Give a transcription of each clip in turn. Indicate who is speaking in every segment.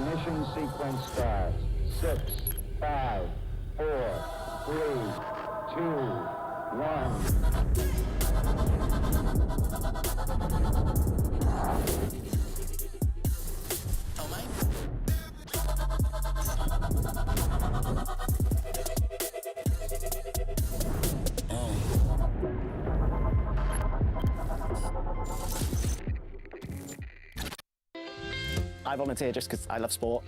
Speaker 1: Ignition sequence starts. 6, 5, 4, 3, 2, 1.
Speaker 2: I volunteer just because I love sport.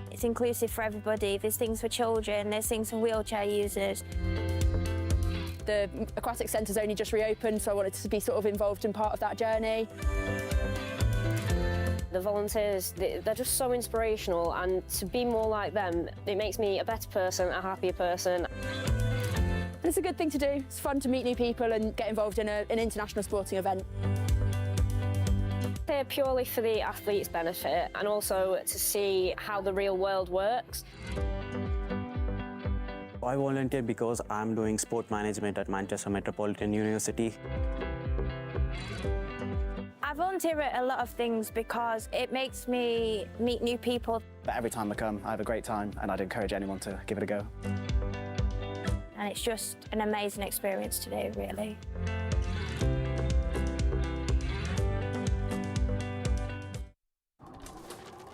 Speaker 3: It's inclusive for everybody. There's things for children, there's things for wheelchair users.
Speaker 4: The aquatic centre's only just reopened, so I wanted to be sort of involved in part of that journey.
Speaker 5: The volunteers, they're just so inspirational, and to be more like them, it makes me a better person, a happier person.
Speaker 4: It's a good thing to do. It's fun to meet new people and get involved in an international sporting event.
Speaker 5: They're purely for the athletes' benefit and also to see how the real world works.
Speaker 6: I volunteer because I'm doing sport management at Manchester Metropolitan University.
Speaker 3: I volunteer at a lot of things because it makes me meet new people.
Speaker 2: But every time I come, I have a great time, and I'd encourage anyone to give it a go.
Speaker 3: And it's just an amazing experience to do, really.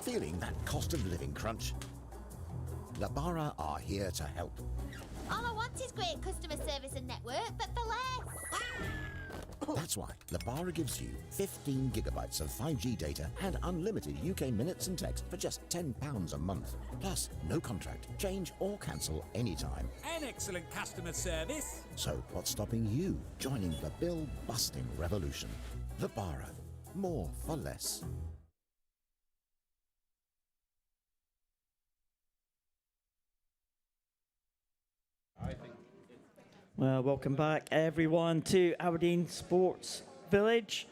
Speaker 7: Feeling that cost of living crunch? Labara are here to help.
Speaker 8: All I want is great customer service and network, but for less.
Speaker 7: That's why Labara gives you 15 gigabytes of 5G data and unlimited UK minutes and text for just £10 a month. Plus, no contract, change or cancel anytime.
Speaker 9: An excellent customer service.
Speaker 7: So what's stopping you joining the bill-busting revolution? Labara. More for less.
Speaker 10: Well, welcome back everyone to Aberdeen Sports Village.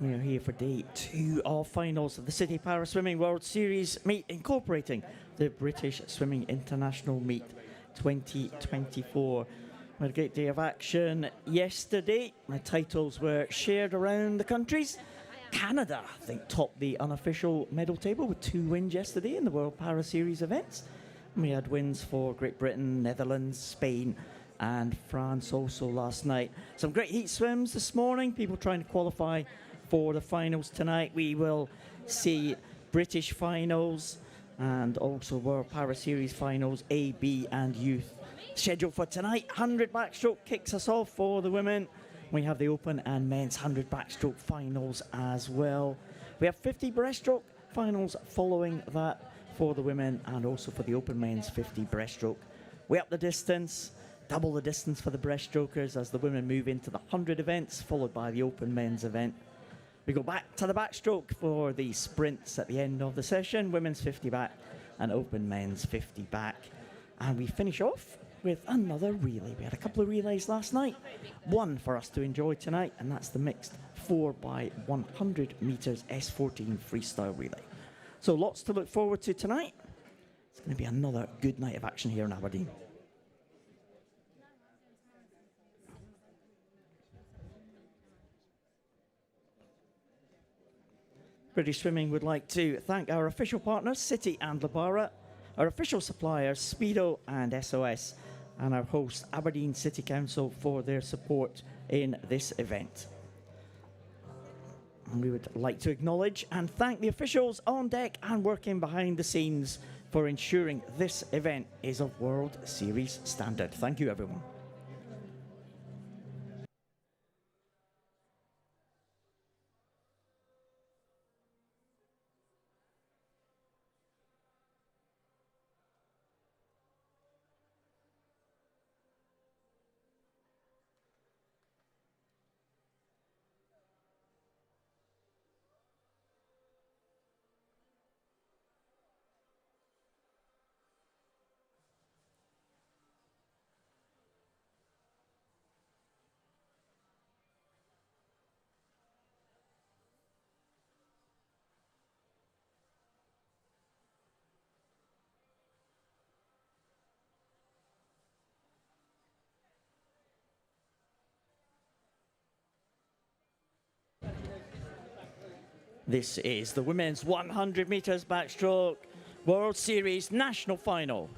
Speaker 10: We are here for day 2 of finals of the Citi Para Swimming World Series meet incorporating the British Swimming International Meet 2024. We had a great day of action yesterday. The titles were shared around the countries. Canada, I think, topped the unofficial medal table with 2 wins yesterday in the World Para Series events. And we had wins for Great Britain, Netherlands, Spain, and France also last night. Some great heat swims this morning, people trying to qualify for the finals tonight. We will see British finals and also World Para Series finals, A, B and youth. Scheduled for tonight, 100 backstroke kicks us off for the women. We have the open and men's 100 backstroke finals as well. We have 50 breaststroke finals following that for the women, and also for the open men's 50 breaststroke. We up the distance, double the distance for the breaststrokers as the women move into the 100 events, followed by the open men's event. We go back to the backstroke for the sprints at the end of the session, women's 50 back and open men's 50 back. And we finish off with another relay. We had a couple of relays last night, one for us to enjoy tonight, and that's the mixed 4x100 meters S14 freestyle relay. So lots to look forward to tonight. It's going to be another good night of action here in Aberdeen. British Swimming would like to thank our official partners, Citi and Labara, our official suppliers, Speedo and SOS, and our host, Aberdeen City Council, for their support in this event. And we would like to acknowledge and thank the officials on deck and working behind the scenes for ensuring this event is of World Series standard. Thank you, everyone. This is the women's 100 metres backstroke World Series national final.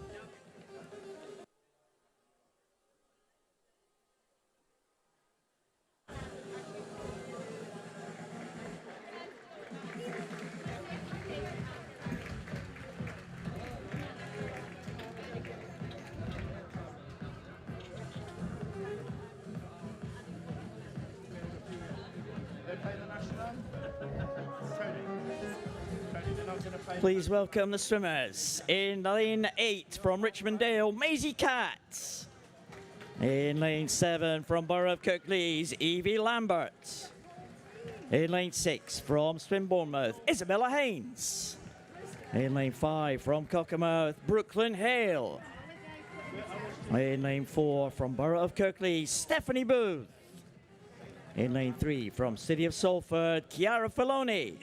Speaker 10: Please welcome the swimmers. In lane 8 from Richmond Dale, Maisie Catt. In lane 7 from Borough of Kirklees, Evie Lambert. In lane 6 from Swin Bournemouth, Isabella Haynes. In lane 5 from Cockermouth, Brooklyn Hale. In lane 4 from Borough of Kirklees, Stephanie Booth. In lane 3 from City of Salford, Chiara Filoni.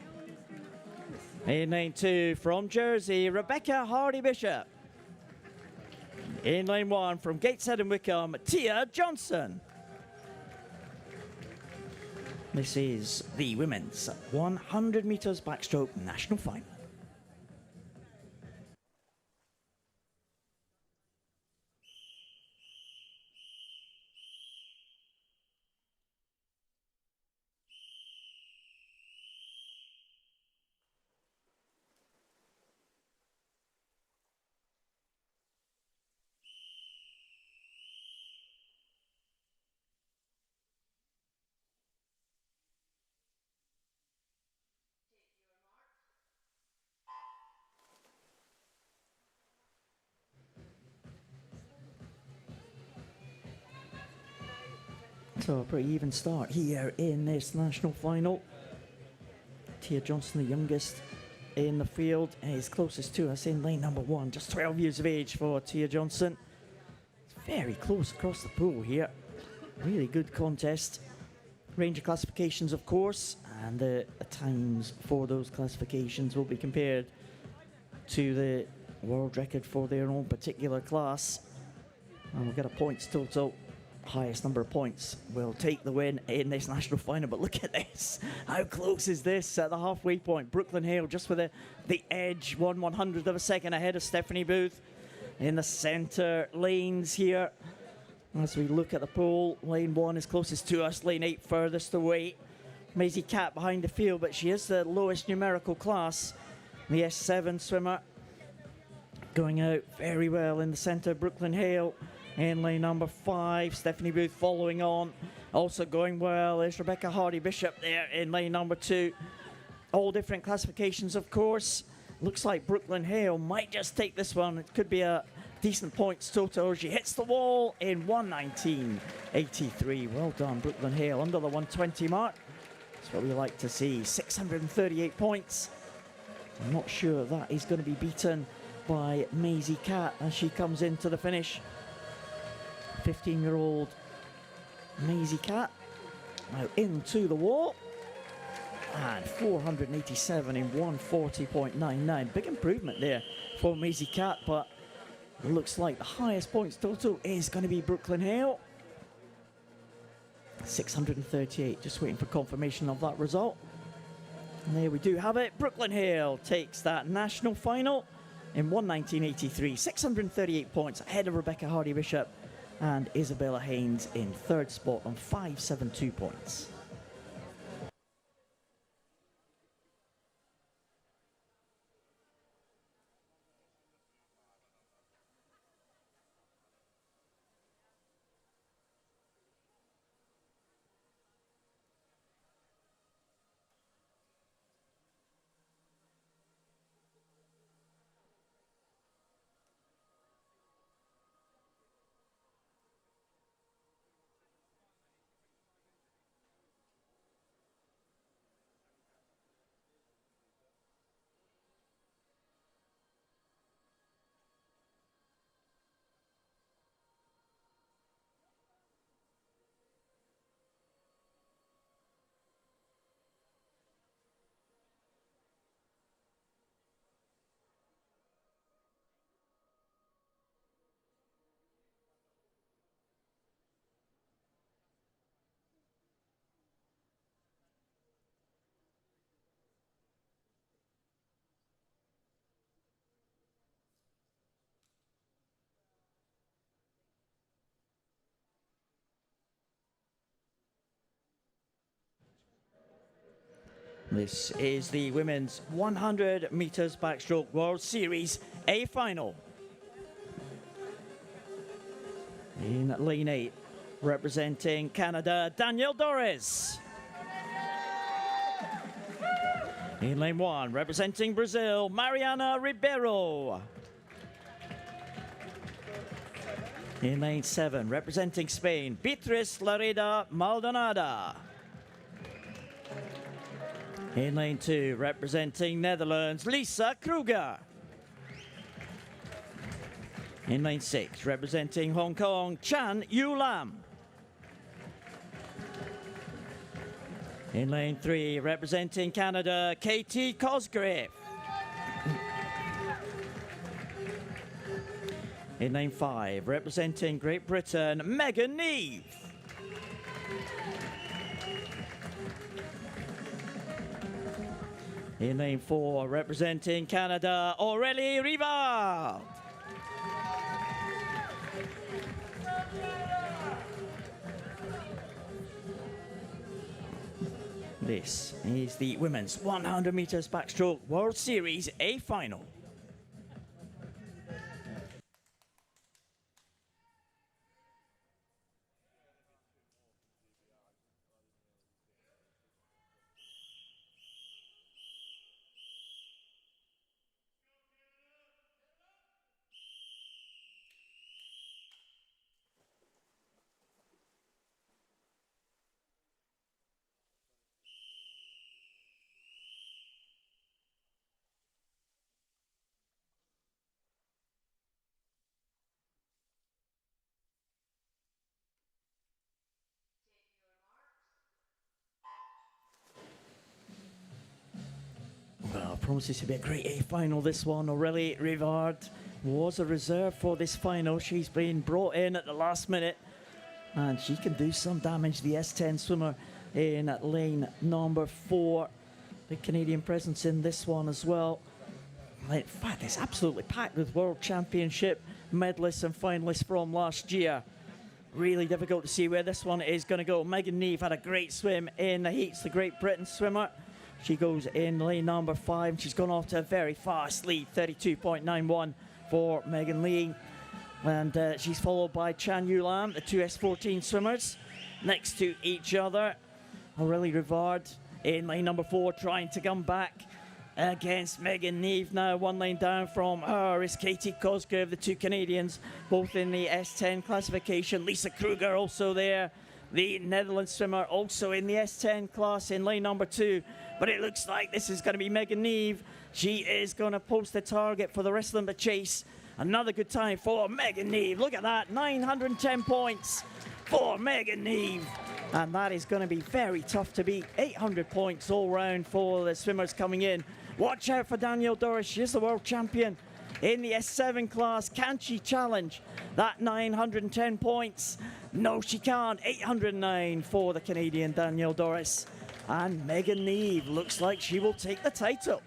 Speaker 10: In lane 2 from Jersey, Rebecca Hardy-Bishop. In lane 1 from Gateshead and Wickham, Tia Johnson. This is the women's 100 metres backstroke national final. So a pretty even start here in this national final. Tia Johnson, the youngest in the field, is closest to us in lane number 1. Just 12 years of age for Tia Johnson. It's very close across the pool here. Really good contest. Range of classifications, of course, and the times for those classifications will be compared to the world record for their own particular class. And we'll get a points total. Highest number of points will take the win in this national final. But look at this. How close is this at the halfway point? Brooklyn Hale just with the edge, 1/100th of a second ahead of Stephanie Booth in the centre lanes here. As we look at the pool, lane 1 is closest to us, lane 8 furthest away. Maisie Catt behind the field, but she is the lowest numerical class. The S7 swimmer going out very well in the centre. Brooklyn Hale in lane number 5, Stephanie Booth following on. Also going well is Rebecca Hardy-Bishop there in lane number 2. All different classifications, of course. Looks like Brooklyn Hale might just take this one. It could be a decent points total. She hits the wall in 1:19.83. Well done, Brooklyn Hale, under the 120 mark. That's what we like to see. 638 points. I'm not sure that is going to be beaten by Maisie Catt as she comes into the finish. 15-year-old Maisie Catt now into the wall, and 487 in 140.99. Big improvement there for Maisie Catt, but it looks like the highest points total is going to be Brooklyn Hale. 638, just waiting for confirmation of that result. And there we do have it. Brooklyn Hale takes that national final in 1:19.83. 638 points ahead of Rebecca Hardy-Bishop and Isabella Haynes in third spot on 572 points. This is the women's 100 metres backstroke World Series A final. In lane 8, representing Canada, Danielle Doris. In lane 1, representing Brazil, Mariana Ribeiro. In lane 7, representing Spain, Beatriz Lareda Maldonada. In lane 2, representing Netherlands, Lisa Kruger. In lane 6, representing Hong Kong, Chan Yu Lam. In lane 3, representing Canada, Katie Cosgrave. In lane 5, representing Great Britain, Megan Neve. In lane 4, representing Canada, Aurélie Rivard. This is the women's 100 metres backstroke World Series A final. Well, promises to be a great A final, this one. Aurélie Rivard was a reserve for this final. She's been brought in at the last minute, and she can do some damage. The S10 swimmer in lane number 4. Big Canadian presence in this one as well. In fact, it's absolutely packed with World Championship medalists and finalists from last year. Really difficult to see where this one is going to go. Megan Neve had a great swim in the heats, the Great Britain swimmer. She goes in lane number 5. She's gone off to a very fast lead, 32.91 for Megan Lee. And she's followed by Chan Yu Lam, the two S14 swimmers, next to each other. Aurélie Rivard in lane number 4, trying to come back against Megan Neve. Now one lane down from her is Katie Cosgrave, the two Canadians, both in the S10 classification. Lisa Kruger also there, the Netherlands swimmer, also in the S10 class in lane number 2. But it looks like this is going to be Megan Neve. She is going to post the target for the rest of them to chase. Another good time for Megan Neve. Look at that, 910 points for Megan Neve. And that is going to be very tough to beat. 800 points all round for the swimmers coming in. Watch out for Danielle Doris. She is the world champion in the S7 class. Can she challenge that 910 points? No, she can't. 809 for the Canadian Danielle Doris. And Megan Neve looks like she will take the title.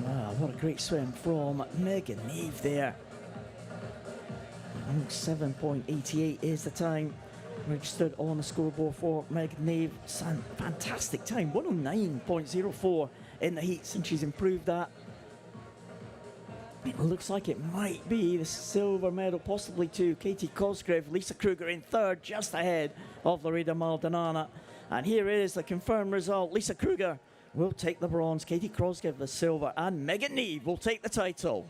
Speaker 10: Wow, what a great swim from Megan Neve there. 7.88 is the time registered on the scoreboard for Megan Neve. Fantastic time, 109.04 in the heats, and she's improved that. It looks like it might be the silver medal, possibly to Katie Cosgrave. Lisa Kruger in 3rd, just ahead of Lareda Maldonado. And here is the confirmed result. Lisa Kruger will take the bronze, Katie Cosgrave the silver, and Megan Neve will take the title.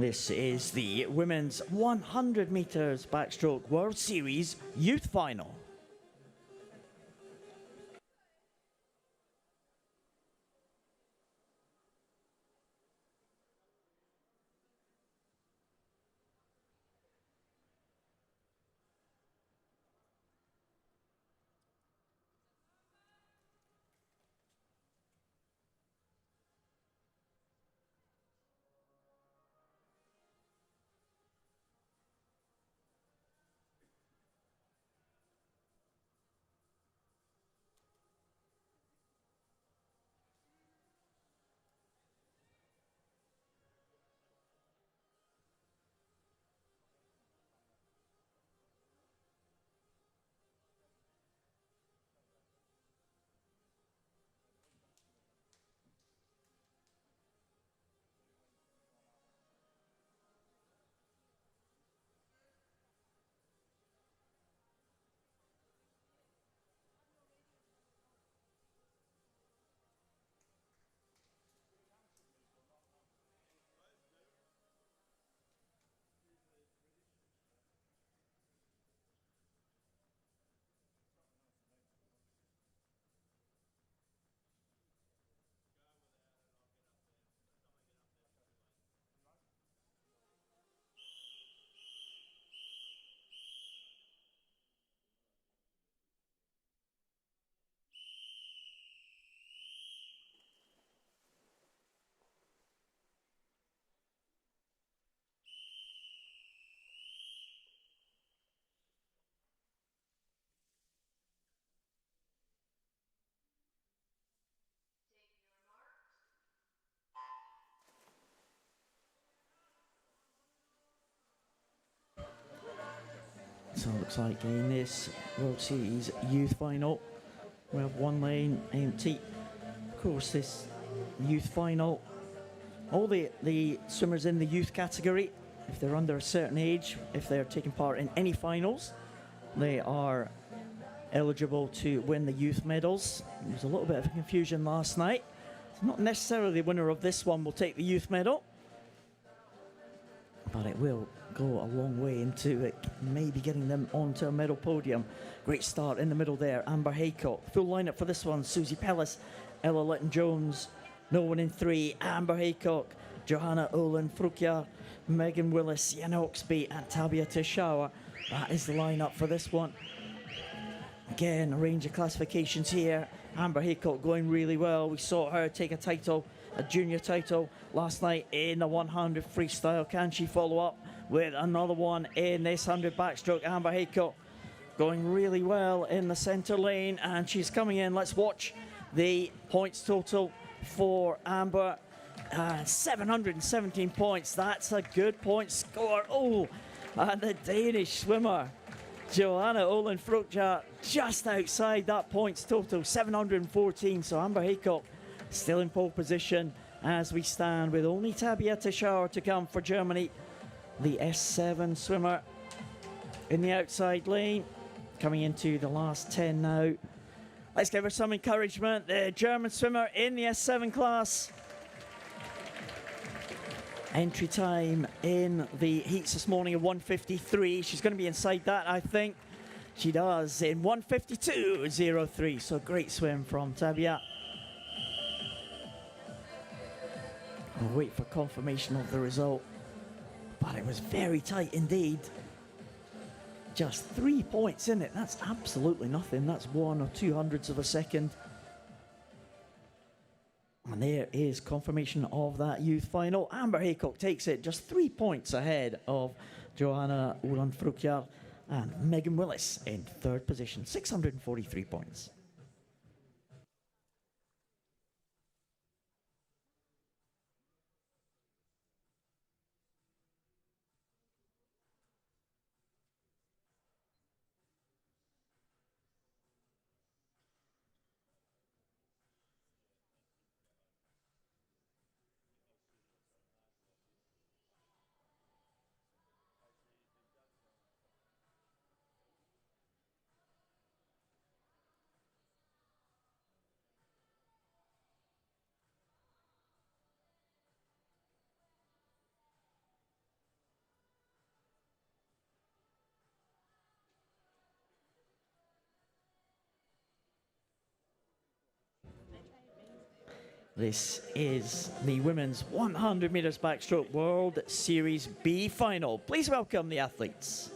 Speaker 10: This is the Women's 100 metres Backstroke World Series Youth Final. So it looks like in this World Series Youth Final, we have one lane empty. Of course, this Youth Final, all the swimmers in the youth category, if they're under a certain age, if they're taking part in any finals, they are eligible to win the youth medals. There was a little bit of confusion last night. It's not necessarily the winner of this one will take the youth medal, but it will go a long way into it, maybe getting them onto a medal podium. Great start in the middle there. Amber Haycock. Full lineup for this one. Susie Pellis, Ella Litton-Jones. No one in three. Amber Haycock, Johanna Olin Frukjar, Megan Willis, Jan Oxby, and Tabia Tishawa. That is the lineup for this one. Again, a range of classifications here. Amber Haycock going really well. We saw her take a title, a junior title, last night in the 100 freestyle. Can she follow up with another one in this 100 backstroke? Amber Haycock going really well in the center lane, and she's coming in. Let's watch the points total for Amber. 717 points. That's a good point score. Oh, and the Danish swimmer, Johanna Olin Frukjar, just outside that points total, 714. So Amber Haycock still in pole position as we stand, with only Tabia Tishawa to come for Germany. The S7 swimmer in the outside lane, coming into the last 10 now. Let's give her some encouragement. The German swimmer in the S7 class. Entry time in the heats this morning of 1:53. She's going to be inside that, I think. She does in 1:52.03. So great swim from Tabia. We'll wait for confirmation of the result. But it was very tight indeed. Just 3 points in it. That's absolutely nothing. That's 1 or 200ths of a second. And there is confirmation of that youth final. Amber Haycock takes it just 3 points ahead of Johanna Olin Frukjar and Megan Willis in third position, 643 points. This is the women's 100 metres backstroke World Series B final. Please welcome the athletes.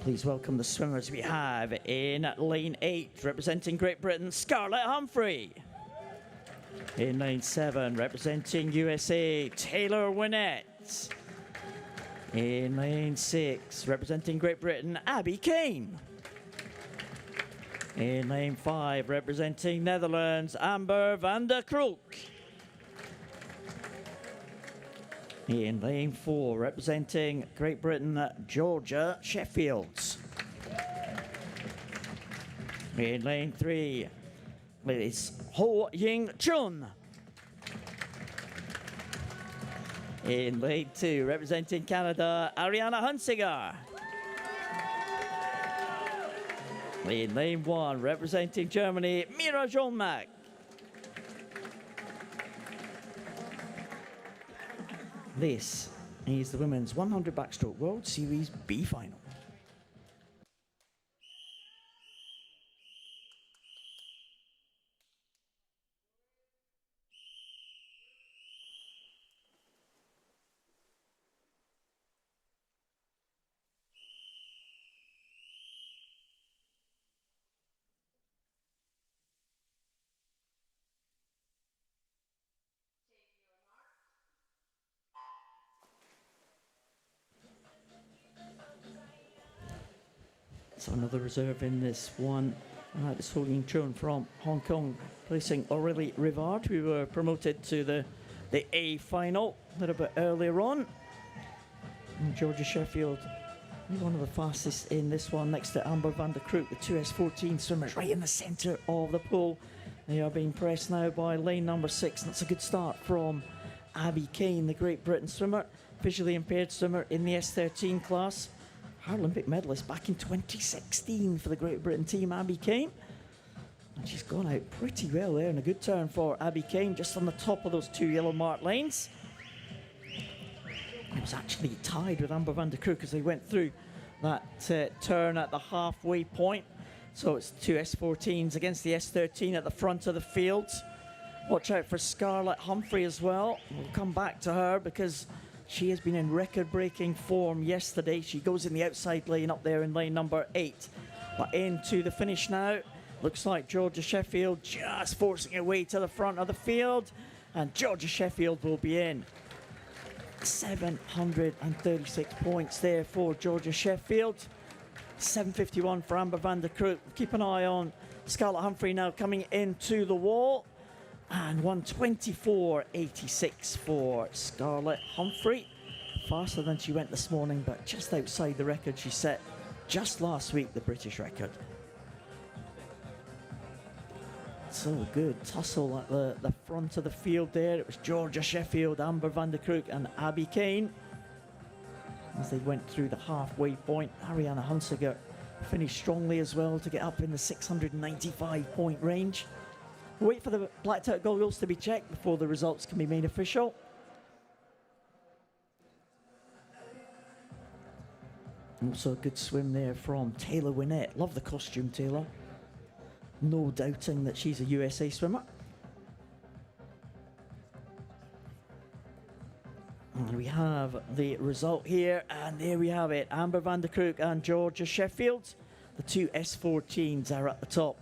Speaker 10: Please welcome the swimmers we have in lane 8, representing Great Britain, Scarlett Humphrey. In lane 7, representing USA, Taylor Winnett. In lane 6, representing Great Britain, Abby Kane. In lane 5, representing Netherlands, Amber van der Kroek. In lane 4, representing Great Britain, Georgia Sheffield. In lane 3, it's Ho Ying Chun. In lane 2, representing Canada, Ariana Hunsiger. In lane 1, representing Germany, Mira Jolmak. This is the Women's 100 Backstroke World Series B final. So another reserve in this one. It's Ho Ying Chun from Hong Kong, placing Aurélie Rivard, who were promoted to the A final a little bit earlier on. And Georgia Sheffield, one of the fastest in this one, next to Amber van der Kroek, the 2S14 swimmers right in the centre of the pool. They are being pressed now by lane number 6. That's a good start from Abby Kane, the Great Britain swimmer, visually impaired swimmer in the S13 class. Paralympic medalist back in 2016 for the Great Britain team, Abby Kane. And she's gone out pretty well there, and a good turn for Abby Kane, just on the top of those 2 yellow marked lanes. It was actually tied with Amber van der Kroek as they went through that turn at the halfway point. So it's 2 S14s against the S13 at the front of the field. Watch out for Scarlett Humphrey as well. We'll come back to her because she has been in record-breaking form yesterday. She goes in the outside lane up there in lane number 8. But into the finish now. Looks like Georgia Sheffield just forcing her way to the front of the field. And Georgia Sheffield will be in. 736 points there for Georgia Sheffield. 751 for Amber van der Kroek. Keep an eye on Scarlett Humphrey now coming into the wall. And 124.86 for Scarlett Humphrey. Faster than she went this morning, but just outside the record she set just last week, the British record. So good tussle at the front of the field there. It was Georgia Sheffield, Amber van der Kroek and Abby Kane. As they went through the halfway point, Ariana Hunsiger finished strongly as well to get up in the 695 point range. We'll wait for the blacked out goggles to be checked before the results can be made official. Also a good swim there from Taylor Winnett. Love the costume, Taylor. No doubting that she's a USA swimmer. And we have the result here, and there we have it. Amber van der Kroek and Georgia Sheffield. The 2 S14s are at the top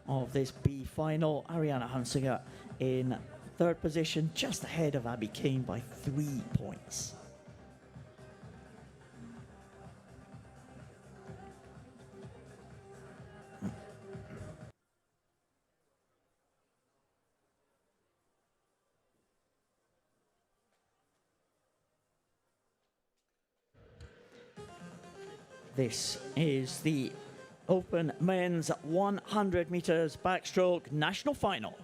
Speaker 10: of this B final. Ariana Hunsiger in 3rd position, just ahead of Abby Kane by 3 points. This is the Open Men's 100 metres backstroke national final.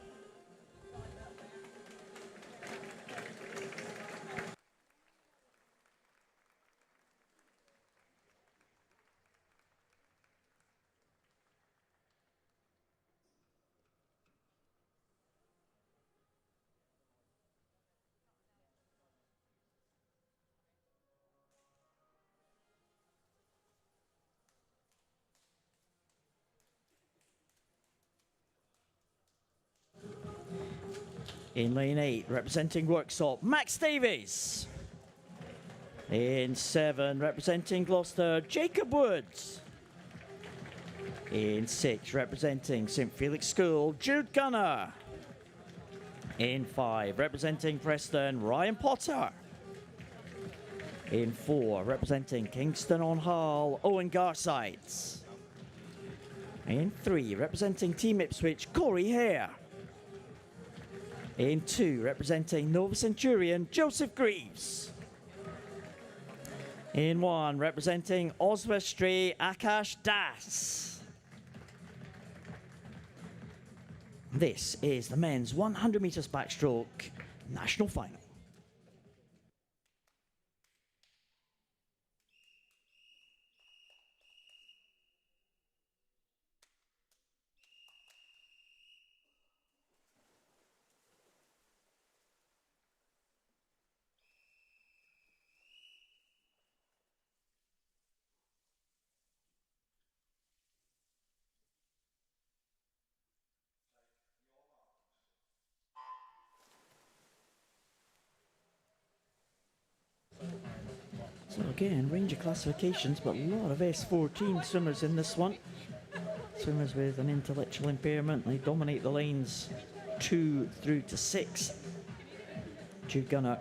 Speaker 10: In lane 8, representing Worksop, Max Davies. In 7, representing Gloucester, Jacob Woods. In 6, representing St Felix School, Jude Gunner. In 5, representing Preston, Ryan Potter. In 4, representing Kingston on Hull, Owen Garsides. In 3, representing Team Ipswich, Corey Hare. In 2, representing Nova Centurion, Joseph Greaves. In 1, representing Oswestry, Akash Das. This is the men's 100 metres backstroke national final. So again, range of classifications, but a lot of S14 swimmers in this one. Swimmers with an intellectual impairment, they dominate the lanes 2 through to 6. Jude Gunner,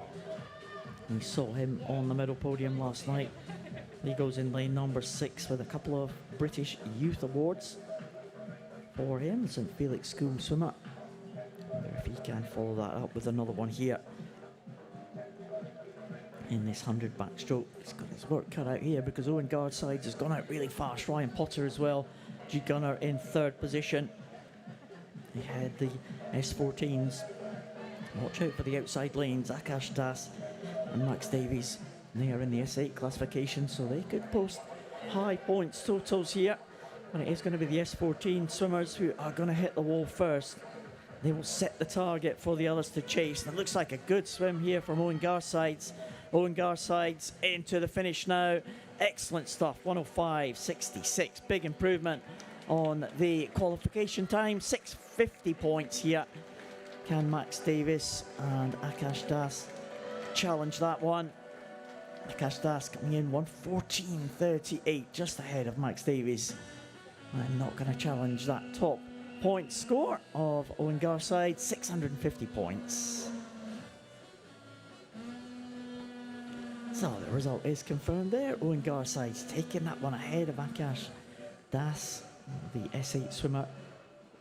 Speaker 10: we saw him on the medal podium last night. He goes in lane number 6 with a couple of British Youth Awards for him, St Felix School swimmer. I wonder if he can follow that up with another one here. In this 100 backstroke, he's got his work cut out here because Owen Garsides has gone out really fast. Ryan Potter as well. Jude Gunner in 3rd position. He had the S14s. Watch out for the outside lanes. Akash Das and Max Davies. They are in the S8 classification, so they could post high points totals here. And it is going to be the S14 swimmers who are going to hit the wall first. They will set the target for the others to chase. And it looks like a good swim here from Owen Garsides. Owen Garsides into the finish now. Excellent stuff, 105.66. Big improvement on the qualification time. 650 points here. Can Max Davis and Akash Das challenge that one? Akash Das coming in 114.38, just ahead of Max Davies. I'm not going to challenge that top point score of Owen Garside, 650 points. So the result is confirmed there. Owen Garside's taking that one ahead of Akash Das, the S8 swimmer.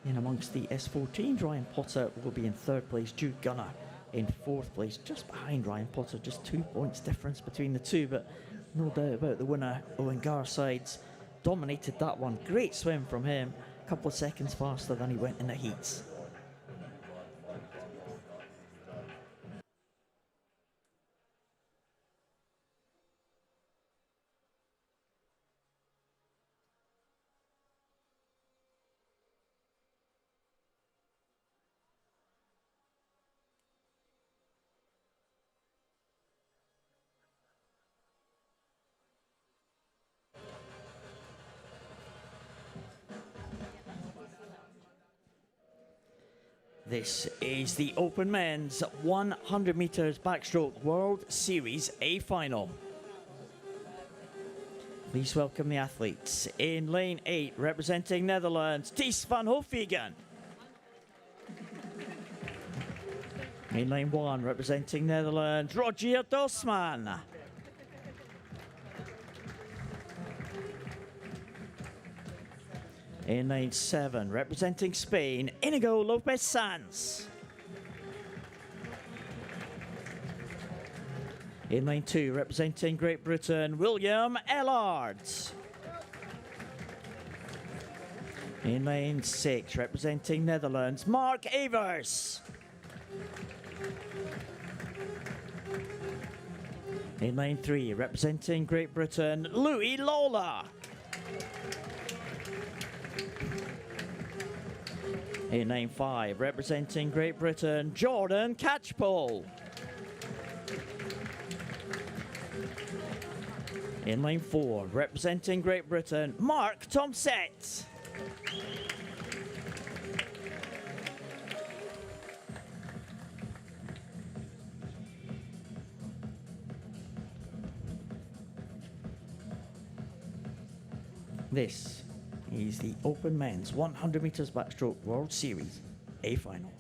Speaker 10: In amongst the S14s, Ryan Potter will be in 3rd place. Jude Gunner in 4th place, just behind Ryan Potter. Just 2 points difference between the two, but no doubt about the winner. Owen Garsides dominated that one. Great swim from him. A couple of seconds faster than he went in the heats. This is the Open Men's 100 metres backstroke World Series A final. Please welcome the athletes. In lane 8, representing Netherlands, Ties van Hofwegen. In lane 1, representing Netherlands, Rogier Dosman. In lane 7, representing Spain, Inigo Lopez Sanz. In lane 2, representing Great Britain, William Ellards. In lane 6, representing Netherlands, Mark Evers. In lane 3, representing Great Britain, Louis Lawler. In lane 5, representing Great Britain, Jordan Catchpole. In lane 4, representing Great Britain, Mark Tomset. This is the Open Men's 100 metres backstroke World Series A final.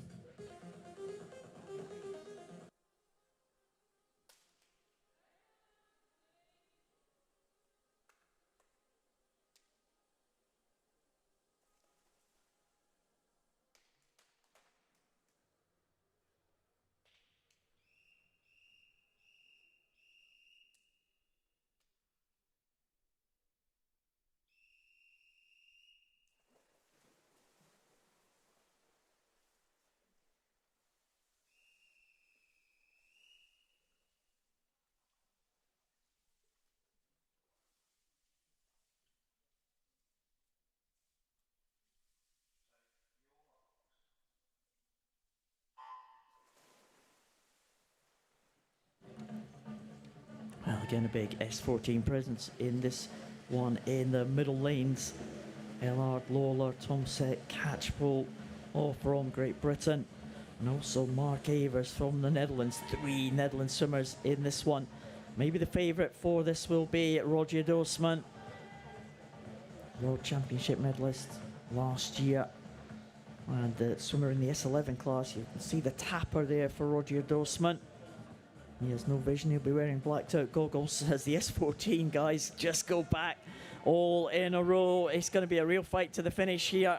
Speaker 10: Well, again, a big S14 presence in this one in the middle lanes. Ellard, Lawler, Tomset, Catchpole, all from Great Britain. And also Mark Evers from the Netherlands. 3 Netherlands swimmers in this one. Maybe the favourite for this will be Roger Dorsman, World Championship medalist last year. And the swimmer in the S11 class, you can see the tapper there for Roger Dorsman. He has no vision, he'll be wearing blacked out goggles as the S14 guys just go back all in a row. It's going to be a real fight to the finish here.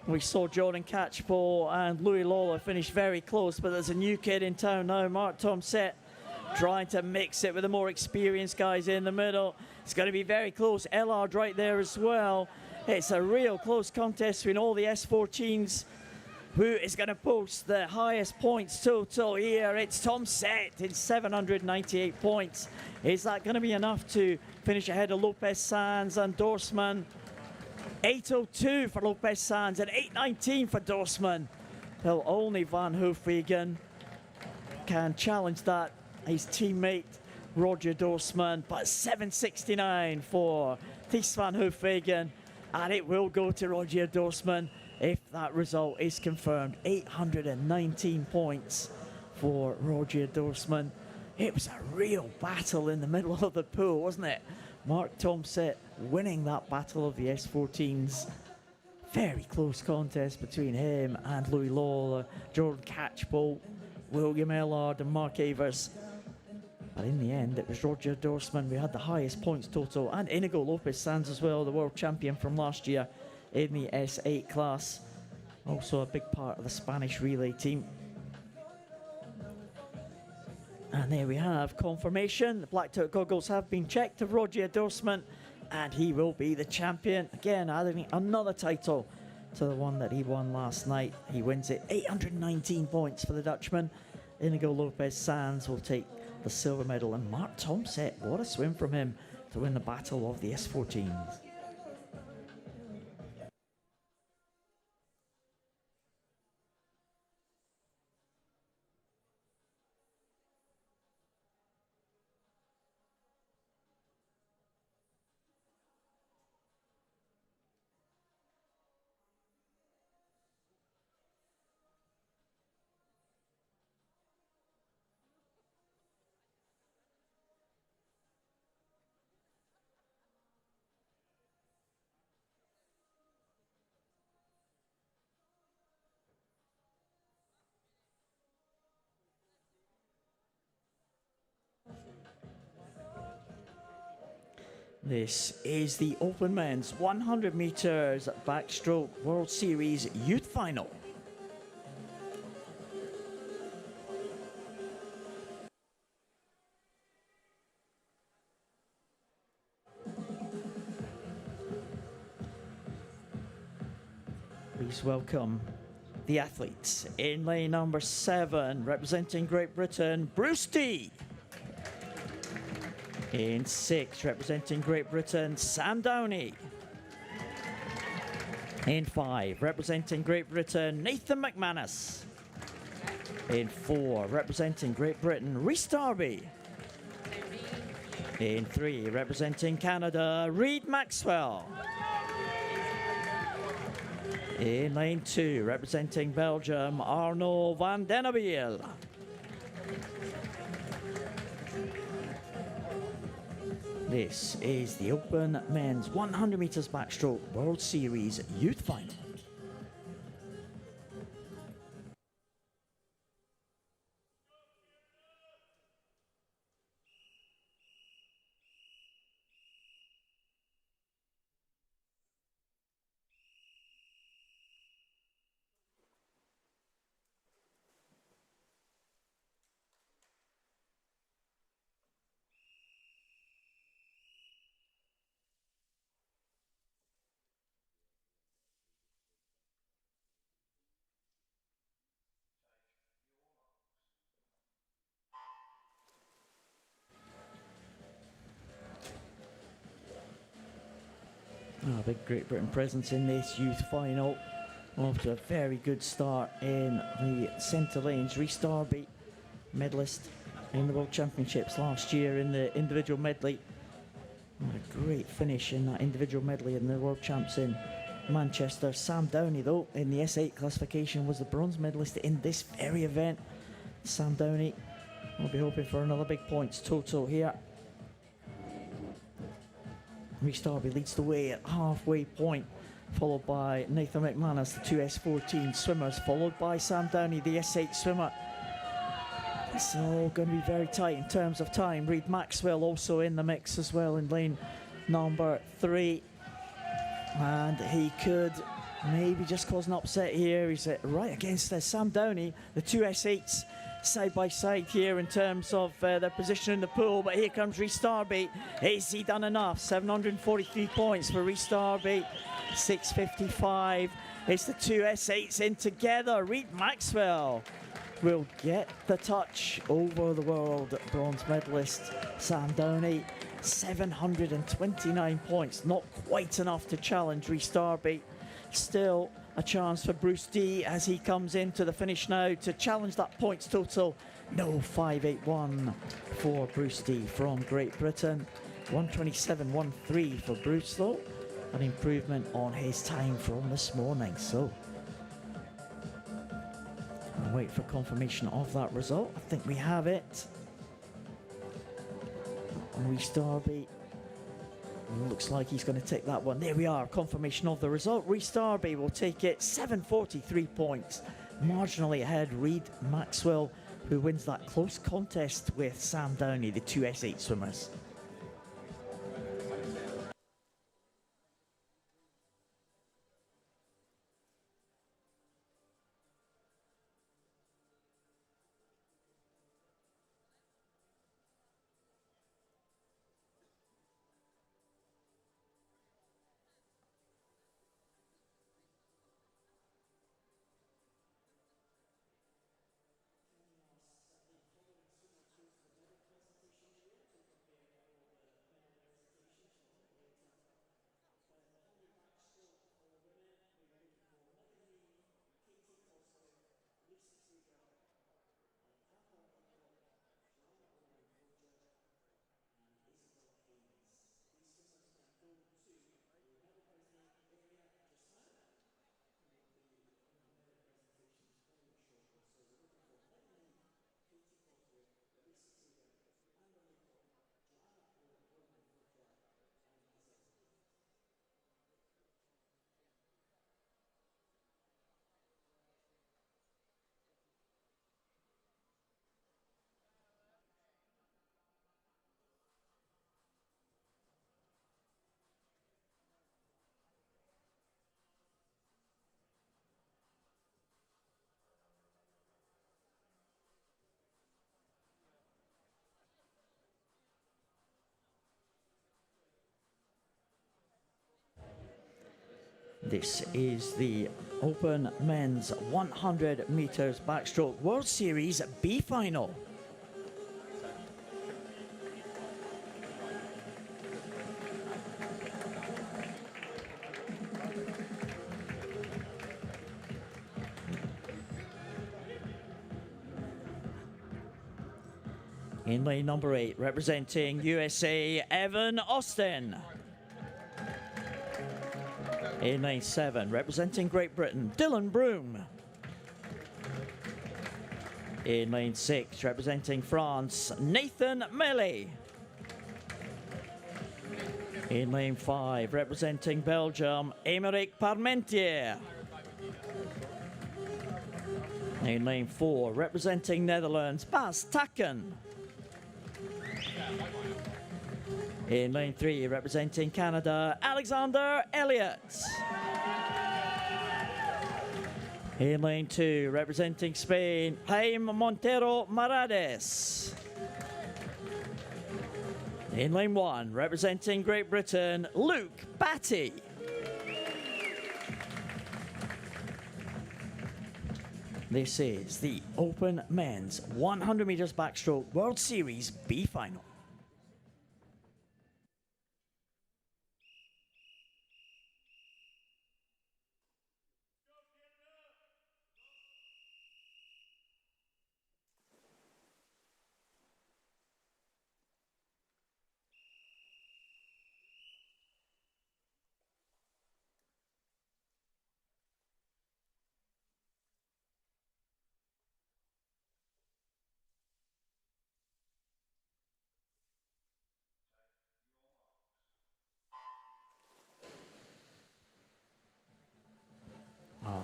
Speaker 10: We saw Jordan Catchpole and Louis Lawler finish very close, but there's a new kid in town now, Mark Tomset, trying to mix it with the more experienced guys in the middle. It's going to be very close. Ellard right there as well. It's a real close contest between all the S14s. Who is going to post the highest points total here? It's Tomset in 798 points. Is that going to be enough to finish ahead of Lopez Sands and Dorsman? 802 for Lopez Sands and 819 for Dorsman. Well, only Van Hoofwegen can challenge that. His teammate Roger Dorsman, but 769 for Thijs Van Hoofwegen, and it will go to Roger Dorsman if that result is confirmed. 819 points for Roger Dorsman. It was a real battle in the middle of the pool, wasn't it? Mark Tomset winning that battle of the S14s. Very close contest between him and Louis Lawler, Jordan Catchpole, William Ellard and Mark Evers. But in the end, it was Roger Dorsman. We had the highest points total, and Inigo Lopez Sands as well, the world champion from last year in the S8 class. Also a big part of the Spanish relay team. And there we have confirmation. The blacked out goggles have been checked of Roger Dorsman, and he will be the champion. Again, adding another title to the one that he won last night. He wins it. 819 points for the Dutchman. Inigo Lopez Sands will take the silver medal, and Mark Tomset, what a swim from him to win the battle of the S14s. This is the Open Men's 100 metres Backstroke World Series Youth Final. Please welcome the athletes in lane number 7, representing Great Britain, Brewsty. In 6, representing Great Britain, Sam Downey. In 5, representing Great Britain, Nathan McManus. In 4, representing Great Britain, Rhys Darby. In 3, representing Canada, Reid Maxwell. In lane 2, representing Belgium, Arno van den Abiel. This is the Open Men's 100 metres backstroke World Series Youth Final. A big Great Britain presence in this youth final. Off to a very good start in the centre lanes. Rhys Darby, medalist in the World Championships last year in the individual medley. What a great finish in that individual medley in the World Champs in Manchester. Sam Downey, though, in the S8 classification was the bronze medalist in this very event. Sam Downey will be hoping for another big points total here. Rhys Darby leads the way at halfway point, followed by Nathan McManus, the two S14 swimmers, followed by Sam Downey, the S8 swimmer. It's all going to be very tight in terms of time. Reid Maxwell also in the mix as well in lane number 3. And he could maybe just cause an upset here. He's right against Sam Downey, the two S8s side by side here in terms of their position in the pool. But here comes Rhys Darby. Has he done enough? 743 points for Rhys Darby. 655. It's the two S8s in together. Reid Maxwell will get the touch over the world bronze medalist Sam Downey. 729 points, not quite enough to challenge Rhys Darby. Still a chance for Brewsty as he comes into the finish now to challenge that points total. No, 581 for Brewsty from Great Britain. 127.13 for Bruce, though. An improvement on his time from this morning. So I'll wait for confirmation of that result. I think we have it. Rhys Darby looks like he's going to take that one. There we are, confirmation of the result. Rhys Darby will take it, 743 points. Marginally ahead, Reid Maxwell, who wins that close contest with Sam Downey, the two S8 swimmers. This is the Open Men's 100 metres backstroke World Series B final. In lane number 8, representing USA, Evan Austin. In lane 7, representing Great Britain, Dylan Broom. In lane 6, representing France, Nathan Melly. In lane 5, representing Belgium, Aymeric Parmentier. In lane 4, representing Netherlands, Bas Takken. In lane 3, representing Canada, Alexander Elliott. In lane 2, representing Spain, Jaime Montero Marades. In lane 1, representing Great Britain, Luke Batty. This is the Open Men's 100 metres backstroke World Series B final.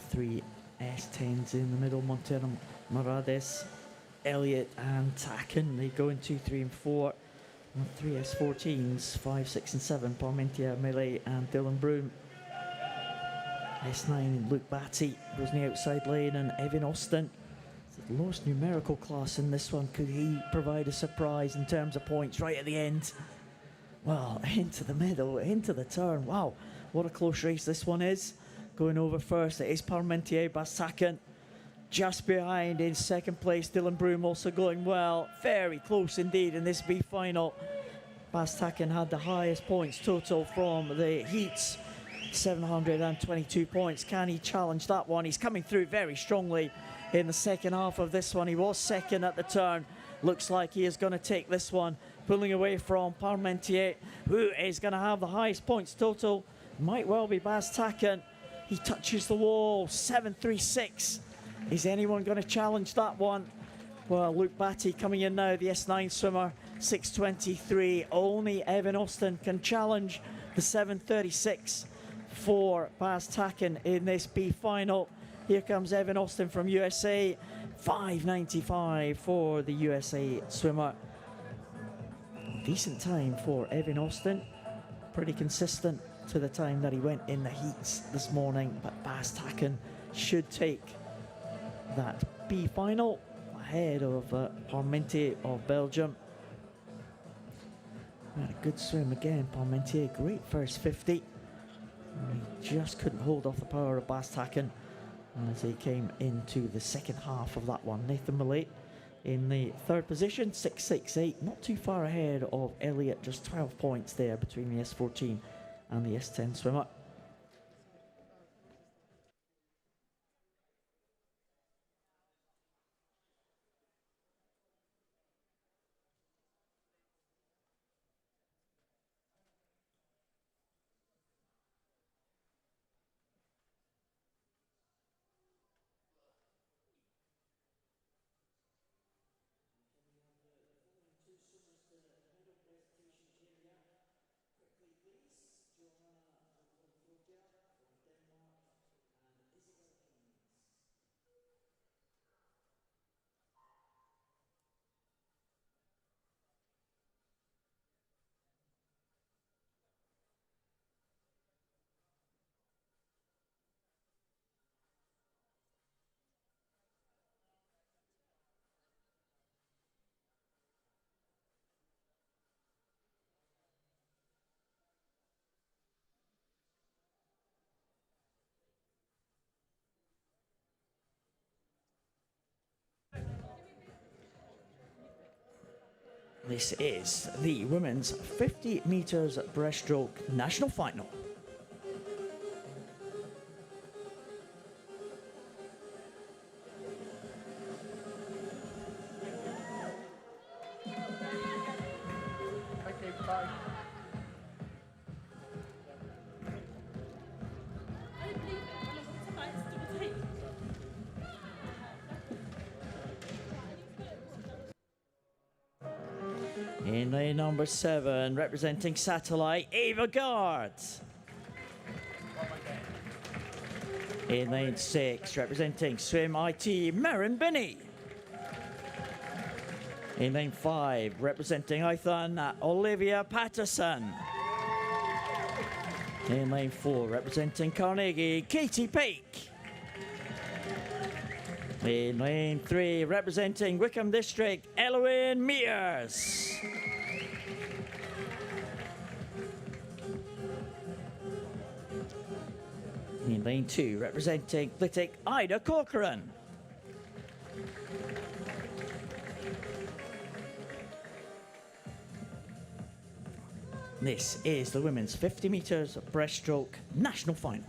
Speaker 10: Three S10s in the middle, Montero Marades, Elliott and Takken. They go in 2, 3 and 4. And 3 S14s, 5, 6 and 7, Parmentier, Melee and Dylan Broom. S9, Luke Batty goes in the outside lane, and Evan Austin. It's the lowest numerical class in this one. Could he provide a surprise in terms of points right at the end? Well, into the middle, into the turn. Wow, what a close race this one is. Going over first, it is Parmentier, Bas Takken. Just behind in second place, Dylan Broom also going well. Very close indeed in this B final. Bas Takken had the highest points total from the heats, 722 points. Can he challenge that one? He's coming through very strongly in the second half of this one. He was second at the turn. Looks like he is going to take this one, pulling away from Parmentier, who is going to have the highest points total. Might well be Bas Takken. He touches the wall, 736. Is anyone going to challenge that one? Well, Luke Batty coming in now, the S9 swimmer, 623. Only Evan Austin can challenge the 736 for Bas Takken in this B final. Here comes Evan Austin from USA, 595 for the USA swimmer. Decent time for Evan Austin, pretty consistent to the time that he went in the heats this morning, but Bas Takken should take that B final ahead of Parmentier of Belgium. Had a good swim again, Parmentier, great first 50. He just couldn't hold off the power of Bas Takken as he came into the second half of that one. Nathan Millett in the third position, 668, not too far ahead of Elliott, just 12 points there between the S14 and the S10 swimmer. This is the women's 50 metres breaststroke national final. In lane number 7, representing Satellite, Ava Gard. In lane 6, representing Swim IT, Maren Binney. In lane 5, representing Ithon, Olivia Patterson. In lane 4, representing Carnegie, Katie Peake. In lane 3, representing Wickham District, Eloise Mears. In lane 2, representing Flitwick, Ida Corcoran. This is the women's 50 metres breaststroke national final.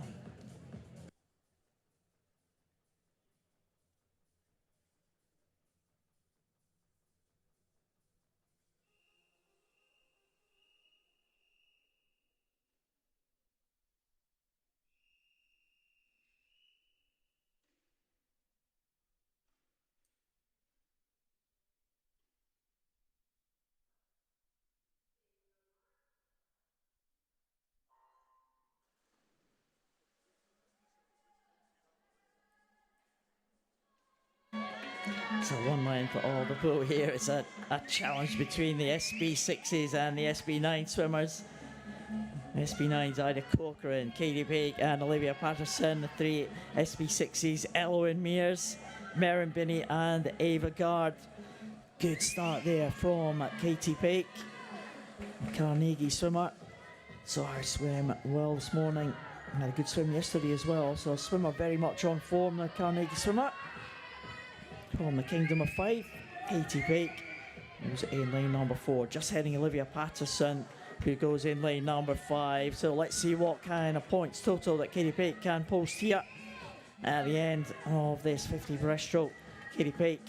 Speaker 10: So one line for all the pool here. It's a challenge between the SB6s and the SB9 swimmers. SB9s, Ida Corcoran, Katie Peake and Olivia Patterson. The 3 SB6s, Eloise Mears, Maren Binney and Ava Gard. Good start there from Katie Peake, Carnegie swimmer. Saw her swim well this morning. Had a good swim yesterday as well. So a swimmer very much on form, the Carnegie swimmer. From the Kingdom of Fife, Katie Peake, who's in lane number 4, just heading Olivia Patterson, who goes in lane number 5. So let's see what kind of points total that Katie Peake can post here at the end of this 50 breaststroke. Katie Peake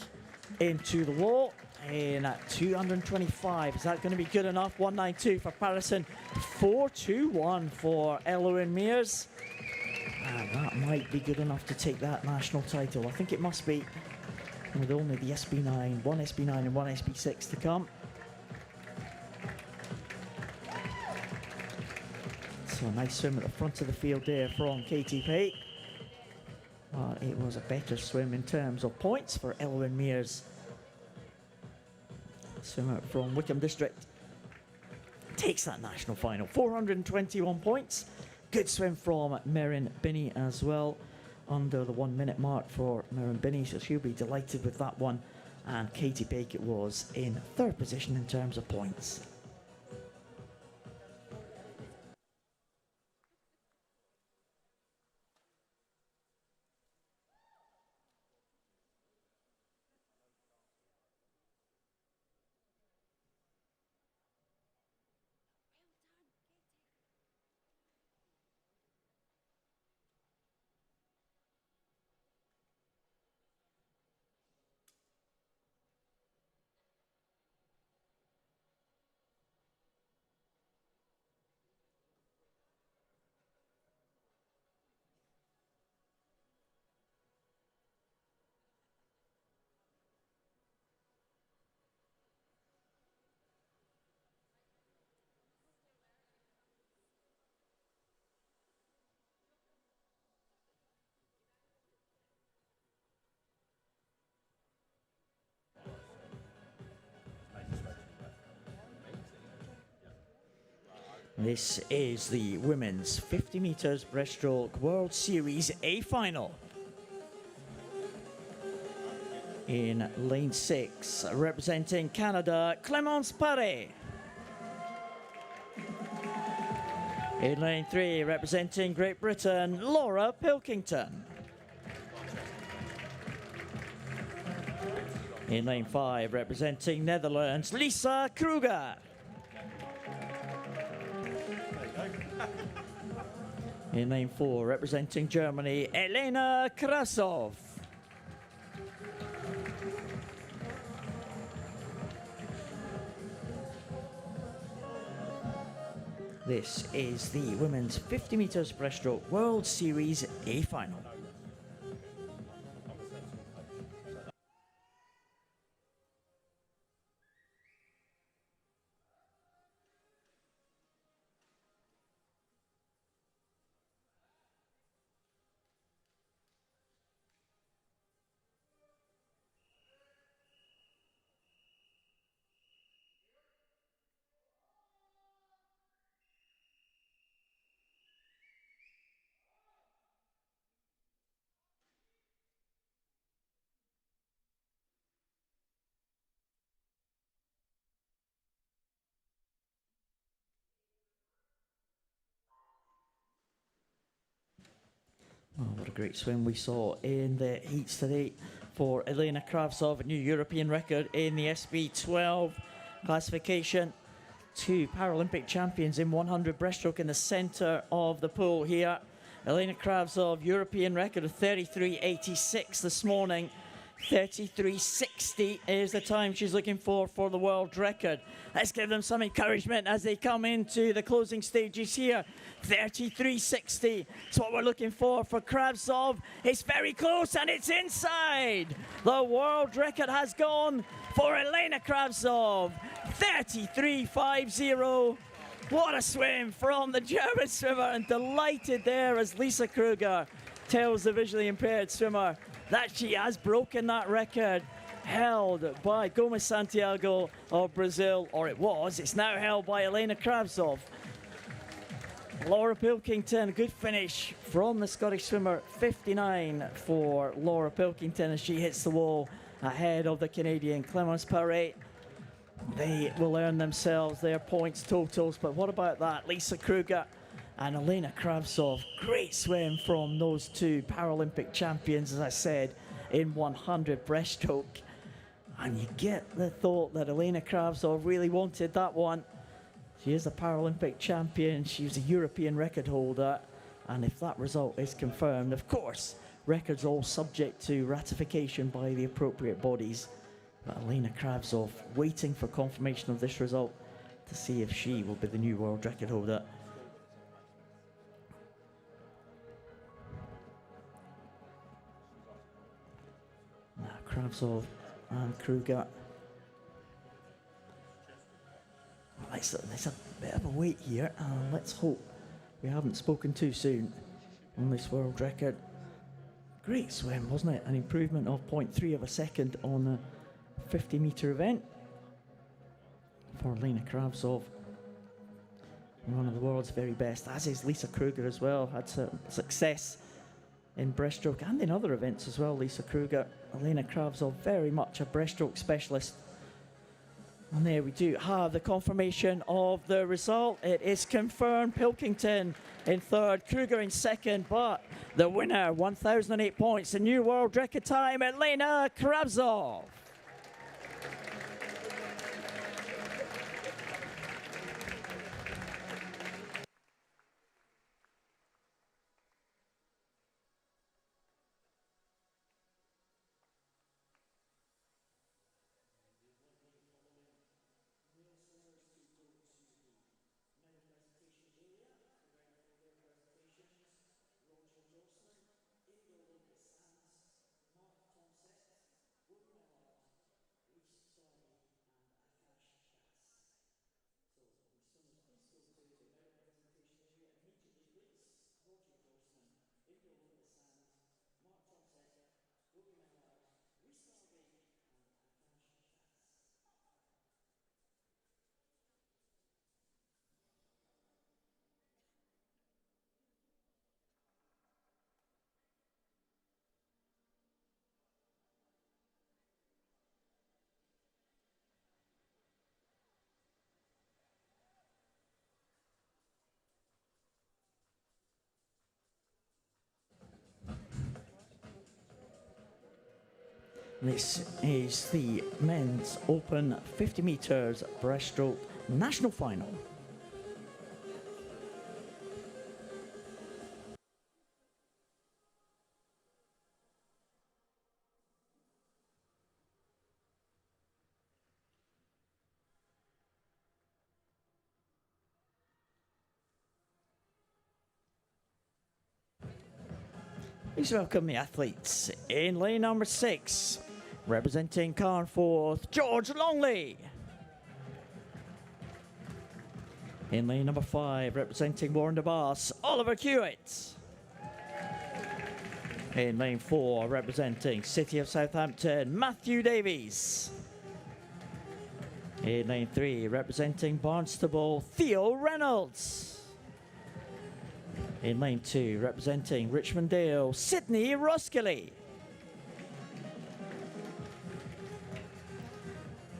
Speaker 10: into the wall in at 225. Is that going to be good enough? 192 for Patterson, 421 for Eloise Mears. And that might be good enough to take that national title. I think it must be, with only the SB9, one SB9 and one SB6 to come. So a nice swim at the front of the field there from Katie Peake. It was a better swim in terms of points for Eloise Mears. Swimmer from Wickham District takes that national final. 421 points. Good swim from Maren Binney as well. Under the 1 minute mark for Maren Binney, so she'll be delighted with that one. And Katie Peake was in 3rd position in terms of points. This is the women's 50 metres breaststroke World Series A final. In lane 6, representing Canada, Clémence Paré. In lane 3, representing Great Britain, Laura Pilkington. In lane 5, representing Netherlands, Lisa Kruger. In lane 4, representing Germany, Elena Krasov. This is the women's 50 metres breaststroke World Series A final. Oh, what a great swim we saw in the heats today for Elena Kravtsov, a new European record in the SB12 classification. 2 Paralympic champions in 100 breaststroke in the centre of the pool here. Elena Kravtsov, European record of 33.86 this morning. 33.60 is the time she's looking for the world record. Let's give them some encouragement as they come into the closing stages here. 33.60 is what we're looking for Kravtsov. It's very close and it's inside. The world record has gone for Elena Kravtsov. 33.50. What a swim from the German swimmer, and delighted there as Lisa Kruger tells the visually impaired swimmer that she has broken that record held by Gomes Santiago of Brazil, or it was. It's now held by Elena Kravtsov. Laura Pilkington, good finish from the Scottish swimmer. 59 for Laura Pilkington as she hits the wall ahead of the Canadian Clemence Paré. They will earn themselves their points totals, but what about that? Lisa Kruger and Elena Kravtsov. Great swim from those 2 Paralympic champions, as I said, in 100 breaststroke. And you get the thought that Elena Kravtsov really wanted that one. She is a Paralympic champion. She was a European record holder. And if that result is confirmed, of course, records all subject to ratification by the appropriate bodies. But Elena Kravtsov waiting for confirmation of this result to see if she will be the new world record holder. Now Kravtsov and Kruger. It's a bit of a wait here, and let's hope we haven't spoken too soon on this world record. Great swim, wasn't it? An improvement of 0.3 of a second on a 50-metre event for Elena Kravtsov. One of the world's very best, as is Lisa Kruger as well. Had some success in breaststroke and in other events as well, Lisa Kruger. Elena Kravtsov, very much a breaststroke specialist. And there we do have the confirmation of the result. It is confirmed. Pilkington in 3rd, Kruger in 2nd, but the winner, 1,008 points, the new world record time, Elena Kravtsov. This is the men's open 50 metres breaststroke national final. Please welcome the athletes in lane number 6, representing Carnforth, George Longley. In lane number 5, representing Warren de Bass, Oliver Hewitt. In lane 4, representing City of Southampton, Matthew Davies. In lane 3, representing Barnstable, Theo Reynolds. In lane 2, representing Richmond Dale, Sydney Roskilly.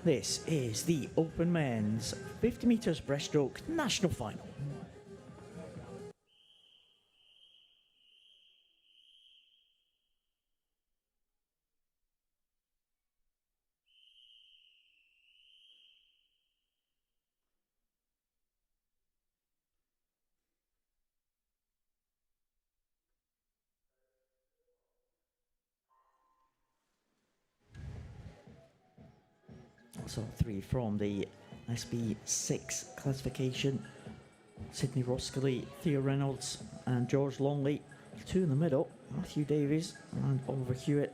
Speaker 10: This is the Open Men's 50 metres breaststroke national final. So 3 from the SB6 classification. Sydney Roskilly, Theo Reynolds and George Longley. 2 in the middle, Matthew Davies and Oliver Hewitt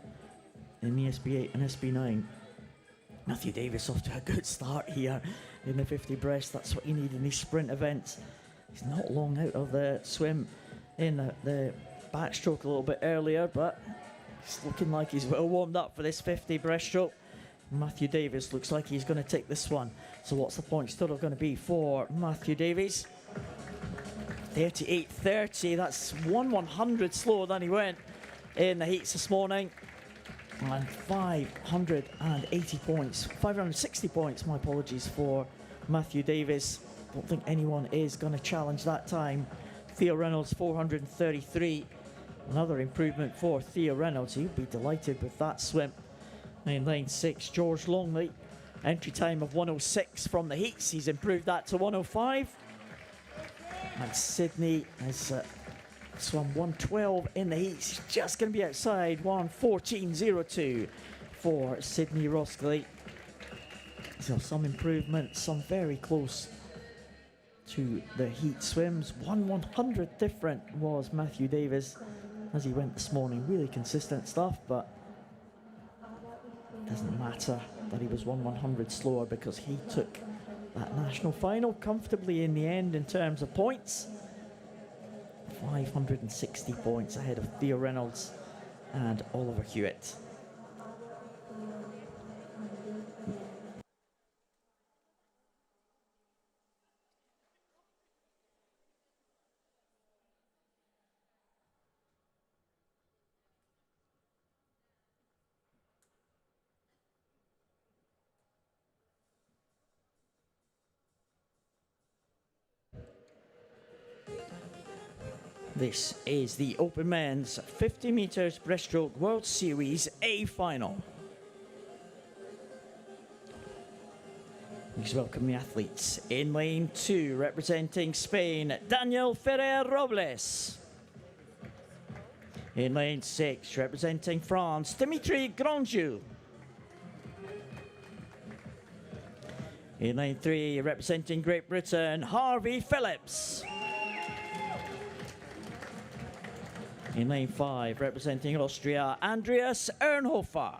Speaker 10: in the SB8 and SB9. Matthew Davies off to a good start here in the 50 breast. That's what you need in these sprint events. He's not long out of the swim in the backstroke a little bit earlier, but it's looking like he's well warmed up for this 50 breaststroke. Matthew Davies looks like he's going to take this one. So what's the point total going to be for Matthew Davies? 38.30. That's 1/100 slower than he went in the heats this morning. And 580 points, 560 points, my apologies, for Matthew Davies. Don't think anyone is going to challenge that time. Theo Reynolds, 433. Another improvement for Theo Reynolds. He'd be delighted with that swim. In lane 6, George Longley, entry time of 1:06 from the heats. He's improved that to 1:05. And Sydney has swum 1:12 in the heats. He's just going to be outside 1:14.02 for Sydney Roskilly. So some improvement, some very close to the heat swims. 1/100th different was Matthew Davies as he went this morning. Really consistent stuff, but doesn't matter that he was 1/100 slower because he took that national final comfortably in the end in terms of points. 560 points ahead of Theo Reynolds and Oliver Hewitt. This is the Open Men's 50 metres breaststroke World Series A final. Please welcome the athletes. In lane 2, representing Spain, Daniel Ferrer Robles. In lane 6, representing France, Dimitri Grandjou. In lane 3, representing Great Britain, Harvey Phillips. In lane 5, representing Austria, Andreas Ernhofer.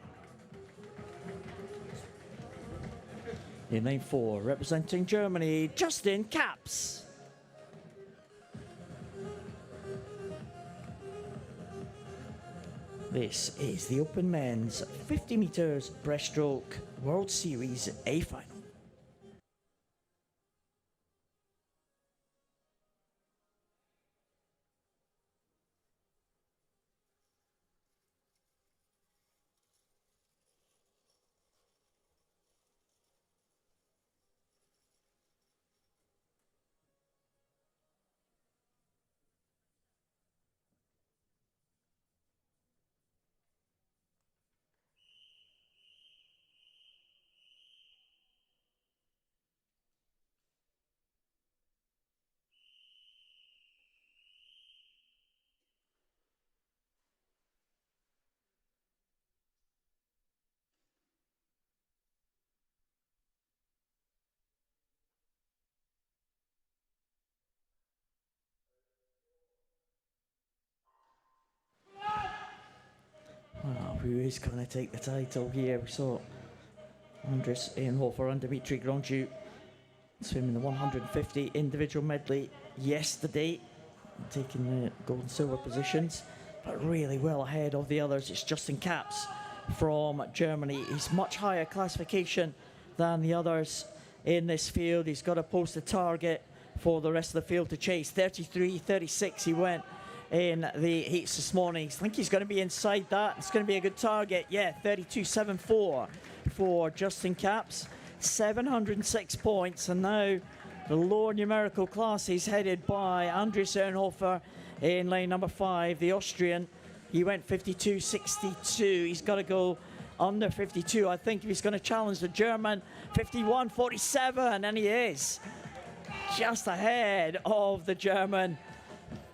Speaker 10: In lane 4, representing Germany, Justin Capps. This is the Open Men's 50 metres breaststroke World Series A final. who is going to take the title here. We saw Andres Ehrenhofer and Dimitri Grandjew swim in the 150 individual medley yesterday, taking the gold and silver positions, but really well ahead of the others. It's Justin Capps from Germany. He's much higher classification than the others in this field. He's got to post a target for the rest of the field to chase. 33.36 he went in the heats this morning. I think he's going to be inside that. It's going to be a good target. Yeah, 32.74 for Justin Capps. 706 points, and now the lower numerical class is headed by Andres Ehrenhofer in lane number 5, the Austrian. He went 52.62. He's got to go under 52, I think, if he's going to challenge the German. 51.47, and he is just ahead of the German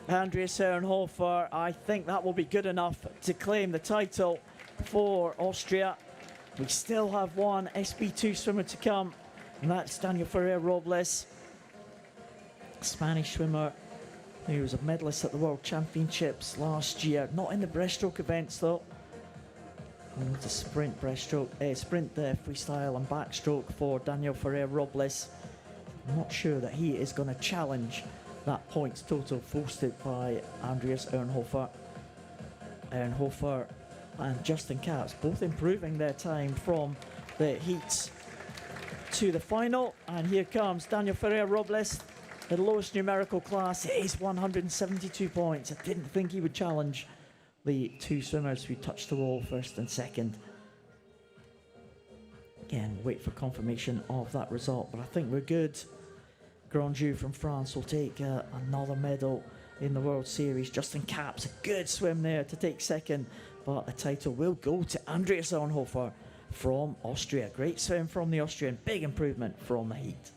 Speaker 10: Andreas Ehrenhofer. I think that will be good enough to claim the title for Austria. We still have one SB2 swimmer to come, and that's Daniel Ferrer Robles, Spanish swimmer who was a medalist at the World Championships last year. Not in the breaststroke events though. The sprint breaststroke, sprint freestyle and backstroke for Daniel Ferrer Robles. I'm not sure that he is going to challenge that points total posted by Andreas Ehrenhofer. Ehrenhofer and Justin Capps both improving their time from the heats to the final. And here comes Daniel Ferrer Robles. The lowest numerical class is 172 points. I didn't think he would challenge the two swimmers who touched the wall first and second. Again, wait for confirmation of that result, but I think we're good. Grandjew from France will take another medal in the World Series. Justin Capps, a good swim there to take second, but the title will go to Andreas Ehrenhofer from Austria. Great swim from the Austrian, big improvement from the heat.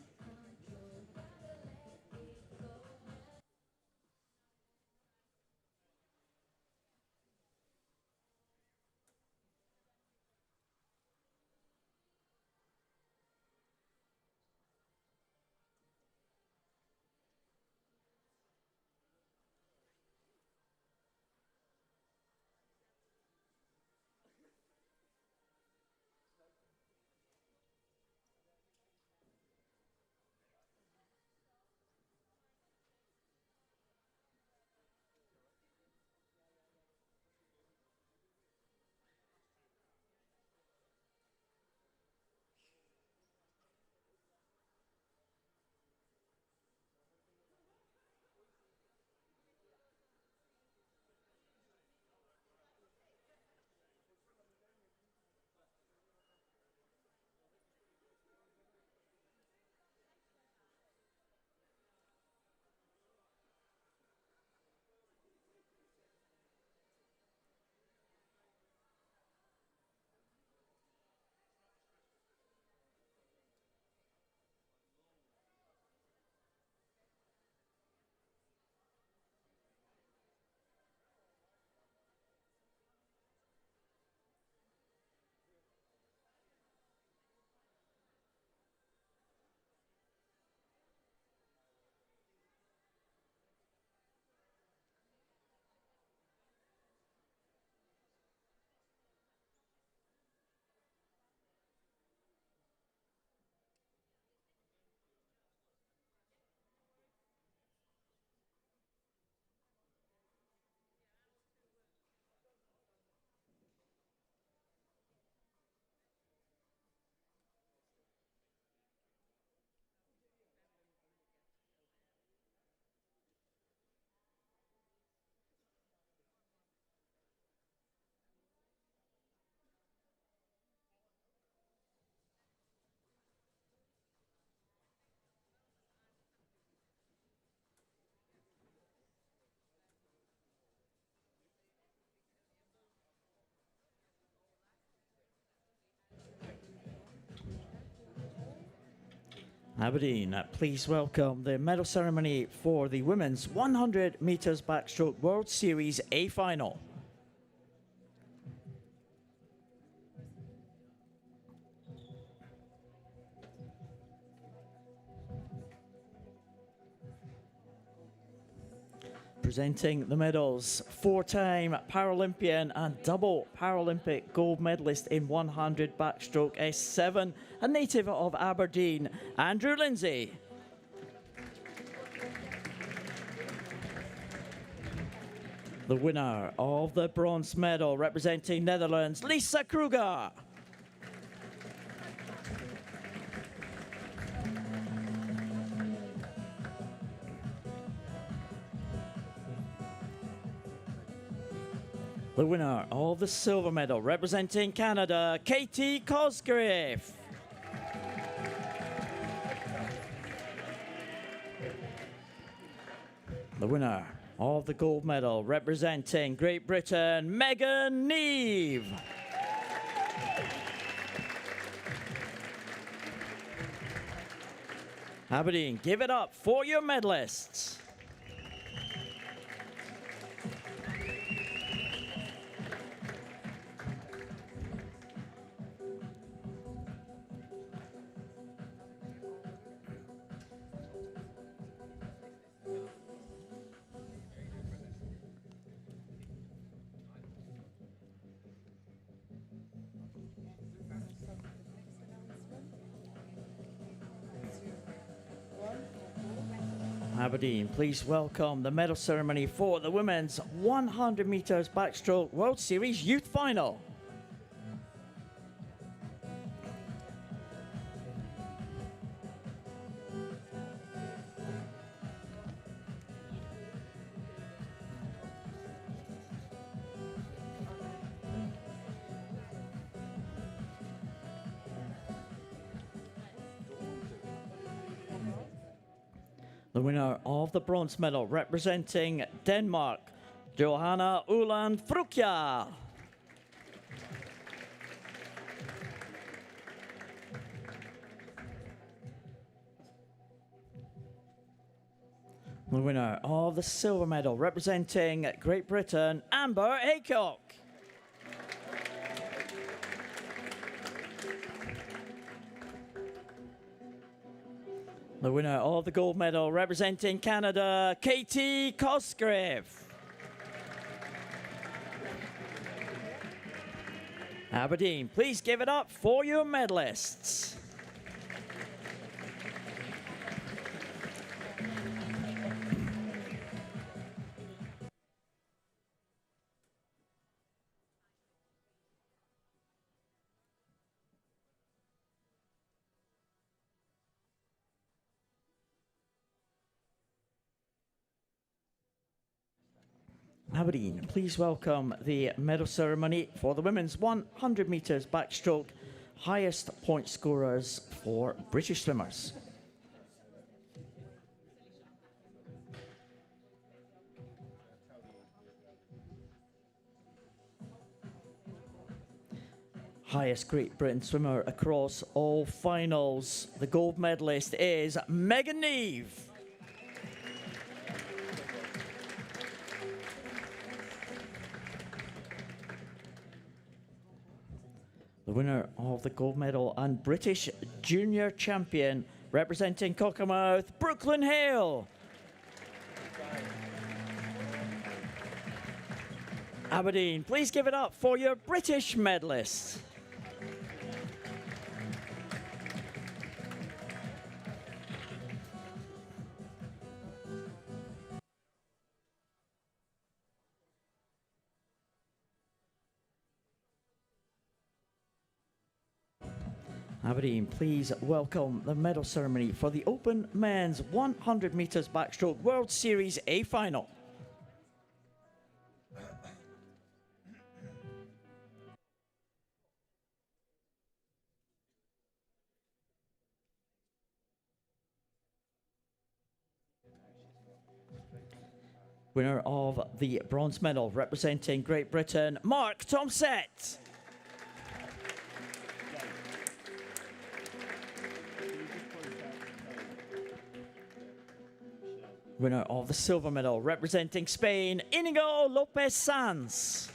Speaker 10: Aberdeen, please welcome the medal ceremony for the women's 100 metres backstroke World Series A final. Presenting the medals, four-time Paralympian and double Paralympic gold medalist in 100 backstroke S7, a native of Aberdeen, Andrew Lindsay. The winner of the bronze medal, representing Netherlands, Lisa Kruger. The winner of the silver medal, representing Canada, Katie Cosgrave. The winner of the gold medal, representing Great Britain, Megan Neve. Aberdeen, give it up for your medalists. Aberdeen, please welcome the medal ceremony for the women's 100 metres backstroke World Series Youth Final. The winner of the bronze medal, representing Denmark, Johanna Uland Frukja. The winner of the silver medal, representing Great Britain, Amber Aycock. The winner of the gold medal, representing Canada, Katie Cosgrave. Aberdeen, please give it up for your medalists. Aberdeen, please welcome the medal ceremony for the women's 100 metres backstroke, highest point scorers for British swimmers. Highest Great Britain swimmer across all finals. The gold medalist is Megan Neve. The winner of the gold medal and British junior champion, representing Cockermouth, Brooklyn Hale. Aberdeen, please give it up for your British medalists. Aberdeen, please welcome the medal ceremony for the Open Men's 100 metres backstroke World Series A final. Winner of the bronze medal, representing Great Britain, Mark Tomsett. Winner of the silver medal, representing Spain, Inigo Lopez Sanz.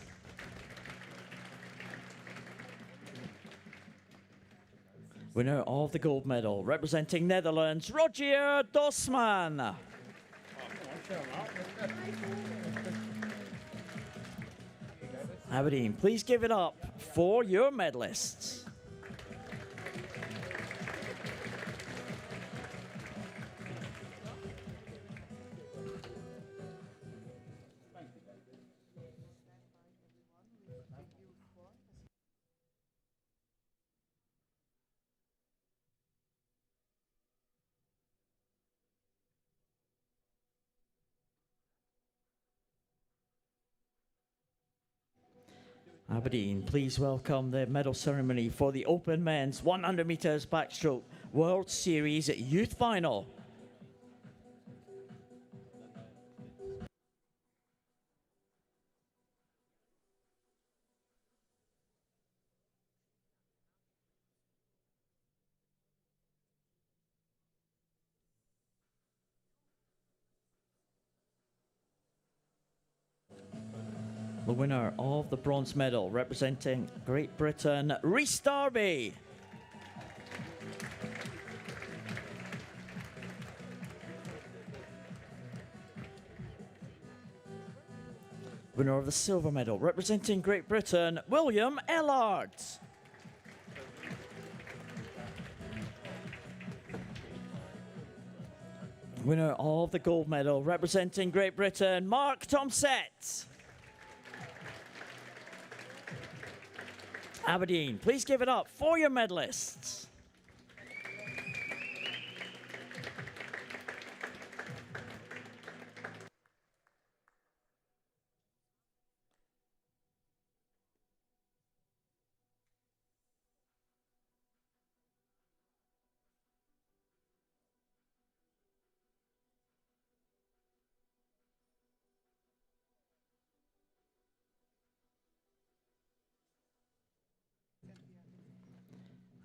Speaker 10: Winner of the gold medal, representing Netherlands, Rogier Dosman. Aberdeen, please give it up for your medalists. Aberdeen, please welcome the medal ceremony for the Open Men's 100 metres Backstroke World Series Youth Final. The winner of the bronze medal, representing Great Britain, Rhys Darby. Winner of the silver medal, representing Great Britain, William Ellard. Winner of the gold medal, representing Great Britain, Mark Tomsett. Aberdeen, please give it up for your medalists.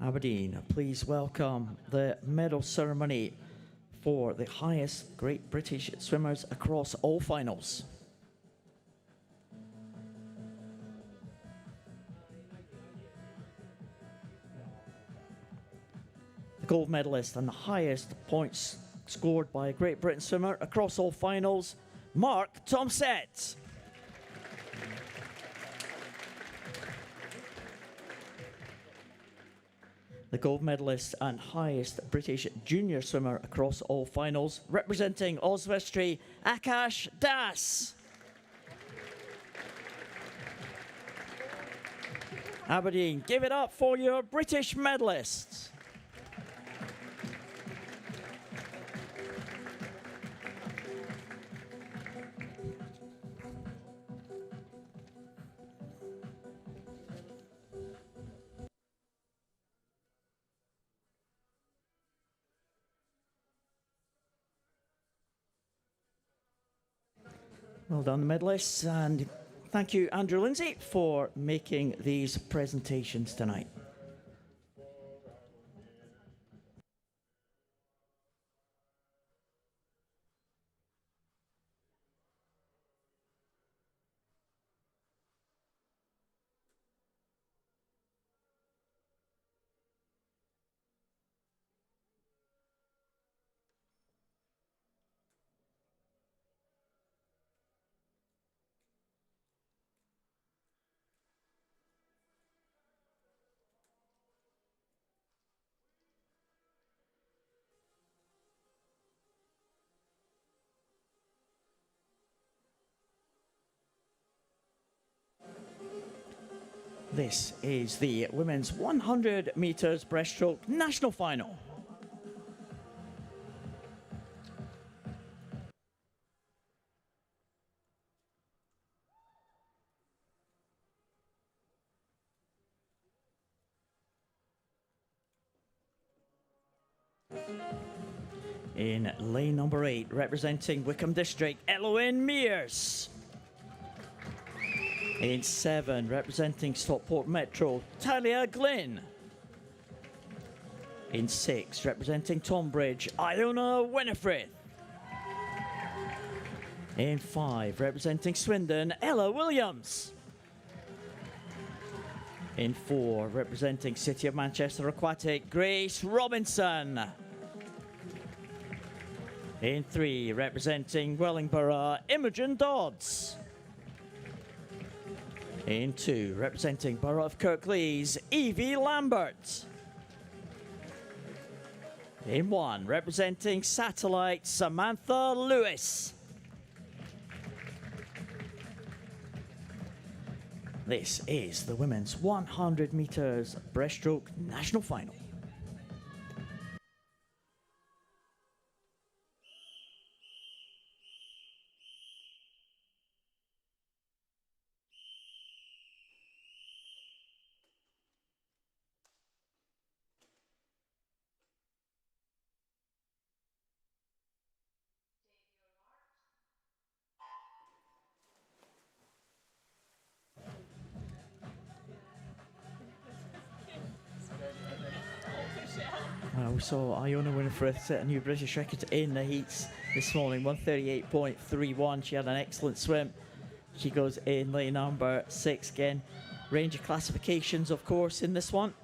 Speaker 10: Aberdeen, please welcome the medal ceremony for the highest Great British swimmers across all finals. The gold medalist and the highest points scored by a Great Britain swimmer across all finals, Mark Tomsett. The gold medalist and highest British junior swimmer across all finals, representing Oswestry, Akash Das. Aberdeen, give it up for your British medalists. Well done, the medalists, and thank you, Andrew Lindsay, for making these presentations tonight. This is the women's 100 metres breaststroke national final. In lane number 8, representing Wickham District, Eloine Mears. In 7, representing Stockport Metro, Talia Glynn. In 6, representing Tonbridge, Iona Winifred. In 5, representing Swindon, Ella Williams. In 4, representing City of Manchester Aquatic, Grace Robinson. In 3, representing Wellingborough, Imogen Dodds. In 2, representing Borough of Kirklees, Evie Lambert. In 1, representing Satellite, Samantha Lewis. This is the women's 100 meters breaststroke national final. We saw Iona Winifred set a new British record in the heats this morning, 138.31. She had an excellent swim. She goes in lane number 6 again. Range of classifications, of course, in this one.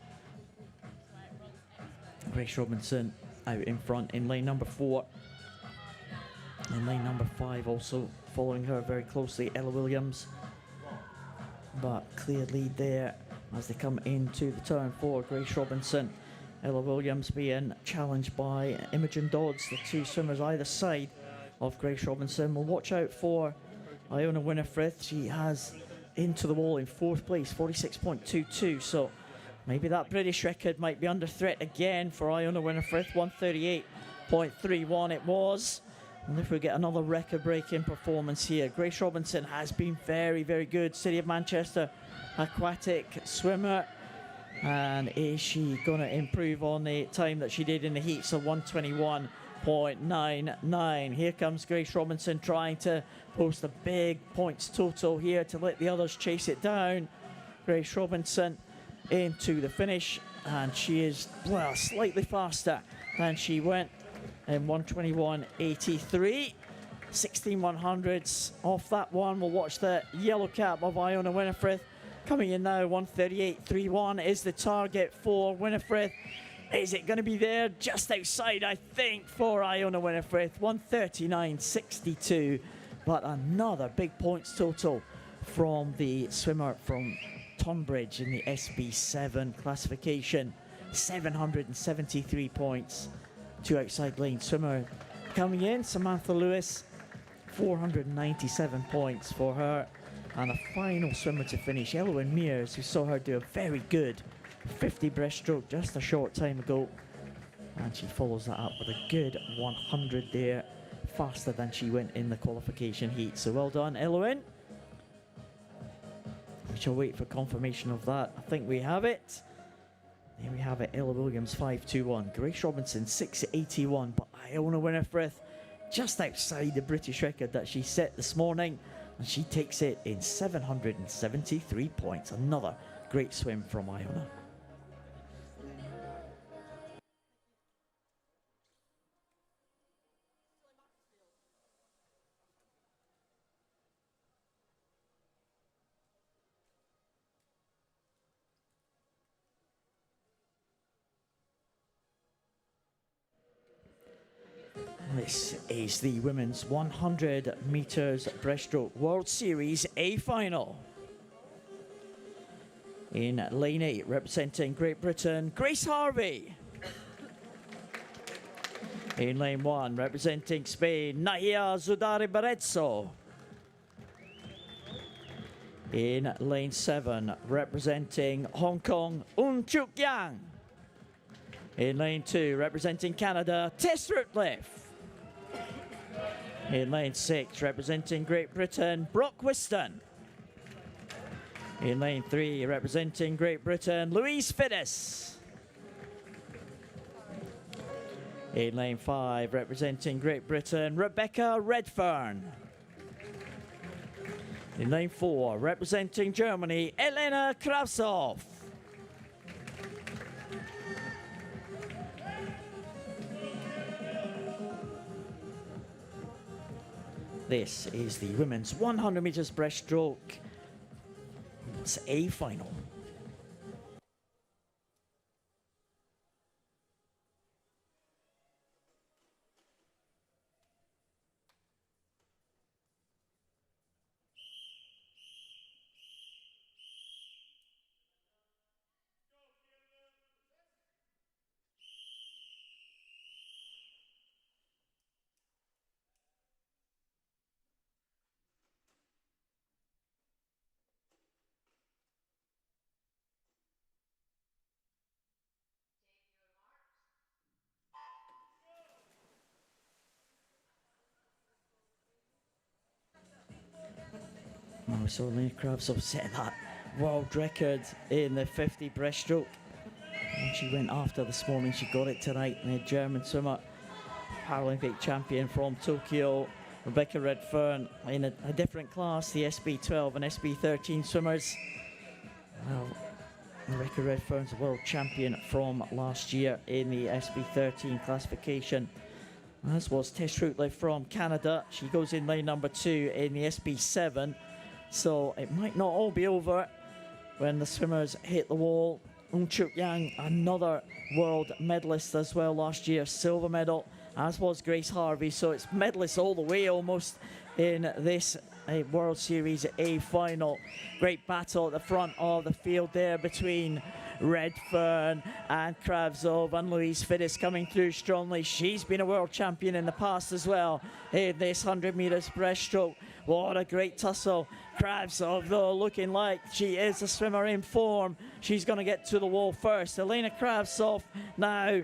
Speaker 10: Grace Robinson out in front in lane number 4. In lane number 5 also following her very closely, Ella Williams. But clear lead there as they come into the turn for Grace Robinson. Ella Williams being challenged by Imogen Dodds, the two swimmers either side of Grace Robinson. We'll watch out for Iona Winifred. She has into the wall in 4th place, 46.22. So maybe that British record might be under threat again for Iona Winifred. 138.31 it was. And if we get another record-breaking performance here, Grace Robinson has been very, very good. City of Manchester aquatic swimmer. And is she going to improve on the time that she did in the heats of 121.99? Here comes Grace Robinson trying to post a big points total here to let the others chase it down. Grace Robinson into the finish, and she is, well, slightly faster than she went in 121.83. 16/100ths off that one. We'll watch the yellow cap of Iona Winifred. Coming in now, 138.31 is the target for Winifred. Is it going to be there? Just outside, I think, for Iona Winifred. 139.62. But another big points total from the swimmer from Tonbridge in the SB7 classification. 773 points. 2 outside lane swimmer coming in, Samantha Lewis. 497 points for her. And a final swimmer to finish, Elowen Mears, who saw her do a very good 50 breaststroke just a short time ago. And she follows that up with a good 100 there, faster than she went in the qualification heat. So well done, Elowen. We shall wait for confirmation of that. I think we have it. There we have it, Ella Williams 5.21, Grace Robinson 6.81, but Iona Winifred just outside the British record that she set this morning. And she takes it in 773 points. Another great swim from Iona. This is the women's 100 meters breaststroke World Series A final. In lane 8, representing Great Britain, Grace Harvey. In lane 1, representing Spain, Nahia Zudari Barezzo. In lane 7, representing Hong Kong, Un Chuk Yang. In lane 2, representing Canada, Tess Rutliff. In lane 6, representing Great Britain, Brock Whiston. In lane 3, representing Great Britain, Louise Fiddis. In lane 5, representing Great Britain, Rebecca Redfern. In lane 4, representing Germany, Elena Kravtsov. This is the women's 100 meters breaststroke. It's a final. Oh, so Elena Kravtsov set that world record in the 50 breaststroke. And she went after this morning, she got it tonight. And the German swimmer, Paralympic champion from Tokyo, Rebecca Redfern, in a different class, the SB12 and SB13 swimmers. Well, Rebecca Redfern's a world champion from last year in the SB13 classification, as was Tess Rootliff from Canada. She goes in lane number 2 in the SB7, so it might not all be over when the swimmers hit the wall. Eunchuk Yang, another world medalist as well last year, silver medal, as was Grace Harvey, so it's medalists all the way almost in this World Series A final. Great battle at the front of the field there between Redfern and Kravtsov, and Louise Fittes coming through strongly. She's been a world champion in the past as well in this 100 meters breaststroke. What a great tussle. Kravtsov, though, looking like she is a swimmer in form. She's going to get to the wall first. Elena Kravtsov now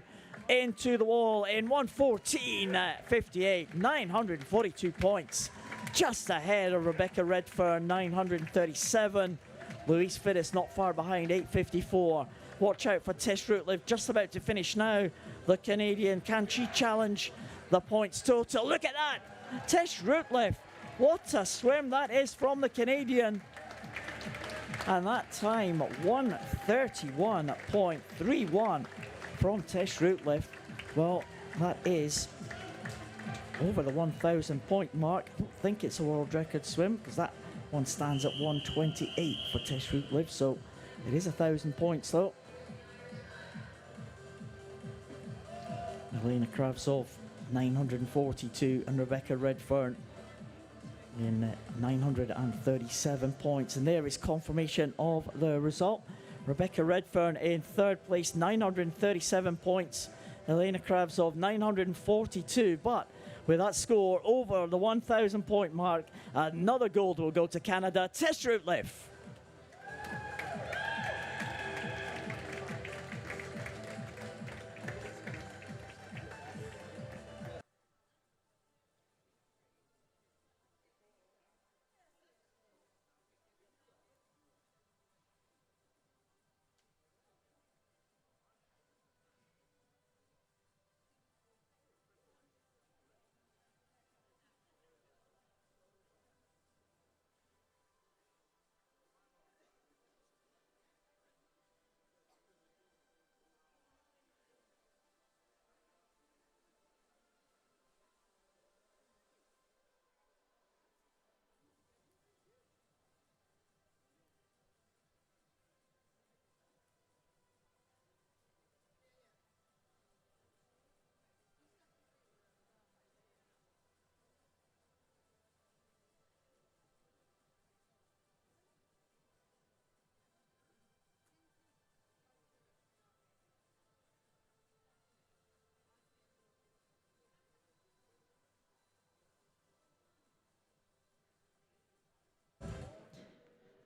Speaker 10: into the wall in 1:14.58, 942 points. Just ahead of Rebecca Redfern, 937. Louise Fittes not far behind, 8:54. Watch out for Tess Rootliff, just about to finish now. The Canadian, can she challenge the points total? Look at that! Tess Rootliff, what a swim that is from the Canadian. And that time, 1:31.31 from Tess Rootliff. Well, that is over the 1,000 point mark. I don't think it's a world record swim, because that one stands at 1:28 for Tess Rootliff, so it is 1,000 points though. Elena Kravtsov, 942, and Rebecca Redfern in 937 points. And there is confirmation of the result. Rebecca Redfern in third place, 937 points. Elena Kravtsov, 942, but with that score over the 1,000 point mark, another gold will go to Canada. Tess Rootliff.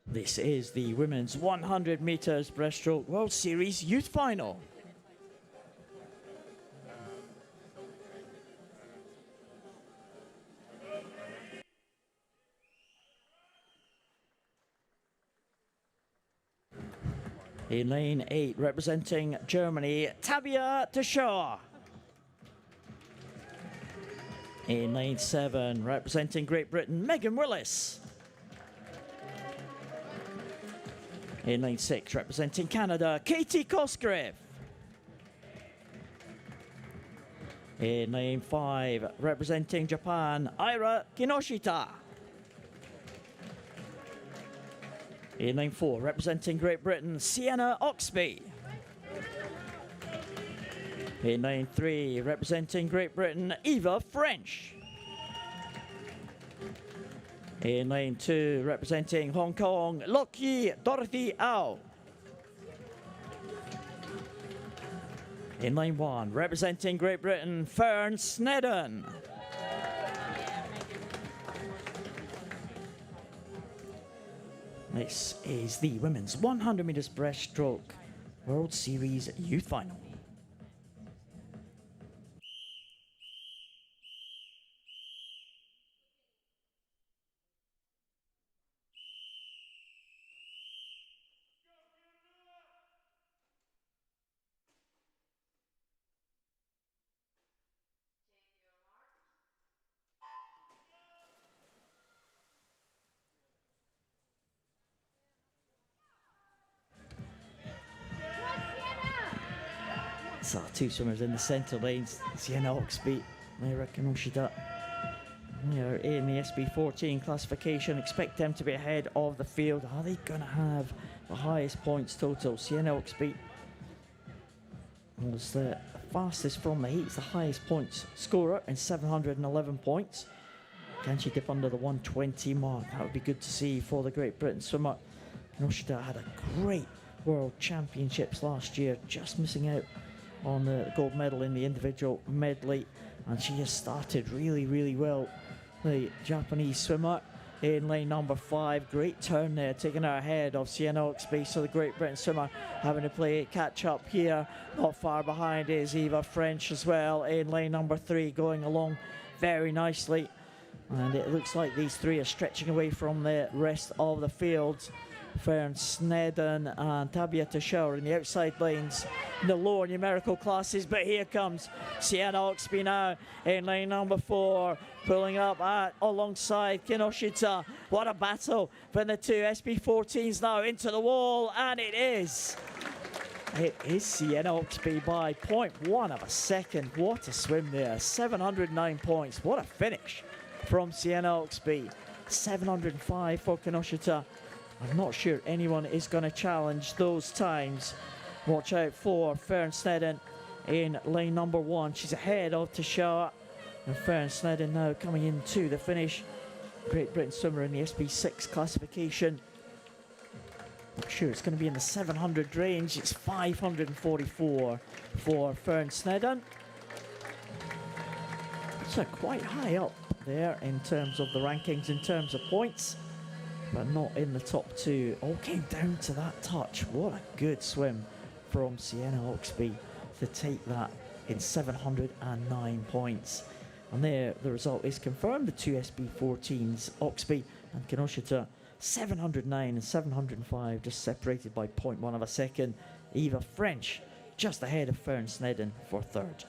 Speaker 10: This is the women's 100 meters breaststroke World Series Youth Final. In lane 8, representing Germany, Tabia Deshaw. In lane 7, representing Great Britain, Megan Willis. In lane 6, representing Canada, Katie Cosgrave. In lane 5, representing Japan, Ira Kinoshita. In lane 4, representing Great Britain, Sienna Oxby. In lane 3, representing Great Britain, Eva French. In lane 2, representing Hong Kong, Loki Dorothy Au. In lane 1, representing Great Britain, Fern Snedden. This is the women's 100 meters breaststroke World Series Youth Final. So 2 swimmers in the centre lanes. Sienna Oxby, Naira Kinoshita. They're in the SB14 classification. Expect them to be ahead of the field. Are they going to have the highest points total? Sienna Oxby was the fastest from the heats, the highest points scorer in 711 points. Can she dip under the 120 mark? That would be good to see for the Great Britain swimmer. Kinoshita had a great World Championships last year, just missing out on the gold medal in the individual medley, and she has started really, really well. The Japanese swimmer in lane number 5, great turn there, taking her ahead of Sienna Oxby. So the Great Britain swimmer having to play catch up here. Not far behind is Eva French as well in lane number 3, going along very nicely. And it looks like these 3 are stretching away from the rest of the field. Fern Snedden and Tabia Tashauer in the outside lanes in the lower numerical classes, but here comes Sienna Oxby now in lane number 4, pulling up alongside Kinoshita. What a battle for the 2 SB14s now into the wall, and it is Sienna Oxby by 0.1 of a second. What a swim there, 709 points. What a finish from Sienna Oxby. 705 for Kinoshita. I'm not sure anyone is going to challenge those times. Watch out for Fern Snedden in lane number 1. She's ahead of Tashawa. And Fern Snedden now coming into the finish. Great Britain swimmer in the SB6 classification. Not sure it's going to be in the 700 range. It's 544 for Fern Snedden. So quite high up there in terms of the rankings, in terms of points, but not in the top 2. All came down to that touch. What a good swim from Sienna Oxby to take that in 709 points. And there the result is confirmed. The 2 SB14s, Oxby and Kinoshita, 709 and 705, just separated by 0.1 of a second. Eva French just ahead of Fern Snedden for 3rd.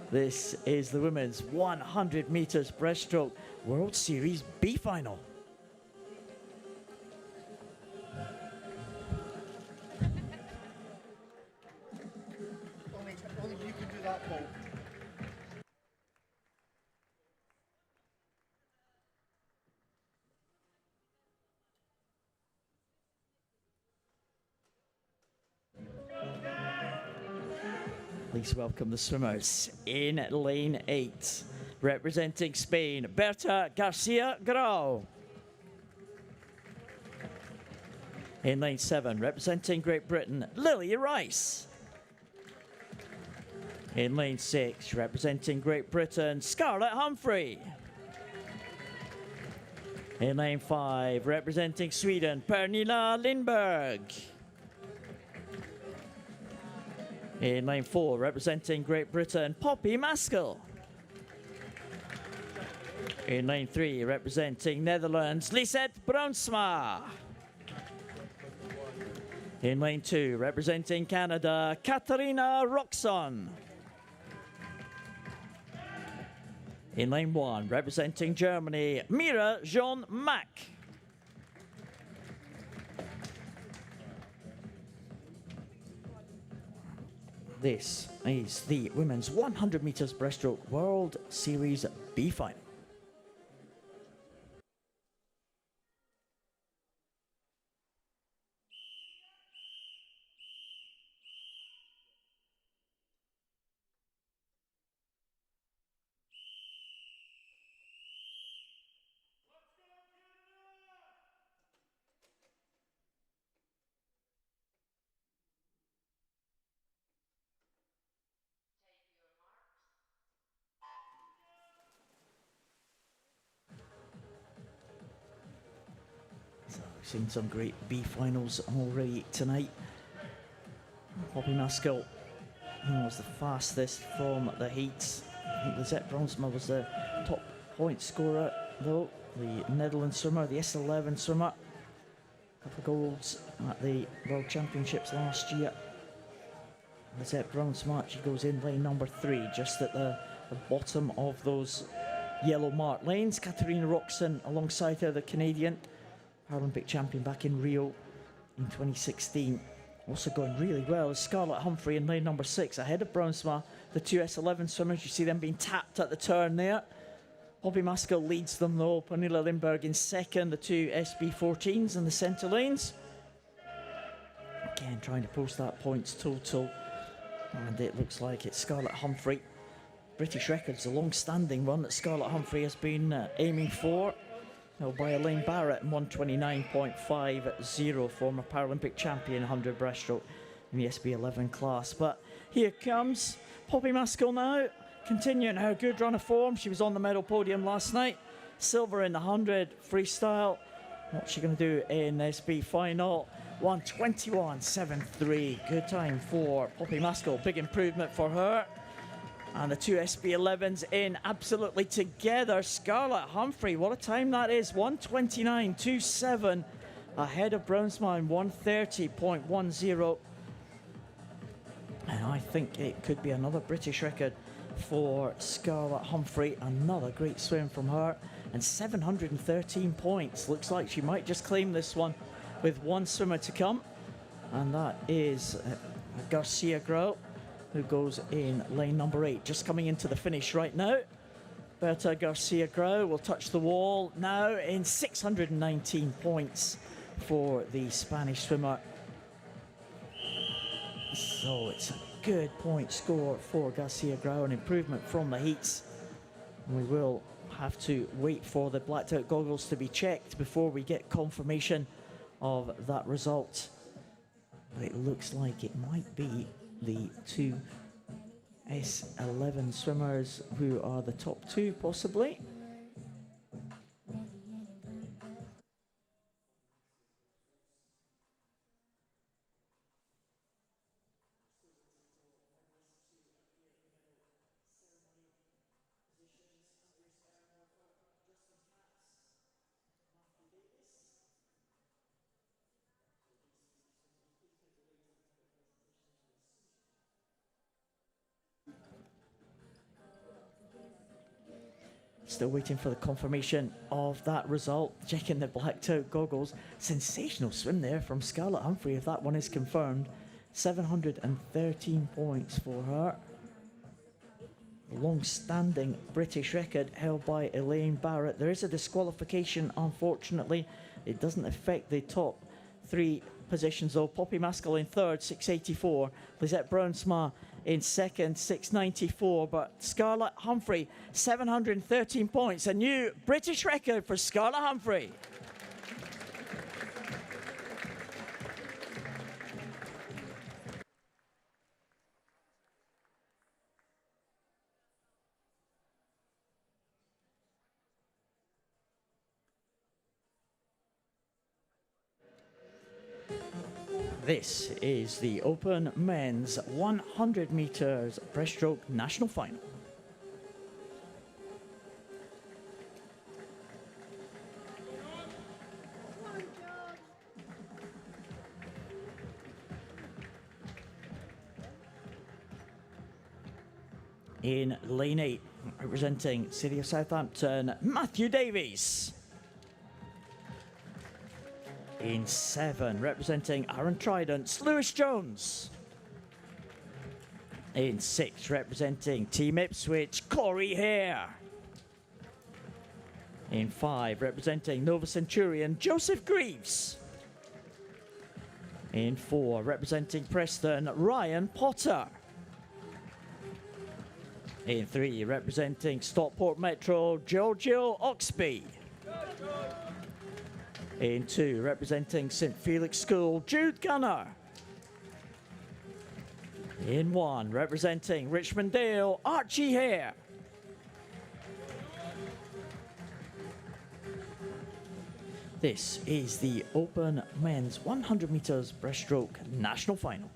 Speaker 10: This is the women's 100 meters breaststroke World Series B final.
Speaker 11: Only you can do that, Paul.
Speaker 10: Please welcome the swimmers in lane 8. Representing Spain, Berta Garcia Grau. In lane 7, representing Great Britain, Lily Rice. In lane 6, representing Great Britain, Scarlett Humphrey. In lane 5, representing Sweden, Pernilla Lindberg. In lane 4, representing Great Britain, Poppy Maskell. In lane 3, representing Netherlands, Lisette Brunsma. In lane 2, representing Canada, Katarina Roxon. In lane 1, representing Germany, Mira Jean Mack. This is the women's 100 meters breaststroke World Series B final. Seen some great B finals already tonight. Poppy Maskell was the fastest from the heats. I think Lisette Brunsma was the top point scorer, though. The Netherlands swimmer, the S11 swimmer. A couple of golds at the World Championships last year. Lisette Brunsma, she goes in lane number 3, just at the bottom of those yellow marked lanes. Katarina Roxon alongside her, the Canadian Paralympic champion back in Rio in 2016. Also going really well is Scarlett Humphrey in lane number 6, ahead of Brunsma. The two S11 swimmers, you see them being tapped at the turn there. Poppy Maskell leads them though. Pernilla Lindberg in second, the two SB14s in the centre lanes. Again, trying to post that points total. And it looks like it's Scarlett Humphrey. British record's a long-standing one that Scarlett Humphrey has been aiming for. Held by Elaine Barrett in 129.50, former Paralympic champion 100 breaststroke in the SB11 class. But here comes Poppy Maskell now, continuing her good run of form. She was on the medal podium last night. Silver in the 100 freestyle. What's she going to do in SB final? 121.73. Good time for Poppy Maskell. Big improvement for her. And the two SB11s in absolutely together. Scarlett Humphrey, what a time that is. 129.27 ahead of Brunsma in 130.10. And I think it could be another British record for Scarlett Humphrey. Another great swim from her. And 713 points. Looks like she might just claim this one with one swimmer to come. And that is Garcia Grau, who goes in lane number 8, just coming into the finish right now. Berta Garcia Grau will touch the wall now in 619 points for the Spanish swimmer. So it's a good point score for Garcia Grau, an improvement from the heats. We will have to wait for the blacked out goggles to be checked before we get confirmation of that result. But it looks like it might be the two S11 swimmers who are the top two, possibly. Still waiting for the confirmation of that result. Checking the blacked out goggles. Sensational swim there from Scarlett Humphrey, if that one is confirmed. 713 points for her. Long-standing British record held by Elaine Barrett. There is a disqualification, unfortunately. It doesn't affect the top 3 positions though. Poppy Maskell in third, 684. Lisette Brunsma in second, 694. But Scarlett Humphrey, 713 points. A new British record for Scarlett Humphrey. This is the Open Men's 100 meters breaststroke national final. In lane 8, representing City of Southampton, Matthew Davies. In 7, representing Aaron Trident, Lewis Jones. In 6, representing Team Ipswich, Corey Hare. In 5, representing Nova Centurion, Joseph Greaves. In 4, representing Preston, Ryan Potter. In 3, representing Stockport Metro, Giorgio Oxby. In 2, representing St Felix School, Jude Gunner. In 1, representing Richmond Dale, Archie Hare. This is the Open Men's 100 metres breaststroke national final.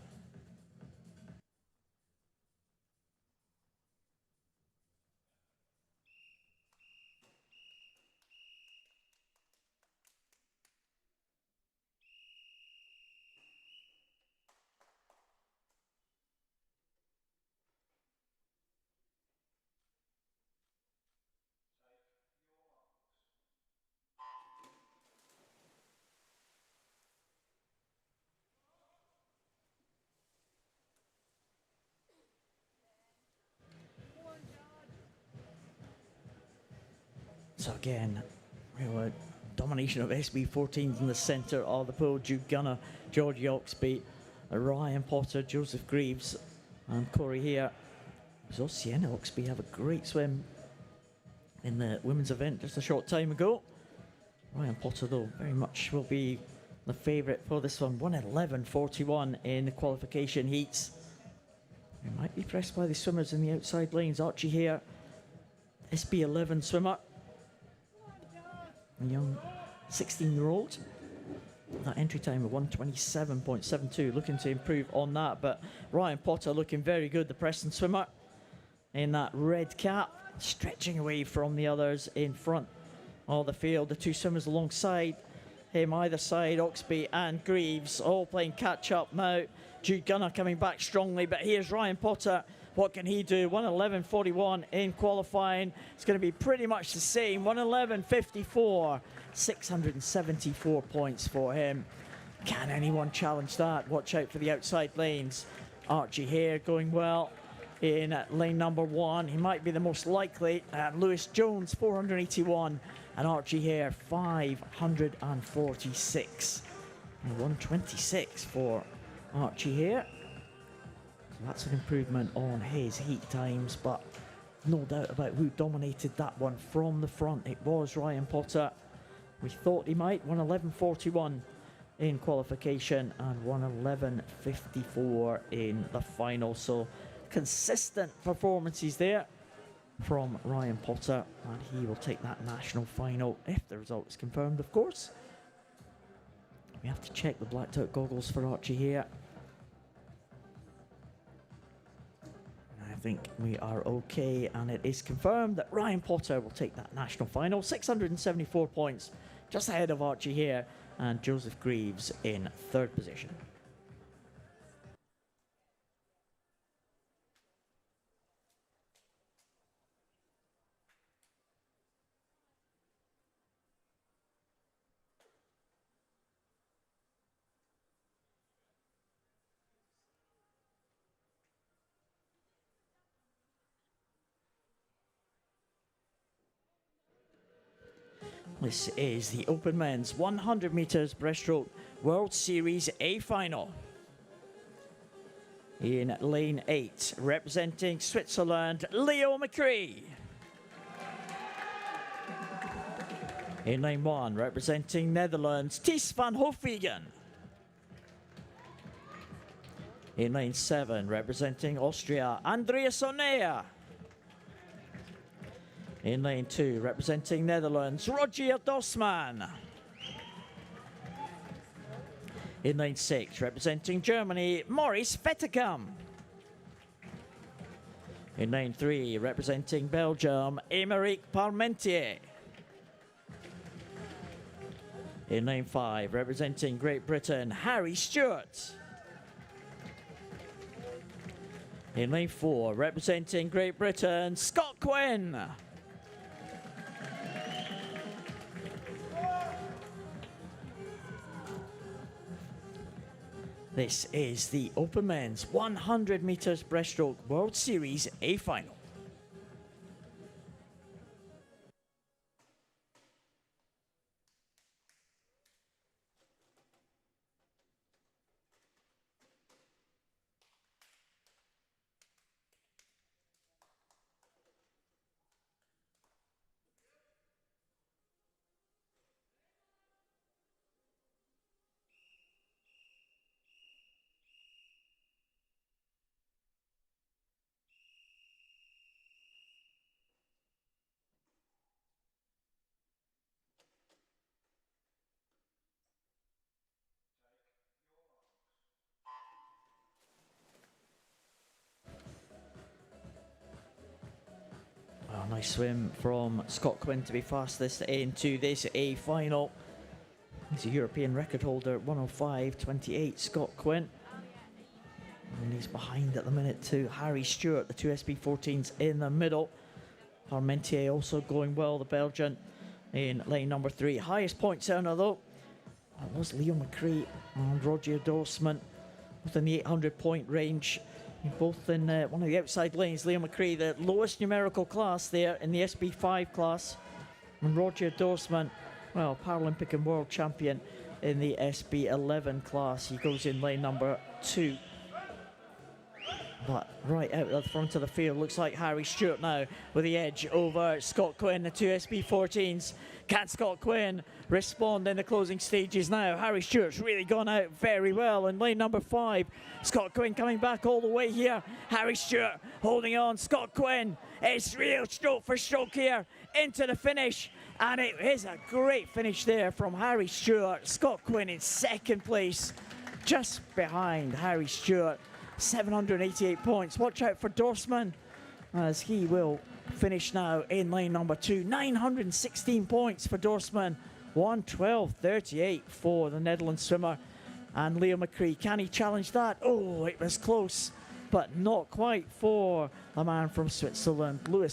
Speaker 10: So again, real domination of SB14s in the centre of the pool. Jude Gunner, Georgie Oxby, Ryan Potter, Joseph Greaves, and Corey here. So Sienna Oxby have a great swim in the women's event just a short time ago. Ryan Potter, though, very much will be the favourite for this one. 1:11.41 in the qualification heats. He might be pressed by the swimmers in the outside lanes. Archie here, SB11 swimmer. A young 16-year-old. That entry time of 1:27.72, looking to improve on that. But Ryan Potter looking very good, the Preston swimmer, in that red cap, stretching away from the others in front of the field. The two swimmers alongside him, either side, Oxby and Greaves, all playing catch-up now. Jude Gunner coming back strongly, but here's Ryan Potter. What can he do? 1:11.41 in qualifying. It's going to be pretty much the same. 1:11.54. 674 points for him. Can anyone challenge that? Watch out for the outside lanes. Archie here going well in lane number 1. He might be the most likely. Lewis Jones, 481. And Archie here, 546. And 126 for Archie here. That's an improvement on his heat times, but no doubt about who dominated that one from the front. It was Ryan Potter. We thought he might. 1:11.41 in qualification and 1:11.54 in the final. So consistent performances there from Ryan Potter, and he will take that national final if the result is confirmed, of course. We have to check the blacked out goggles for Archie here. I think we are okay, and it is confirmed that Ryan Potter will take that national final. 674 points, just ahead of Archie here, and Joseph Greaves in 3rd position. This is the Open Men's 100 metres breaststroke World Series A final. In lane 8, representing Switzerland, Leo McCree. In lane 1, representing Netherlands, Ties van Hofwegen. In lane 7, representing Austria, Andreas Onea. In lane 2, representing Netherlands, Rogier Dosman. In lane 6, representing Germany, Maurice Vetterkamp. In lane 3, representing Belgium, Aymeric Parmentier. In lane 5, representing Great Britain, Harry Stewart. In lane 4, representing Great Britain, Scott Quinn. This is the Open Men's 100 metres breaststroke World Series A final. Nice swim from Scott Quinn to be fastest into this A final. He's a European record holder, 105.28, Scott Quinn. And he's behind at the minute to Harry Stewart, the two SB14s in the middle. Parmentier also going well, the Belgian, in lane number 3. Highest points earner though, that was Leo McCree and Roger Dorsman, within the 800 point range. Both in one of the outside lanes. Leo McCree, the lowest numerical class there in the SB5 class. And Roger Dorsman, well, Paralympic and world champion in the SB11 class. He goes in lane number 2. But right out at the front of the field, looks like Harry Stewart now with the edge over Scott Quinn, the two SB14s. Can Scott Quinn respond in the closing stages now? Harry Stewart's really gone out very well in lane number 5. Scott Quinn coming back all the way here. Harry Stewart holding on. Scott Quinn, it's real stroke for stroke here into the finish. And it is a great finish there from Harry Stewart. Scott Quinn in second place, just behind Harry Stewart. 788 points. Watch out for Dorsman as he will finish now in lane number 2. 916 points for Dorsman. 112.38 for the Netherlands swimmer. And Leo McCree, can he challenge that? Oh, it was close, but not quite for the man from Switzerland. Leo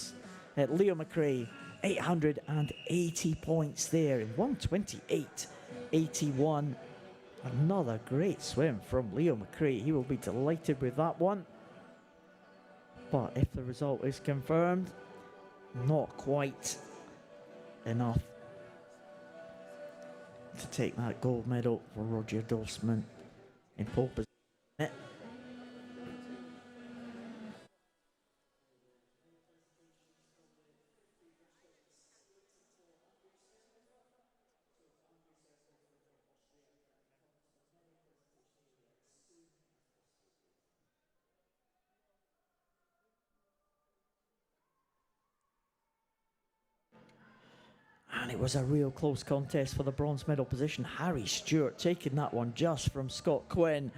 Speaker 10: McCree, 880 points there in 128.81. Another great swim from Leo McCree. He will be delighted with that one. But if the result is confirmed, not quite enough to take that gold medal for Roger Dorsman in pole position. And it was a real close contest for the bronze medal position. Harry Stewart taking that one just from Scott Quinn.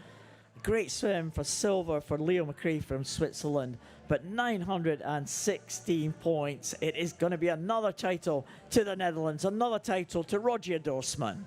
Speaker 10: Great swim for silver for Leo McCree from Switzerland, but 916 points. It is going to be another title to the Netherlands, another title to Roger Dorsman.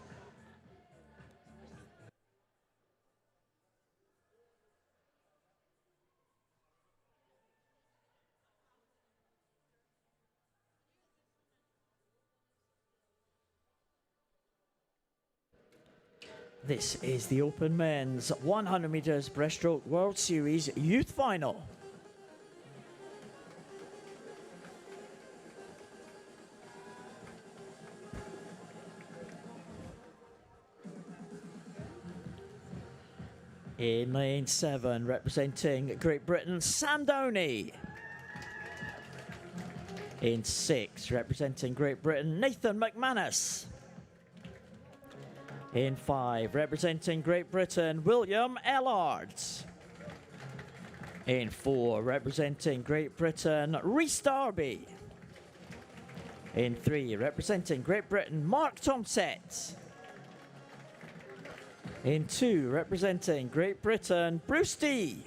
Speaker 10: This is the Open Men's 100 meters breaststroke World Series Youth Final. In lane 7, representing Great Britain, Sam Downey. In 6, representing Great Britain, Nathan McManus. In 5, representing Great Britain, William Ellards. In 4, representing Great Britain, Rhys Darby. In 3, representing Great Britain, Mark Tomset. In 2, representing Great Britain, Bruce D.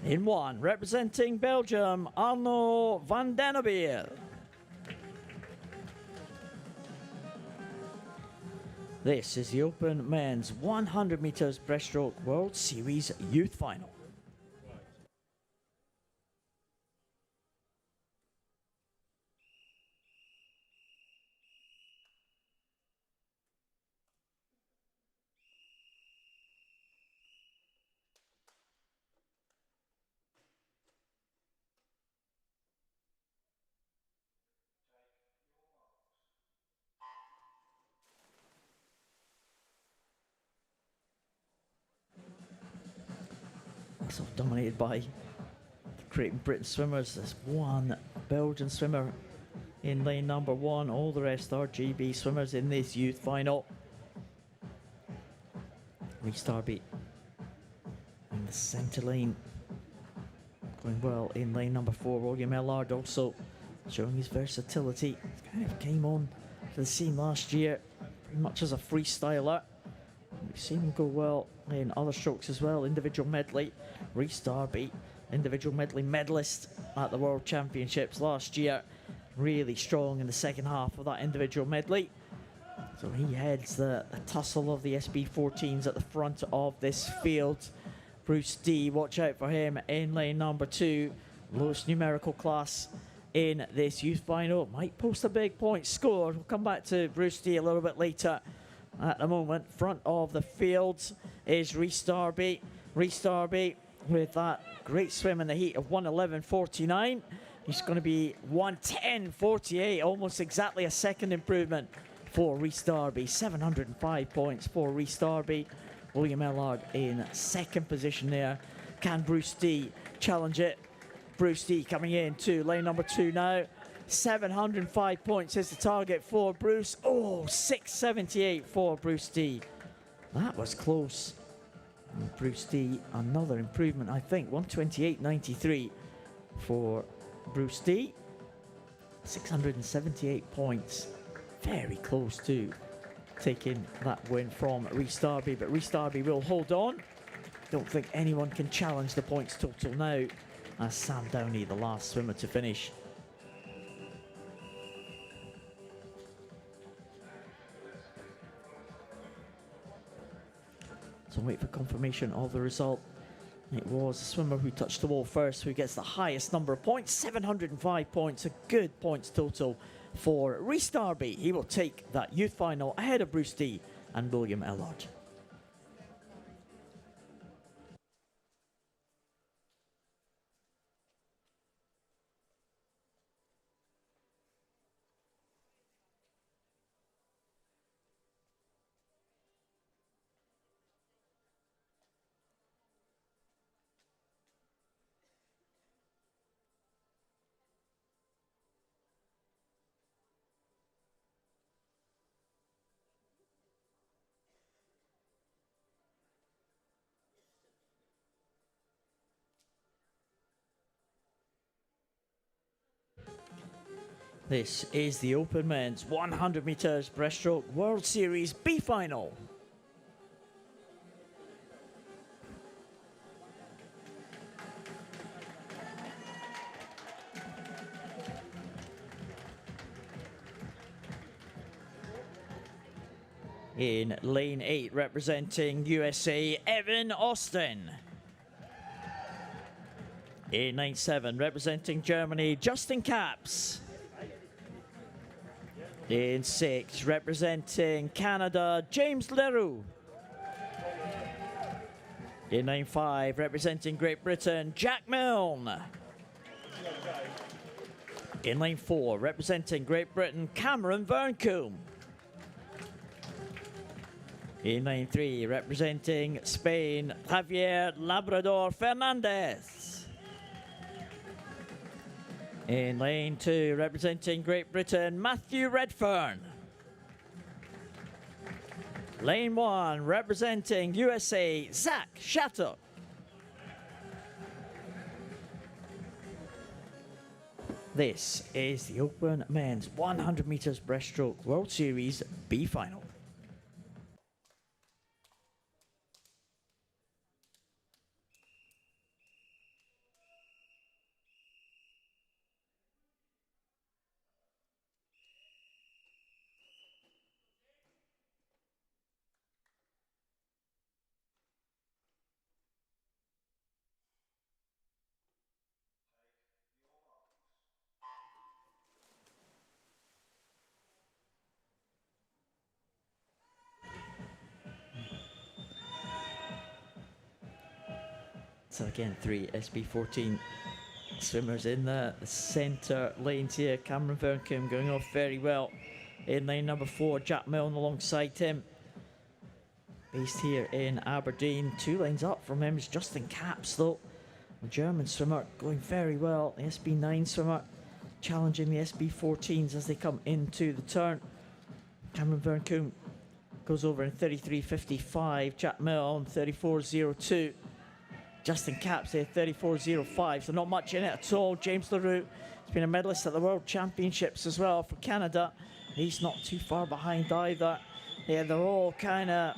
Speaker 10: In 1, representing Belgium, Arno van den Abel. This is the Open Men's 100 meters breaststroke World Series Youth Final. So dominated by the Great Britain swimmers. There's one Belgian swimmer in lane number 1. All the rest are GB swimmers in this youth final. Rhys Darby in the centre lane, going well in lane number 4. William Ellard also showing his versatility. Kind of came on to the scene last year pretty much as a freestyler. We've seen him go well in other strokes as well, individual medley. Rhys Darby individual medley medalist at the World Championships last year. Really strong in the second half of that individual medley. So he heads the tussle of the SB14s at the front of this field. Bruce D, watch out for him in lane number 2. Lowest numerical class in this youth final. Might post a big point score. We'll come back to Bruce D a little bit later. At the moment, front of the field is Rhys Darby. Rhys Darby with that great swim in the heat of 1:11.49. He's going to be 1:10.48, almost exactly a second improvement for Rhys Darby. 705 points for Rhys Darby. William Ellard in second position there. Can Bruce D challenge it? Bruce D coming in to lane number 2 now. 705 points is the target for Bruce. Oh, 678 for Bruce D. That was close. And Bruce D, another improvement, I think. 128.93 for Bruce D. 678 points. Very close to taking that win from Rhys Darby, but Rhys Darby will hold on. Don't think anyone can challenge the points total now, as Sam Downey, the last swimmer to finish. So wait for confirmation of the result. It was the swimmer who touched the wall first who gets the highest number of points, 705 points, a good points total for Rhys Darby. He will take that youth final ahead of Bruce D and William Ellard. This is the Open Men's 100 metres breaststroke World Series B final. In lane 8, representing USA, Evan Austin. In lane 7, representing Germany, Justin Capps. In 6, representing Canada, James Leroux. In lane 5, representing Great Britain, Jack Milne. In lane 4, representing Great Britain, Cameron Verncombe. In lane 3, representing Spain, Javier Labrador Fernandez. In lane 2, representing Great Britain, Matthew Redfern. Lane 1, representing USA, Zach Shatter. This is the Open Men's 100 metres breaststroke World Series B final. So again, 3 SB14 swimmers in the centre lanes here. Cameron Verncombe going off very well in lane number 4. Jack Milne alongside him. Based here in Aberdeen. 2 lanes up from him is Justin Capps though. The German swimmer going very well. The SB9 swimmer challenging the SB14s as they come into the turn. Cameron Verncombe goes over in 33.55. Jack Milne 34.02. Justin Capps here, 34.05, so not much in it at all. James Leroux has been a medalist at the World Championships as well for Canada. He's not too far behind either. Yeah, they're all kind of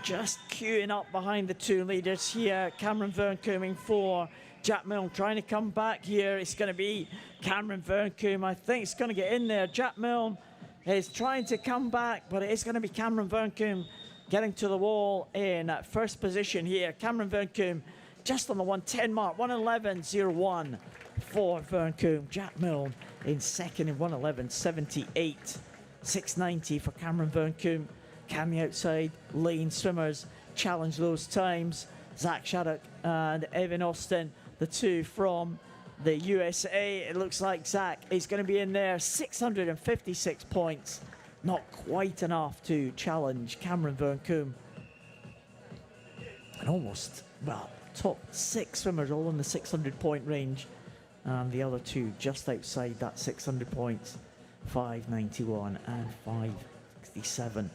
Speaker 10: just queuing up behind the two leaders here. Cameron Verncombe in 4. Jack Milne trying to come back here. It's going to be Cameron Verncombe. I think it's going to get in there. Jack Milne is trying to come back, but it is going to be Cameron Verncombe getting to the wall in first position here. Cameron Verncombe just on the 110 mark, 111.01 for Verncombe. Jack Milne in second in 111.78. 690 for Cameron Verncombe. Can the outside lane swimmers challenge those times? Zach Shattuck and Evan Austin, the two from the USA. It looks like Zach is going to be in there. 656 points. Not quite enough to challenge Cameron Verncombe. And almost, well, top 6 swimmers all in the 600 point range. And the other two just outside that 600 points. 591 and 567.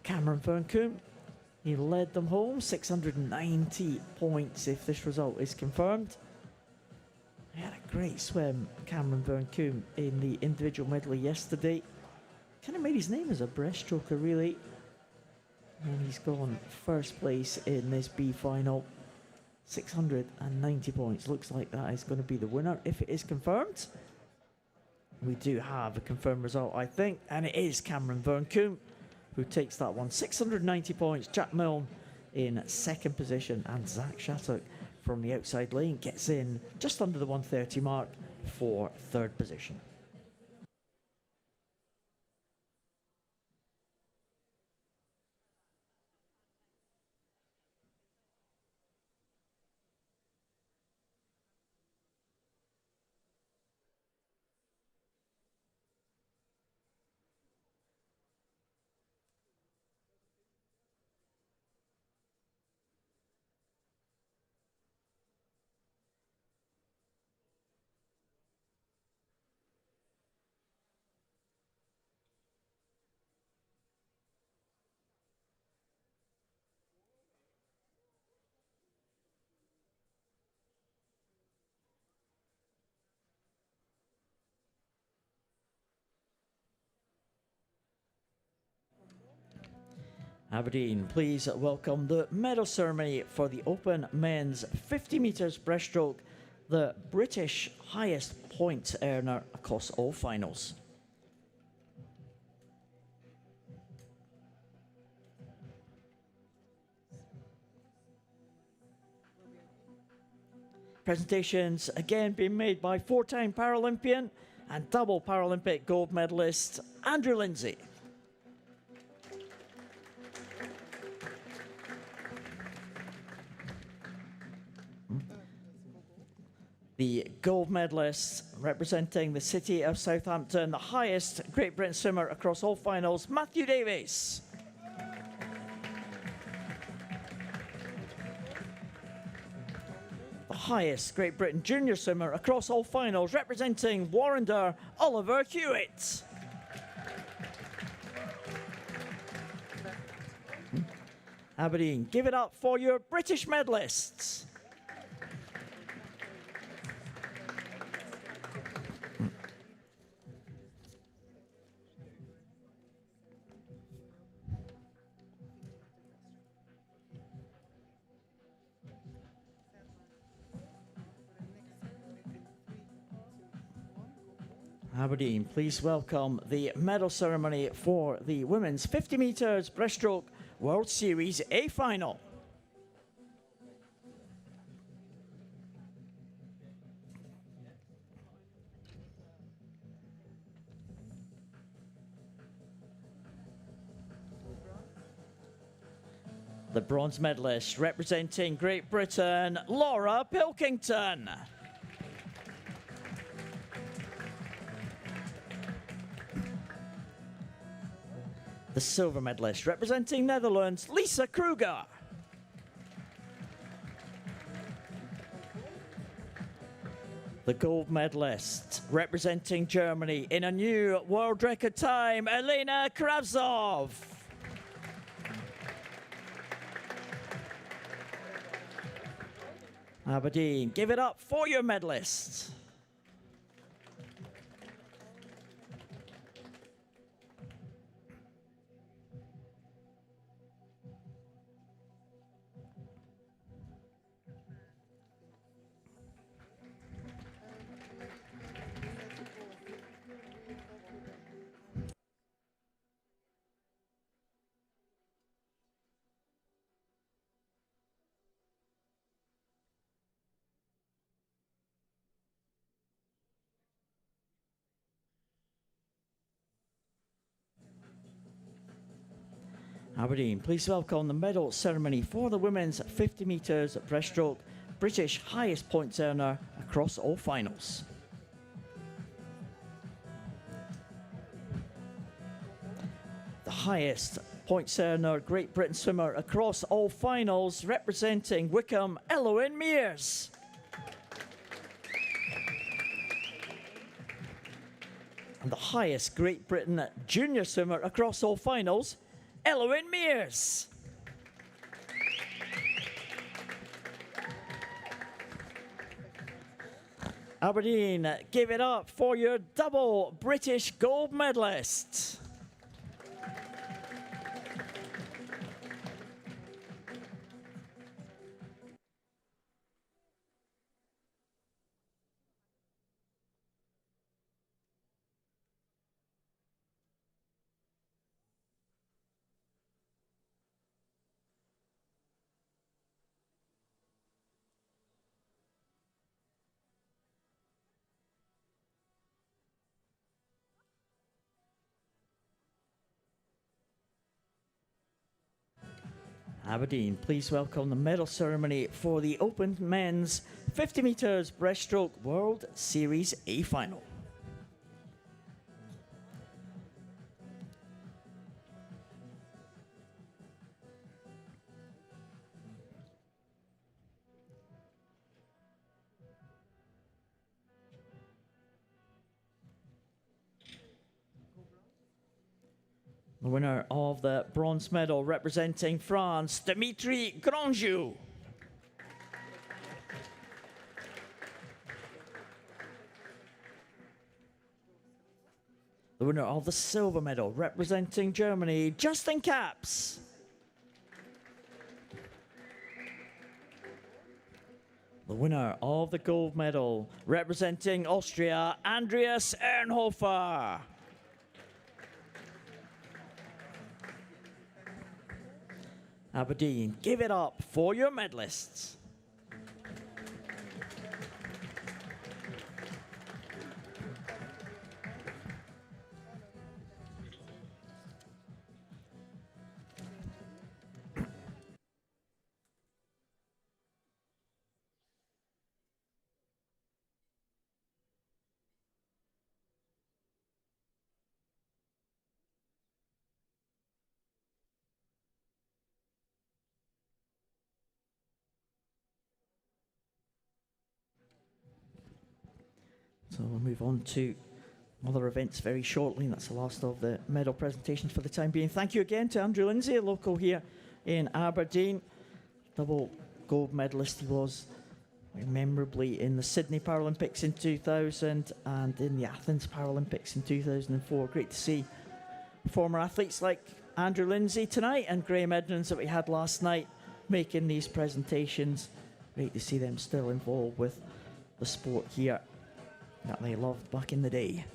Speaker 10: Cameron Verncombe, he led them home, 690 points if this result is confirmed. He had a great swim, Cameron Verncombe, in the individual medley yesterday. Kind of made his name as a breaststroker, really. And he's gone first place in this B final. 690 points. Looks like that is going to be the winner if it is confirmed. We do have a confirmed result, I think, and it is Cameron Verncombe who takes that one. 690 points. Jack Milne in second position, and Zach Shattuck from the outside lane gets in just under the 130 mark for third position. Aberdeen, please welcome the medal ceremony for the Open Men's 50 metres breaststroke, the British highest points earner across all finals. Presentations again being made by 4-time Paralympian and double Paralympic gold medalist Andrew Lindsay. The gold medalist representing the city of Southampton, the highest Great Britain swimmer across all finals, Matthew Davies. The highest Great Britain junior swimmer across all finals, representing Warrender, Oliver Hewitt. Aberdeen, give it up for your British medalists. Aberdeen, please welcome the medal ceremony for the women's 50 metres breaststroke World Series A final. The bronze medalist representing Great Britain, Laura Pilkington. The silver medalist representing Netherlands, Lisa Kruger. The gold medalist representing Germany in a new world record time, Elena Kravtsov. Aberdeen, give it up for your medalists. Aberdeen, please welcome the medal ceremony for the women's 50 metres breaststroke, British highest points earner across all finals. The highest points earner, Great Britain swimmer across all finals, representing Wickham, Elowen Mears. And the highest Great Britain junior swimmer across all finals, Elowen Mears. Aberdeen, give it up for your double British gold medalist. Aberdeen, please welcome the medal ceremony for the Open Men's 50 metres breaststroke World Series A final. The winner of the bronze medal representing France, Dimitri Grandjou. The winner of the silver medal representing Germany, Justin Capps. The winner of the gold medal representing Austria, Andreas Ernhofer. Aberdeen, give it up for your medalists. So we'll move on to other events very shortly, and that's the last of the medal presentations for the time being. Thank you again to Andrew Lindsay, a local here in Aberdeen. Double gold medalist he was memorably in the Sydney Paralympics in 2000 and in the Athens Paralympics in 2004. Great to see former athletes like Andrew Lindsay tonight and Graham Edmonds that we had last night making these presentations. Great to see them still involved with the sport here that they loved back in the day.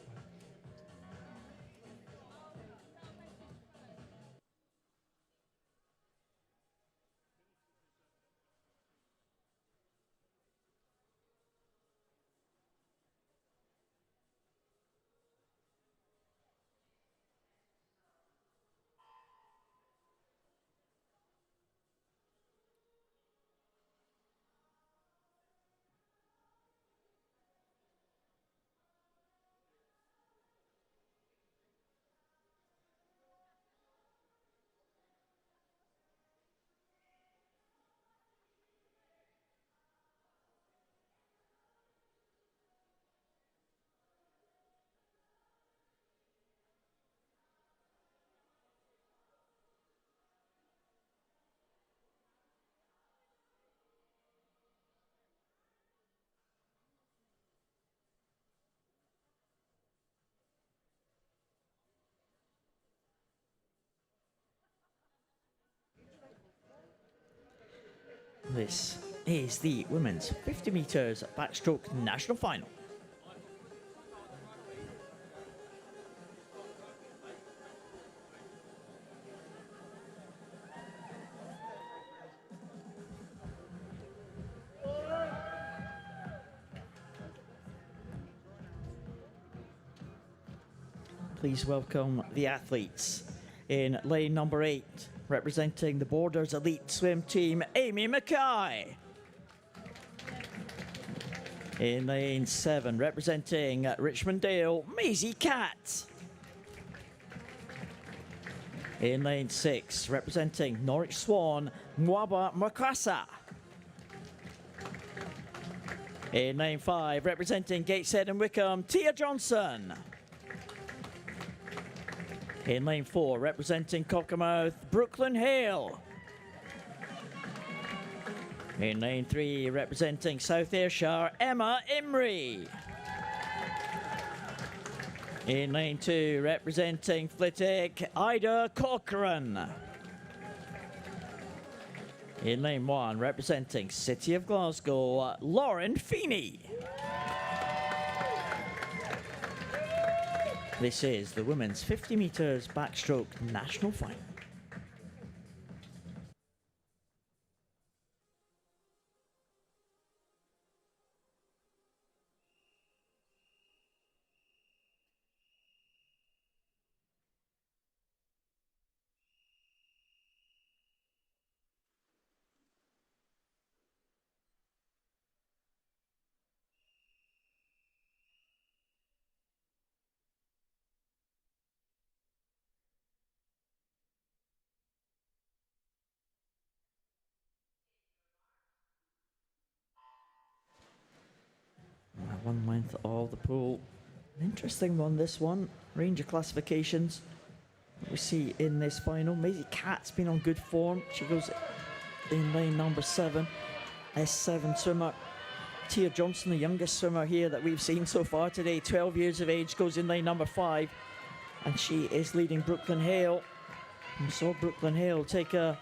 Speaker 10: This is the women's 50 metres backstroke national final. Please welcome the athletes in lane number 8. representing the Borders Elite Swim Team, Amy Mackay. In lane 7, representing Richmond Dale, Maisie Catt. In lane 6, representing Norwich Swan, Mwaba Makasa. In lane 5, representing Gateshead and Wickham, Tia Johnson. In lane 4, representing Cockermouth, Brooklyn Hale. In lane 3, representing South Ayrshire, Emma Imrie. In lane 2, representing Flitwick, Ida Cochrane. In lane 1, representing City of Glasgow, Lauren Feeney. This is the women's 50 metres backstroke national final. One length of the pool. An interesting one, this one. Range of classifications we see in this final. Maisie Catt's been on good form. She goes in lane number 7. S7 swimmer. Tia Johnson, the youngest swimmer here that we've seen so far today, 12 years of age, goes in lane number 5. And she is leading Brooklyn Hale. We saw Brooklyn Hale take a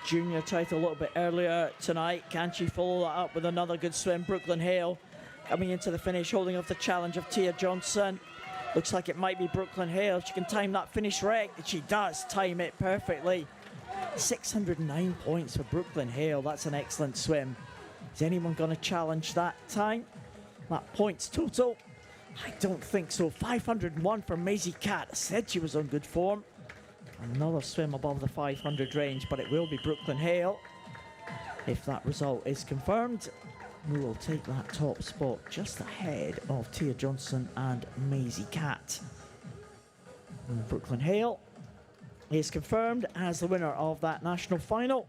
Speaker 10: junior title a little bit earlier tonight. Can she follow that up with another good swim? Brooklyn Hale coming into the finish, holding off the challenge of Tia Johnson. Looks like it might be Brooklyn Hale. She can time that finish right. She does time it perfectly. 609 points for Brooklyn Hale. That's an excellent swim. Is anyone going to challenge that time? That points total? I don't think so. 501 for Maisie Catt. I said she was on good form. Another swim above the 500 range, but it will be Brooklyn Hale. If that result is confirmed, we will take that top spot just ahead of Tia Johnson and Maisie Catt. And Brooklyn Hale is confirmed as the winner of that national final,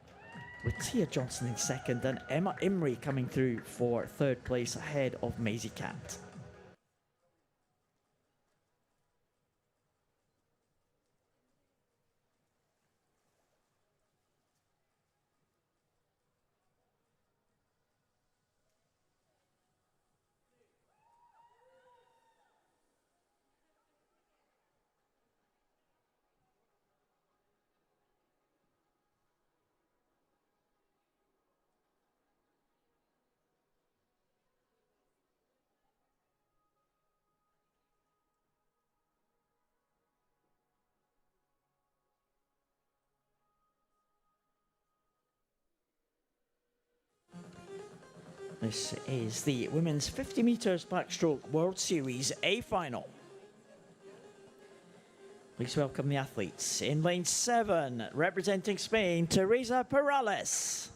Speaker 10: with Tia Johnson in second and Emma Imrie coming through for third place ahead of Maisie Catt. This is the Women's 50 metres Backstroke World Series A final. Please welcome the athletes. In lane 7, representing Spain, Teresa Perales.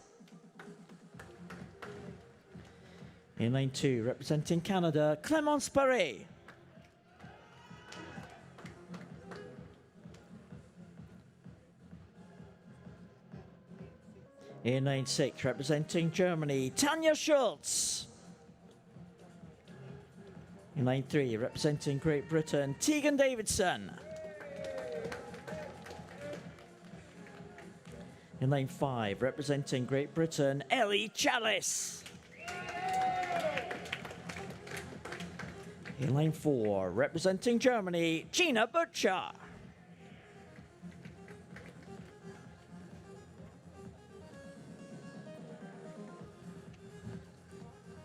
Speaker 10: In lane 2, representing Canada, Clémence Paré. In lane 6, representing Germany, Tanja Schultz. In lane 3, representing Great Britain, Tegan Davidson. In lane 5, representing Great Britain, Ellie Chalice. In lane 4, representing Germany, Gina Butcher.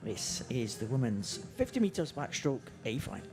Speaker 10: This is the women's 50 metres backstroke A final.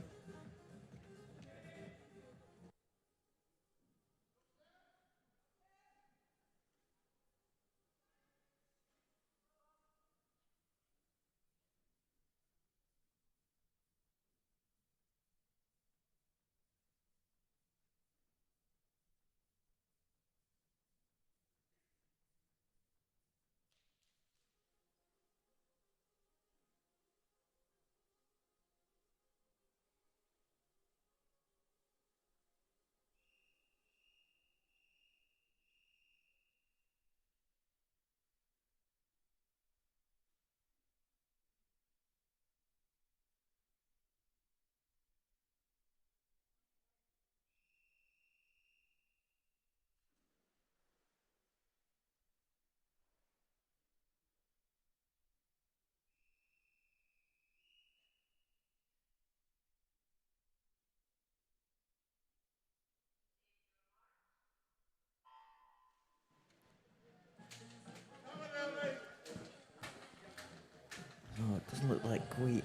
Speaker 10: we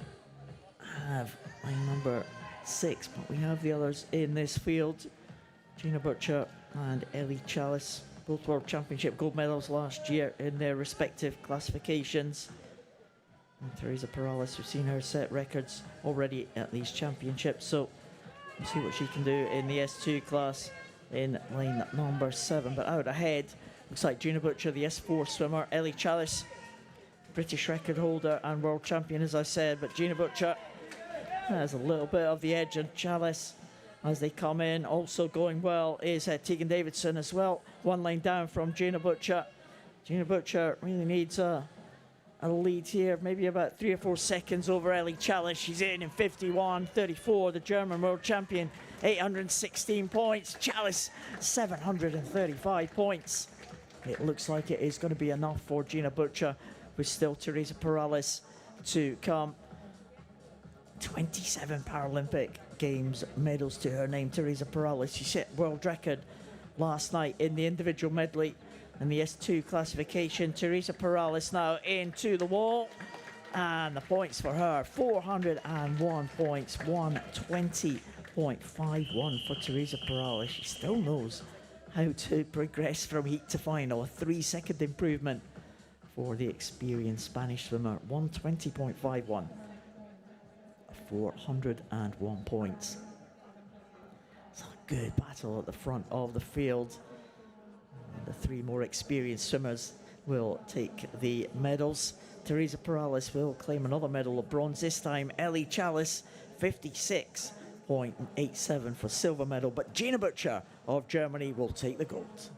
Speaker 10: have line number 6, but we have the others in this field. Gina Butcher and Ellie Chalice, both World Championship gold medals last year in their respective classifications. And Teresa Perales, we've seen her set records already at these championships, so we'll see what she can do in the S2 class in line number 7. But out ahead, looks like Gina Butcher, the S4 swimmer, Ellie Chalice, British record holder and world champion, as I said, but Gina Butcher has a little bit of the edge on Chalice as they come in. Also going well is Tegan Davidson as well, one line down from Gina Butcher. Gina Butcher really needs a lead here, maybe about 3 or 4 seconds over Ellie Chalice. She's in 51.34, the German world champion, 816 points. Chalice, 735 points. It looks like it is going to be enough for Gina Butcher, with still Teresa Perales to come. 27 Paralympic Games medals to her name, Teresa Perales. She set world record last night in the individual medley and the S2 classification. Teresa Perales now into the wall, and the points for her, 401 points, 120.51 for Teresa Perales. She still knows how to progress from heat to final. A 3-second improvement for the experienced Spanish swimmer, 120.51. 401 points. It's a good battle at the front of the field. The 3 more experienced swimmers will take the medals. Teresa Perales will claim another medal of bronze, this time Ellie Chalice, 56.87 for silver medal, but Gina Butcher of Germany will take the gold.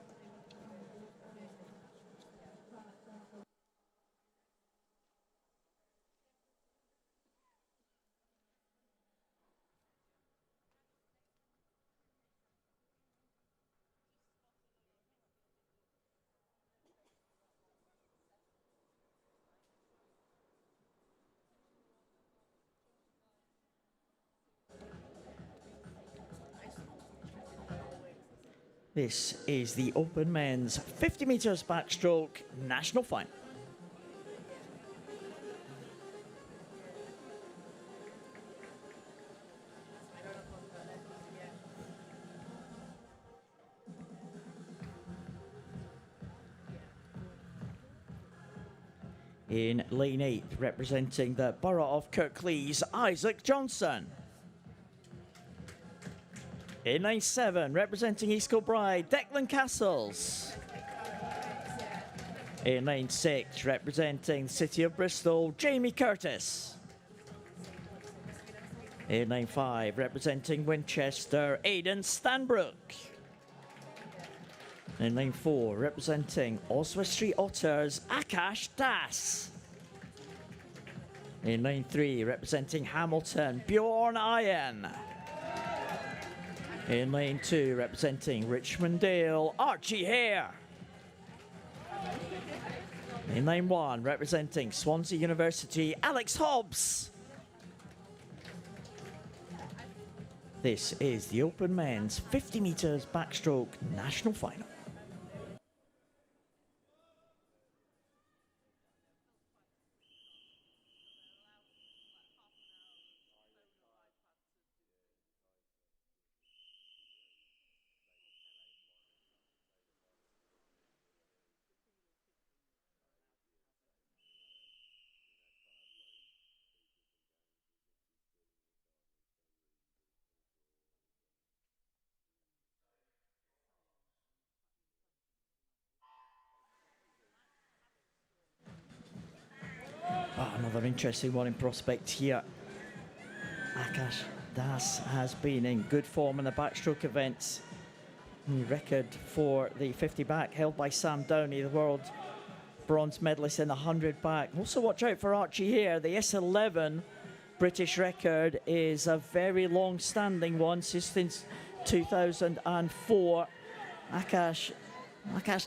Speaker 10: This is the open men's 50 metres backstroke national final. In lane 8, representing the borough of Kirklees, Isaac Johnson. In lane 7, representing East Kilbride, Declan Castles. In lane 6, representing the City of Bristol, Jamie Curtis. In lane 5, representing Winchester, Aidan Stanbrook. In lane 4, representing Oswestry Otters, Akash Das. In lane 3, representing Hamilton, Bjorn Iron. In lane 2, representing Richmond Dale, Archie Hare. In lane 1, representing Swansea University, Alex Hobbs. This is the open men's 50 metres backstroke national final. Another interesting one in prospect here. Akash Das has been in good form in the backstroke events. New record for the 50 back held by Sam Downey, the world bronze medalist in the 100 back. Also watch out for Archie here. The S11 British record is a very long-standing one since 2004. Akash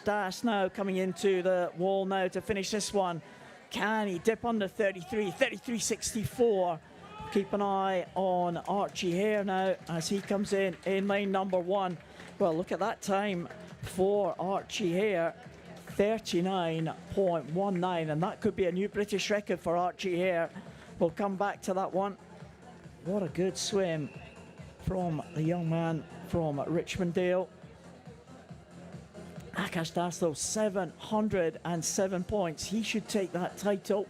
Speaker 10: Das now coming into the wall now to finish this one. Can he dip under 33.64? Keep an eye on Archie Hare now as he comes in lane number 1. Well, look at that time for Archie Hare, 39.19, and that could be a new British record for Archie Hare. We'll come back to that one. What a good swim from the young man from Richmondale. Akash Das, though, 707 points. He should take that title,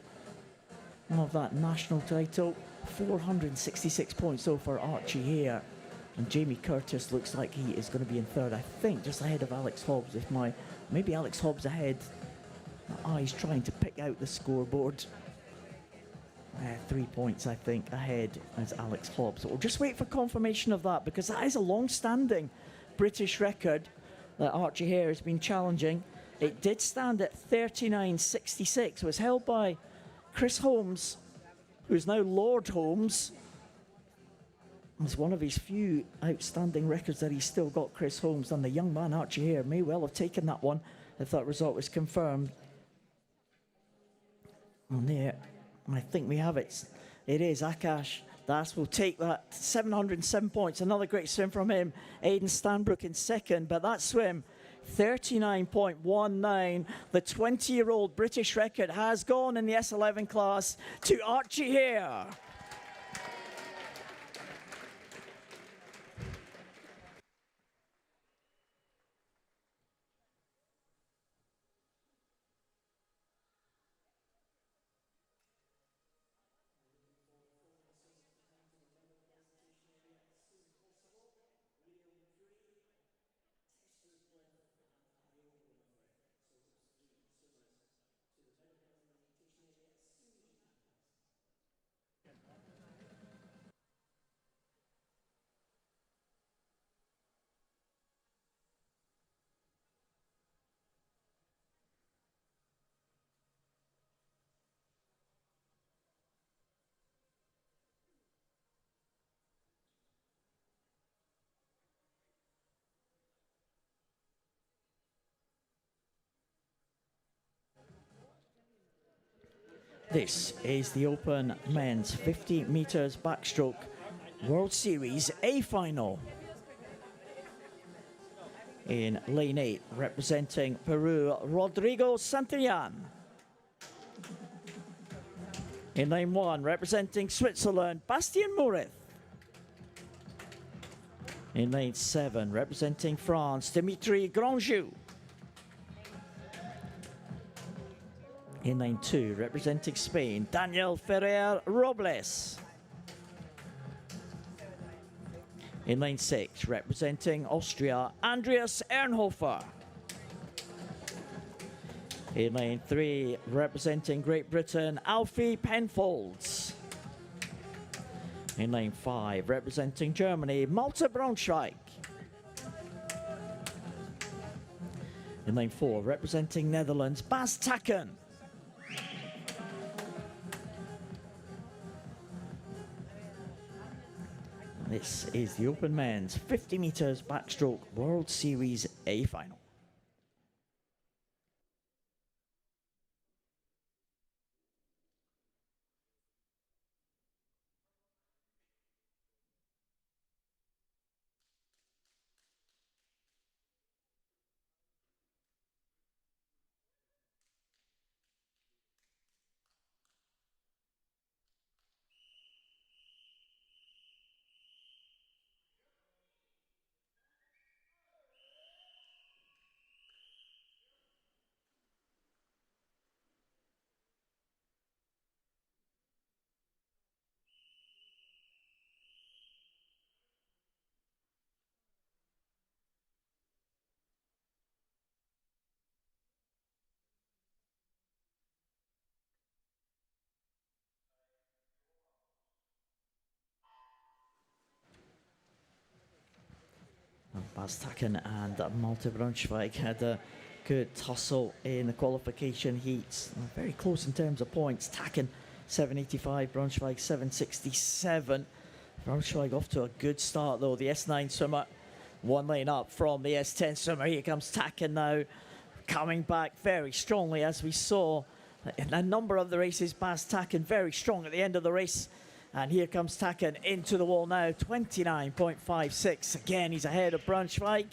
Speaker 10: of that national title. 466 points, though, for Archie here. And Jamie Curtis looks like he is going to be in third, I think, just ahead of Alex Hobbs. Maybe Alex Hobbs ahead. My eyes trying to pick out the scoreboard. 3 points, I think, ahead as Alex Hobbs. We'll just wait for confirmation of that, because that is a long-standing British record that Archie Hare has been challenging. It did stand at 39.66. It was held by Chris Holmes, who's now Lord Holmes. It's one of his few outstanding records that he's still got, Chris Holmes, and the young man Archie Hare may well have taken that one if that result was confirmed. And there, I think we have it. It is Akash Das will take that. 707 points. Another great swim from him. Aidan Stanbrook in second, but that swim, 39.19. The 20-year-old British record has gone in the S11 class to Archie Hare. This is the Open Men's 50 metres backstroke World Series A final. In lane 8, representing Peru, Rodrigo Santillan. In lane 1, representing Switzerland, Bastien Moritz. In lane 7, representing France, Dimitri Grandjou. In lane 2, representing Spain, Daniel Ferrer Robles. In lane 6, representing Austria, Andreas Ernhofer. In lane 3, representing Great Britain, Alfie Penfolds. In lane 5, representing Germany, Malte Braunschweig. In lane 4, representing Netherlands, Bas Takken. This is the Open Men's 50 metres backstroke World Series A final. Bas Takken and Malte Braunschweig had a good tussle in the qualification heats. Very close in terms of points. Takken 785, Braunschweig 767. Braunschweig off to a good start though. The S9 swimmer, one lane up from the S10 swimmer. Here comes Takken now, coming back very strongly as we saw in a number of the races. Bas Takken very strong at the end of the race. And here comes Takken into the wall now, 29.56. Again, he's ahead of Braunschweig.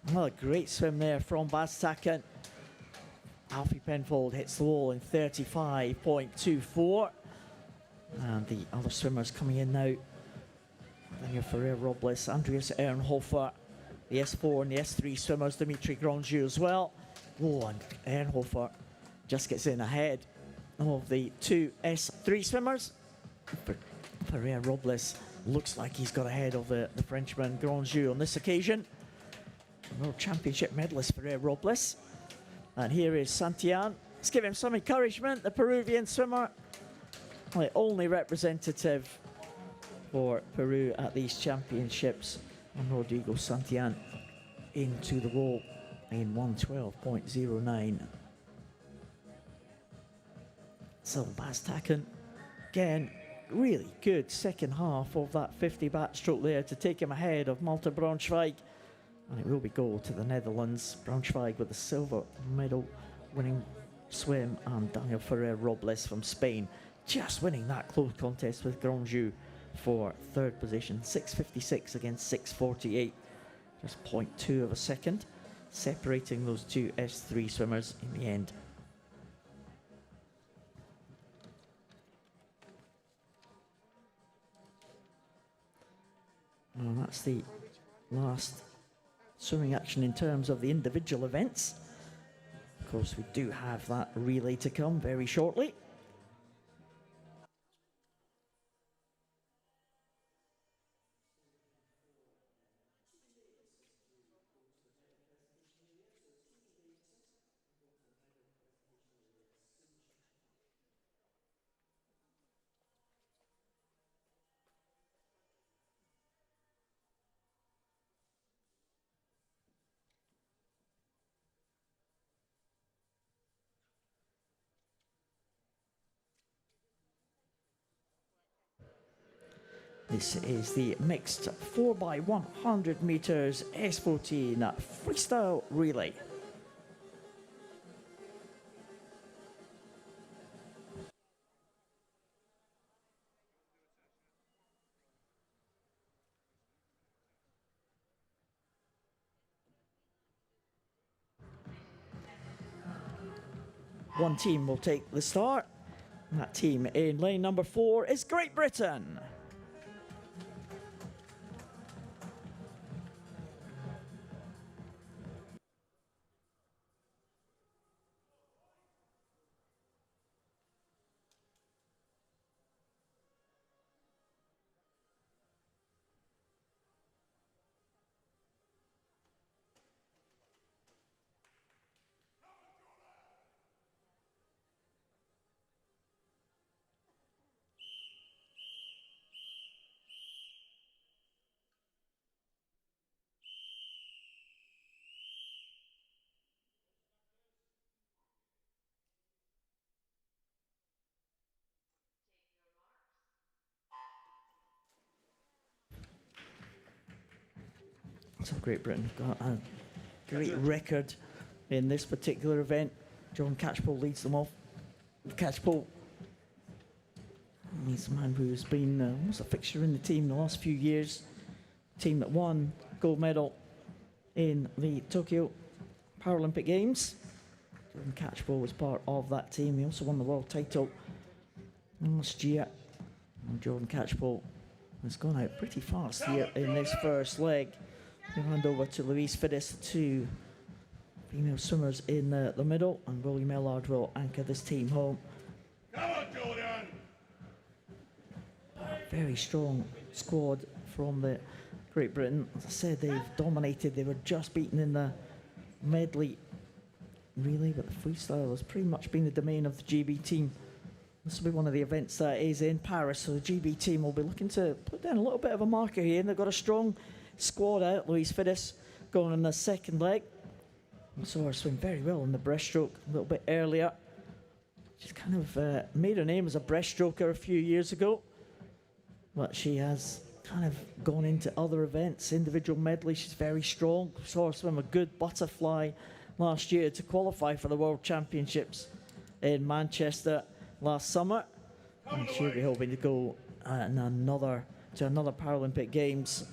Speaker 10: Another great swim there from Bas Takken. Alfie Penfold hits the wall in 35.24. And the other swimmers coming in now. Daniel Ferrer-Robles, Andreas Ernhofer, the S4 and the S3 swimmers, Dimitri Grandjou as well. Oh, and Ernhofer just gets in ahead of the two S3 swimmers. Ferrer-Robles looks like he's got ahead of the Frenchman Grandjou on this occasion. World Championship medalist Ferrer-Robles. And here is Santillan. Let's give him some encouragement, the Peruvian swimmer. The only representative for Peru at these championships. And Rodrigo Santillan into the wall in 1:12.09. So Bastaken, again, really good second half of that 50 backstroke there to take him ahead of Malte Braunschweig. And it will be gold to the Netherlands. Braunschweig with the silver medal winning swim, and Daniel Ferrer-Robles from Spain just winning that close contest with Grandjou for third position. 6:56 against 6:48. Just 0.2 of a second separating those two S3 swimmers in the end. And that's the last swimming action in terms of the individual events. Of course, we do have that relay to come very shortly. This is the mixed 4x100 meters S14 freestyle relay. One team will take the start. That team in lane number 4 is Great Britain. So Great Britain got a great record in this particular event. John Catchpole leads them off. Catchpole, he's a man who's been almost a fixture in the team the last few years. Team that won gold medal in the Tokyo Paralympic Games. Jordan Catchpole was part of that team. He also won the world title last year. And Jordan Catchpole has gone out pretty fast here in this first leg. We'll hand over to Louise Fiddis, two female swimmers in the middle, and Willie Mellard will anchor this team home.
Speaker 9: Come on, Jordan!
Speaker 10: Very strong squad from the Great Britain. As I said, they've dominated. They were just beaten in the medley relay, but the freestyle has pretty much been the domain of the GB team. This will be one of the events that is in Paris, so the GB team will be looking to put down a little bit of a marker here, and they've got a strong squad out. Louise Fiddis going in the second leg. We saw her swim very well in the breaststroke a little bit earlier. She's kind of made her name as a breaststroker a few years ago, but she has kind of gone into other events. Individual medley, she's very strong. We saw her swim a good butterfly last year to qualify for the World Championships in Manchester last summer. And she'll be hoping to go to another Paralympic Games.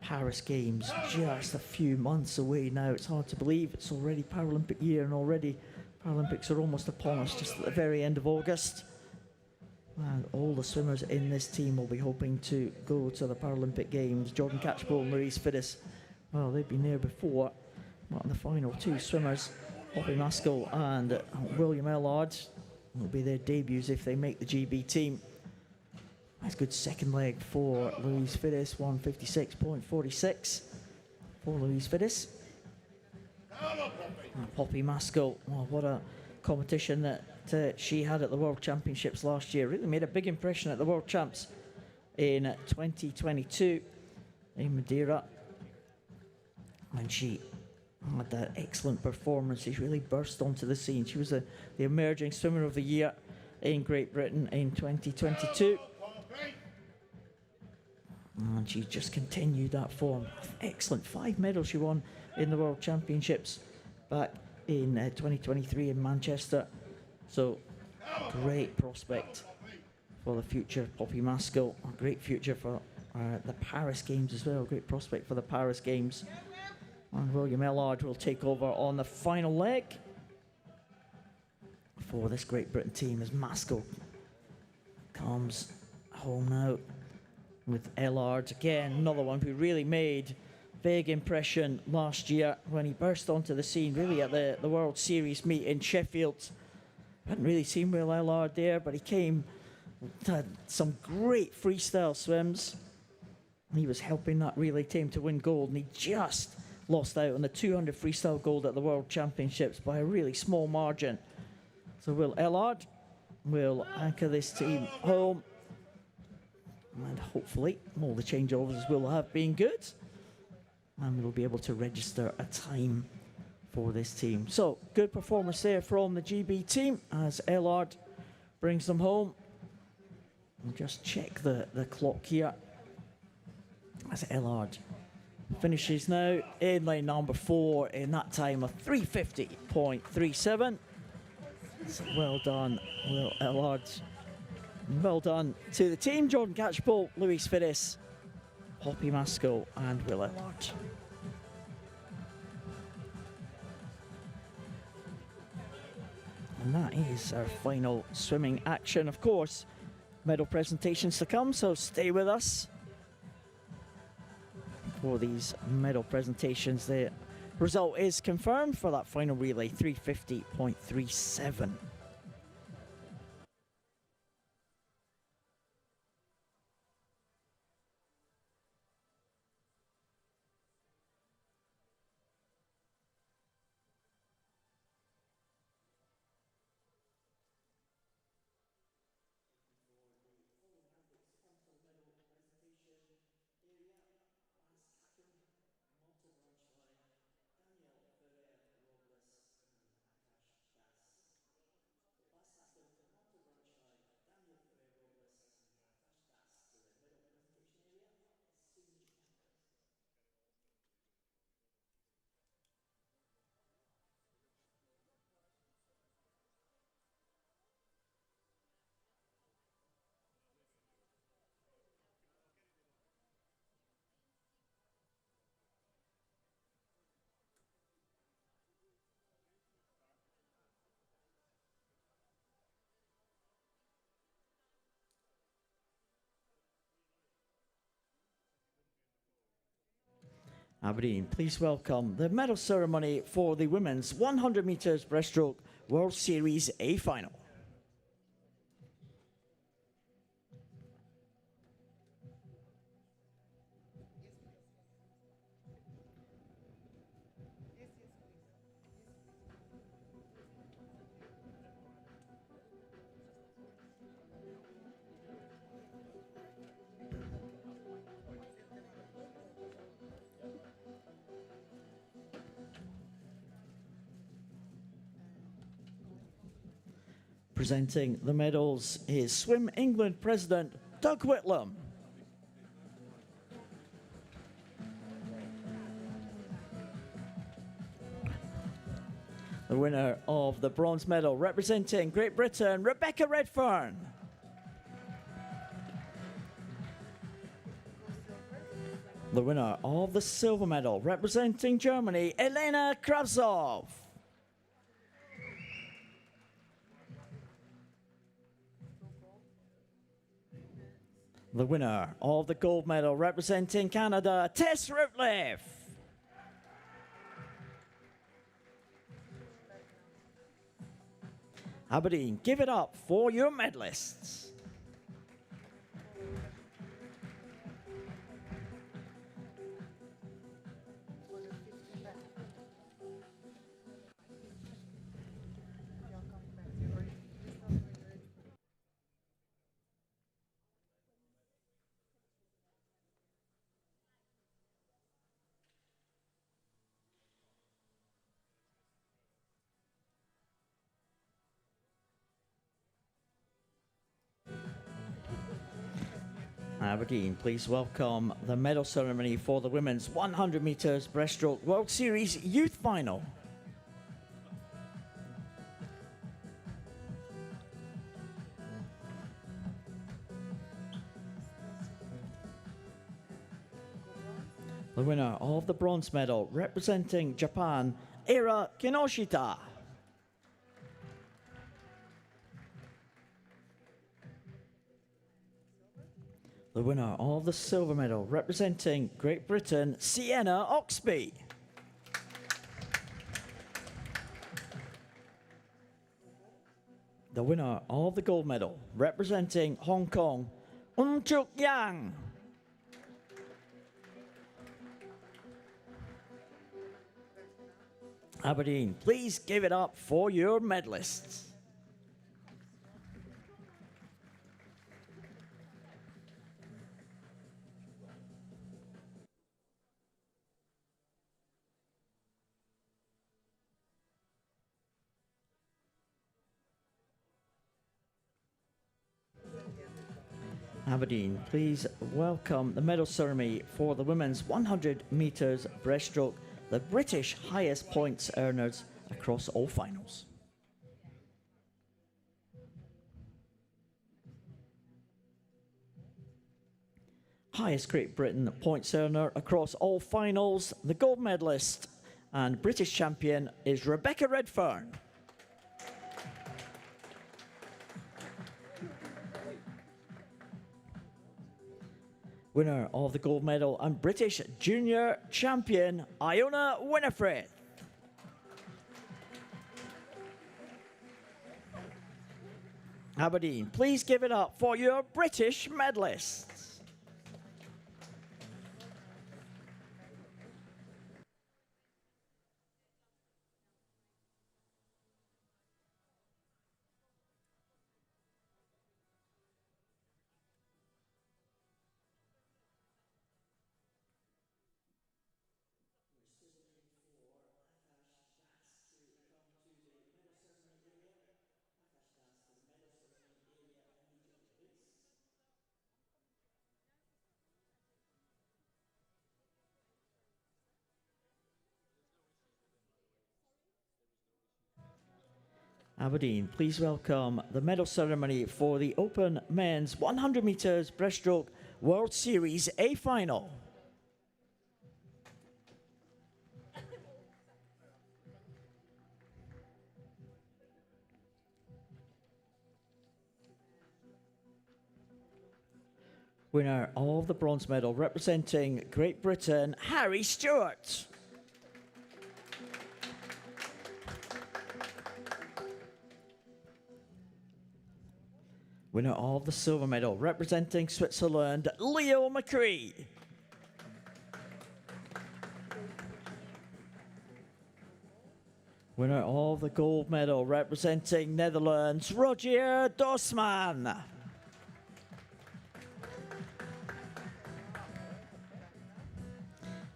Speaker 10: Paris Games just a few months away now. It's hard to believe it's already Paralympic year, and already Paralympics are almost upon us, just at the very end of August. And all the swimmers in this team will be hoping to go to the Paralympic Games. Jordan Catchpole and Louise Fiddis, well, they've been there before. But in the final, two swimmers, Poppy Maskell and William Ellard, will be their debuts if they make the GB team. That's good second leg for Louise Fiddis, 156.46 for Louise Fiddis. And Poppy Maskell, well, what a competition that she had at the World Championships last year. Really made a big impression at the World Champs in 2022 in Madeira. And she had that excellent performance. She really burst onto the scene. She was the emerging swimmer of the year in Great Britain in 2022. And she just continued that form. Excellent. 5 medals she won in the World Championships back in 2023 in Manchester. So, great prospect for the future. Poppy Maskell, a great future for the Paris Games as well. Great prospect for the Paris Games. And William Ellard will take over on the final leg for this Great Britain team as Maskell comes home now with Ellard. Again, another one who really made big impression last year when he burst onto the scene, really at the World Series meet in Sheffield. Hadn't really seen Will Ellard there, but he came, had some great freestyle swims. He was helping that relay team to win gold, and he just lost out on the 200 freestyle gold at the World Championships by a really small margin. So Will Ellard will anchor this team home, and hopefully all the changeovers will have been good, and we'll be able to register a time for this team. So good performance there from the GB team as Ellard brings them home. We'll just check the clock here as Ellard finishes now in lane number 4 in that time of 350.37. So well done, Will Ellard. Well done to the team. Jordan Catchpole, Louise Fiddis, Poppy Maskell and Will Ellard. And that is our final swimming action. Of course, medal presentations to come, so stay with us for these medal presentations. The result is confirmed for that final relay, 350.37. Aberdeen, please welcome the medal ceremony for the women's 100 metres breaststroke World Series A final. Presenting the medals is Swim England President Doug Whitlam. The winner of the bronze medal representing Great Britain, Rebecca Redfern. The winner of the silver medal representing Germany, Elena Kravtsov. The winner of the gold medal representing Canada, Tess Ripley. Aberdeen, give it up for your medalists. Aberdeen, please welcome the medal ceremony for the women's 100 metres breaststroke World Series Youth Final. The winner of the bronze medal representing Japan, Eira Kinoshita. The winner of the silver medal representing Great Britain, Sienna Oxby. The winner of the gold medal representing Hong Kong, Chuk Yang. Aberdeen, please give it up for your medalists. Aberdeen, please welcome the medal ceremony for the women's 100 metres breaststroke, the British highest points earners across all finals. Highest Great Britain points earner across all finals, the gold medalist and British champion is Rebecca Redfern. Winner of the gold medal and British junior champion, Iona Winifred. Aberdeen, please give it up for your British medalists. Aberdeen, please welcome the medal ceremony for the Open Men's 100 metres breaststroke World Series A Final. Winner of the bronze medal representing Great Britain, Harry Stewart. Winner of the silver medal representing Switzerland, Leo McCree. Winner of the gold medal representing Netherlands, Rogier Dosman.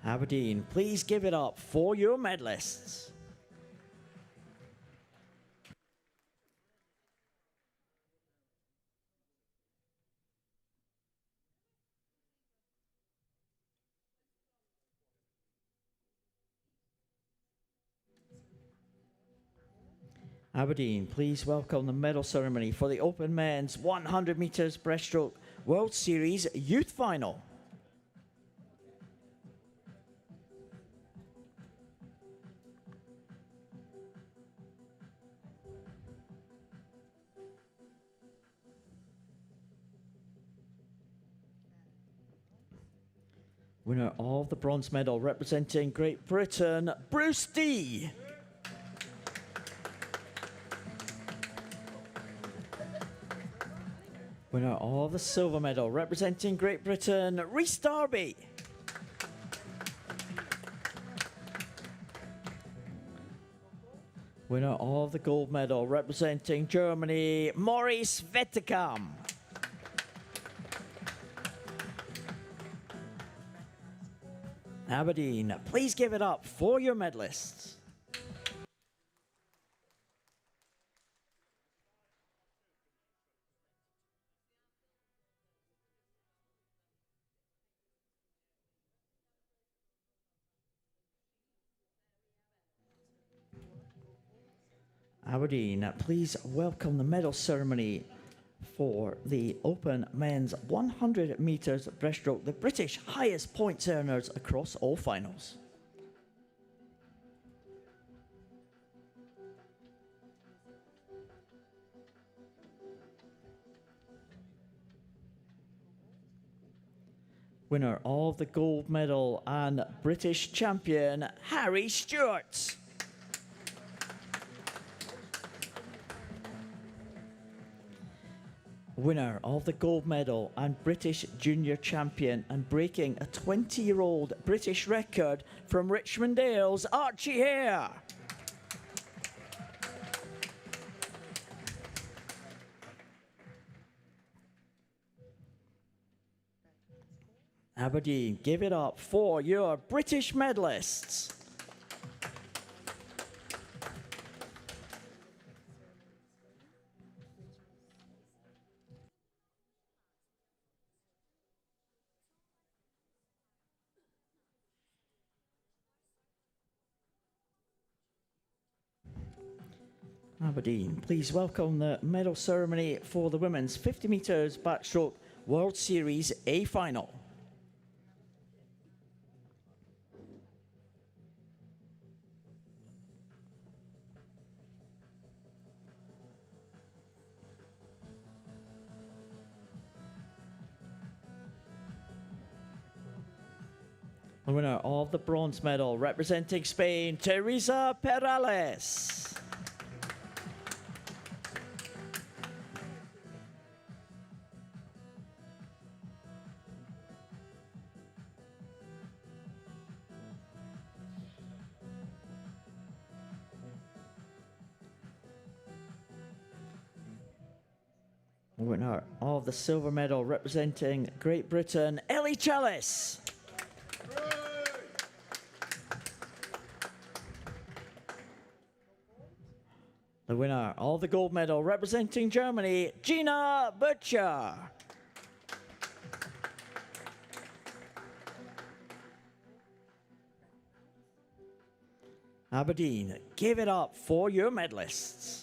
Speaker 10: Aberdeen, please give it up for your medalists. Aberdeen, please welcome the medal ceremony for the Open Men's 100 metres breaststroke World Series Youth Final. Winner of the bronze medal representing Great Britain, Bruce D. Winner of the silver medal representing Great Britain, Rhys Darby. Winner of the gold medal representing Germany, Maurice Vettekam. Aberdeen, please give it up for your medalists. Aberdeen, please welcome the medal ceremony for the Open Men's 100 metres breaststroke, the British highest points earners across all finals. Winner of the gold medal and British champion, Harry Stewart. Winner of the gold medal and British junior champion and breaking a 20-year-old British record from Richmond Dales, Archie Hare. Aberdeen, give it up for your British medalists. Aberdeen, please welcome the medal ceremony for the women's 50 metres backstroke World Series A final. The winner of the bronze medal representing Spain, Teresa Perales. Winner of the silver medal representing Great Britain, Ellie Chalice. The winner of the gold medal representing Germany, Gina Butcher. Aberdeen, give it up for your medalists.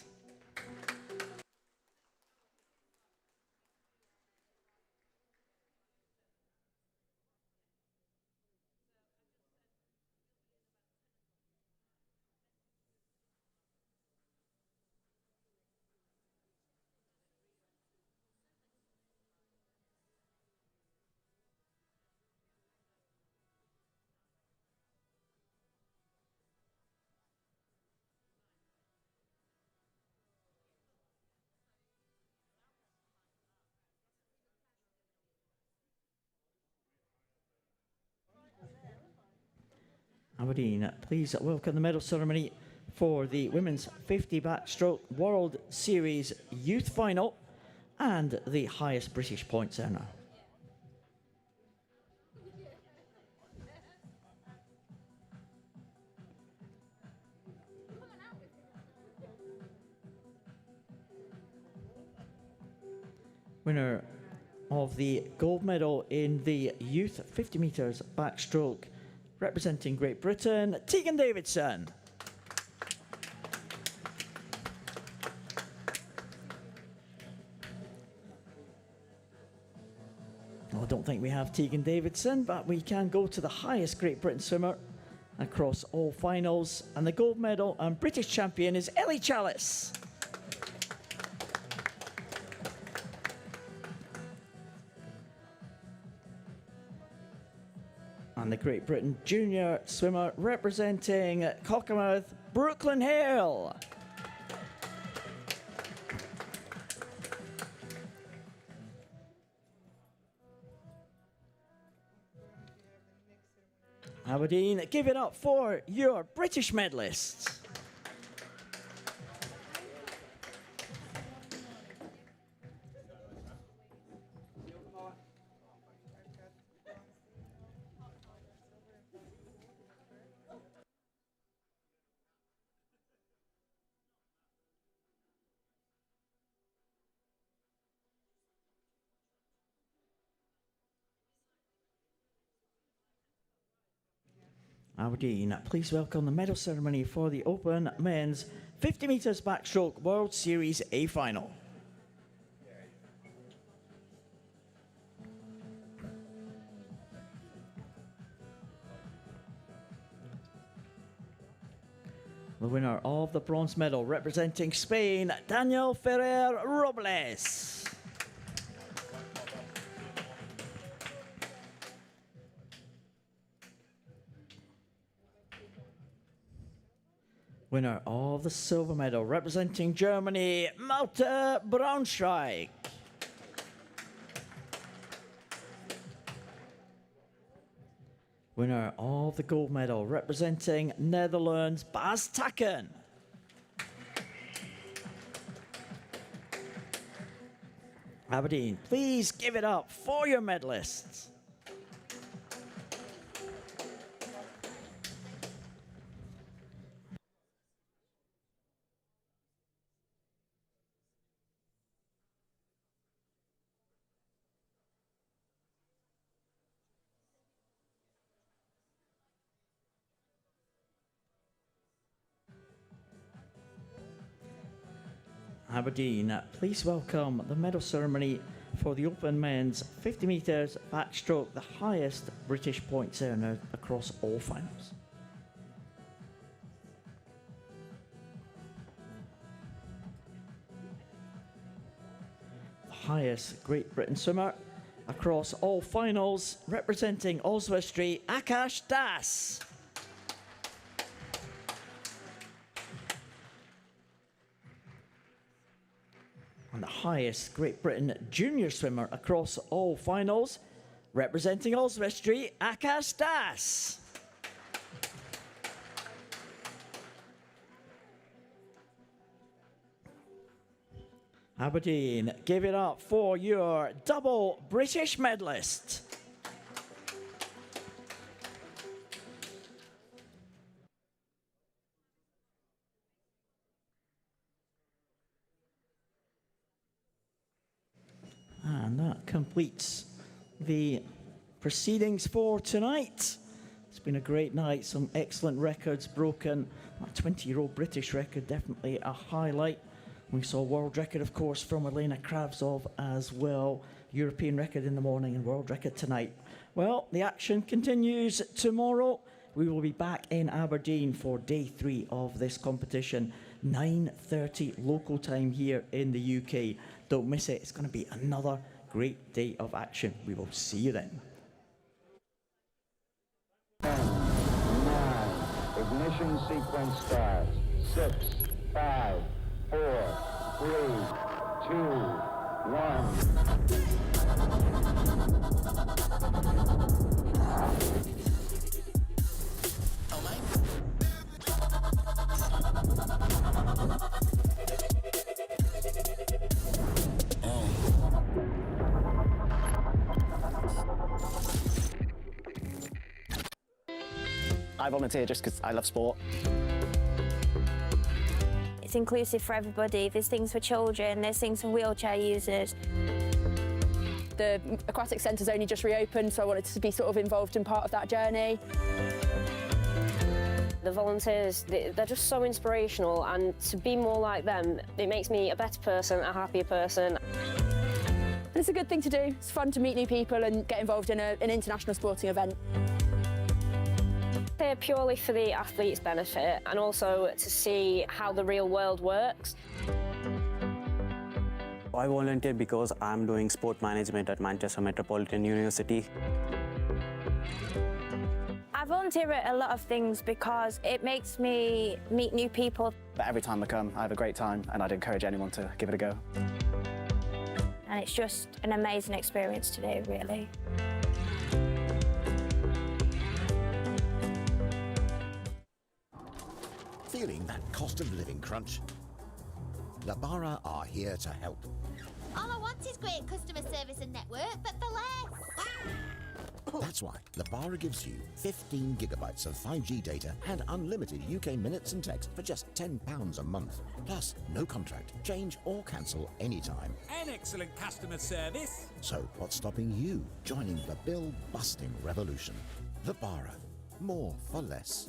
Speaker 10: Aberdeen, please welcome the medal ceremony for the women's 50 backstroke World Series Youth Final and the highest British points earner. Winner of the gold medal in the youth 50 metres backstroke representing Great Britain, Tegan Davidson. I don't think we have Tegan Davidson, but we can go to the highest Great Britain swimmer across all finals, and the gold medal and British champion is Ellie Chalice. And the Great Britain junior swimmer representing Cockermouth, Brooklyn Hill. Aberdeen, give it up for your British medalists. Aberdeen, please welcome the medal ceremony for the Open Men's 50 metres Backstroke World Series A Final. The winner of the bronze medal representing Spain, Daniel Ferrer Robles. Winner of the silver medal representing Germany, Malte Braunschweig. Winner of the gold medal representing Netherlands, Bas Takken. Aberdeen, please give it up for your medalists. Aberdeen, please welcome the medal ceremony for the Open Men's 50 metres Backstroke, the highest British points earner across all finals. The highest Great Britain swimmer across all finals, representing Oswestry, Akash Das. And the highest Great Britain junior swimmer across all finals, representing Oswestry, Akash Das. Aberdeen, give it up for your double British medalist. And that completes the proceedings for tonight. It's been a great night, some excellent records broken. That 20-year-old British record, definitely a highlight. We saw a world record, of course, from Elena Kravtsov as well. European record in the morning and world record tonight. Well, the action continues tomorrow. We will be back in Aberdeen for day 3 of this competition. 9:30 local time here in the UK. Don't miss it. It's going to be another great day of action. We will see you then.
Speaker 1: 10, 9, ignition sequence starts. 6, 5, 4, 3, 2, 1.
Speaker 2: I volunteer just because I love sport.
Speaker 3: It's inclusive for everybody. There's things for children, there's things for wheelchair users.
Speaker 4: The aquatic centre's only just reopened, so I wanted to be sort of involved in part of that journey.
Speaker 5: The volunteers, they're just so inspirational, and to be more like them, it makes me a better person, a happier person.
Speaker 4: It's a good thing to do. It's fun to meet new people and get involved in an international sporting event.
Speaker 5: They're purely for the athletes' benefit and also to see how the real world works.
Speaker 6: I volunteer because I'm doing sport management at Manchester Metropolitan University.
Speaker 3: volunteer at a lot of things because it makes me meet new people.
Speaker 2: But every time I come, I have a great time, and I'd encourage anyone to give it a go.
Speaker 3: And it's just an amazing experience to do, really.
Speaker 7: Feeling that cost of living crunch? Labara are here to help.
Speaker 8: All I want is great customer service and network, but for less.
Speaker 7: That's why Labara gives you 15 gigabytes of 5G data and unlimited UK minutes and text for just £10 a month. Plus, no contract, change or cancel anytime.
Speaker 11: An excellent customer service.
Speaker 7: So what's stopping you joining the bill-busting revolution? Labara. More for less.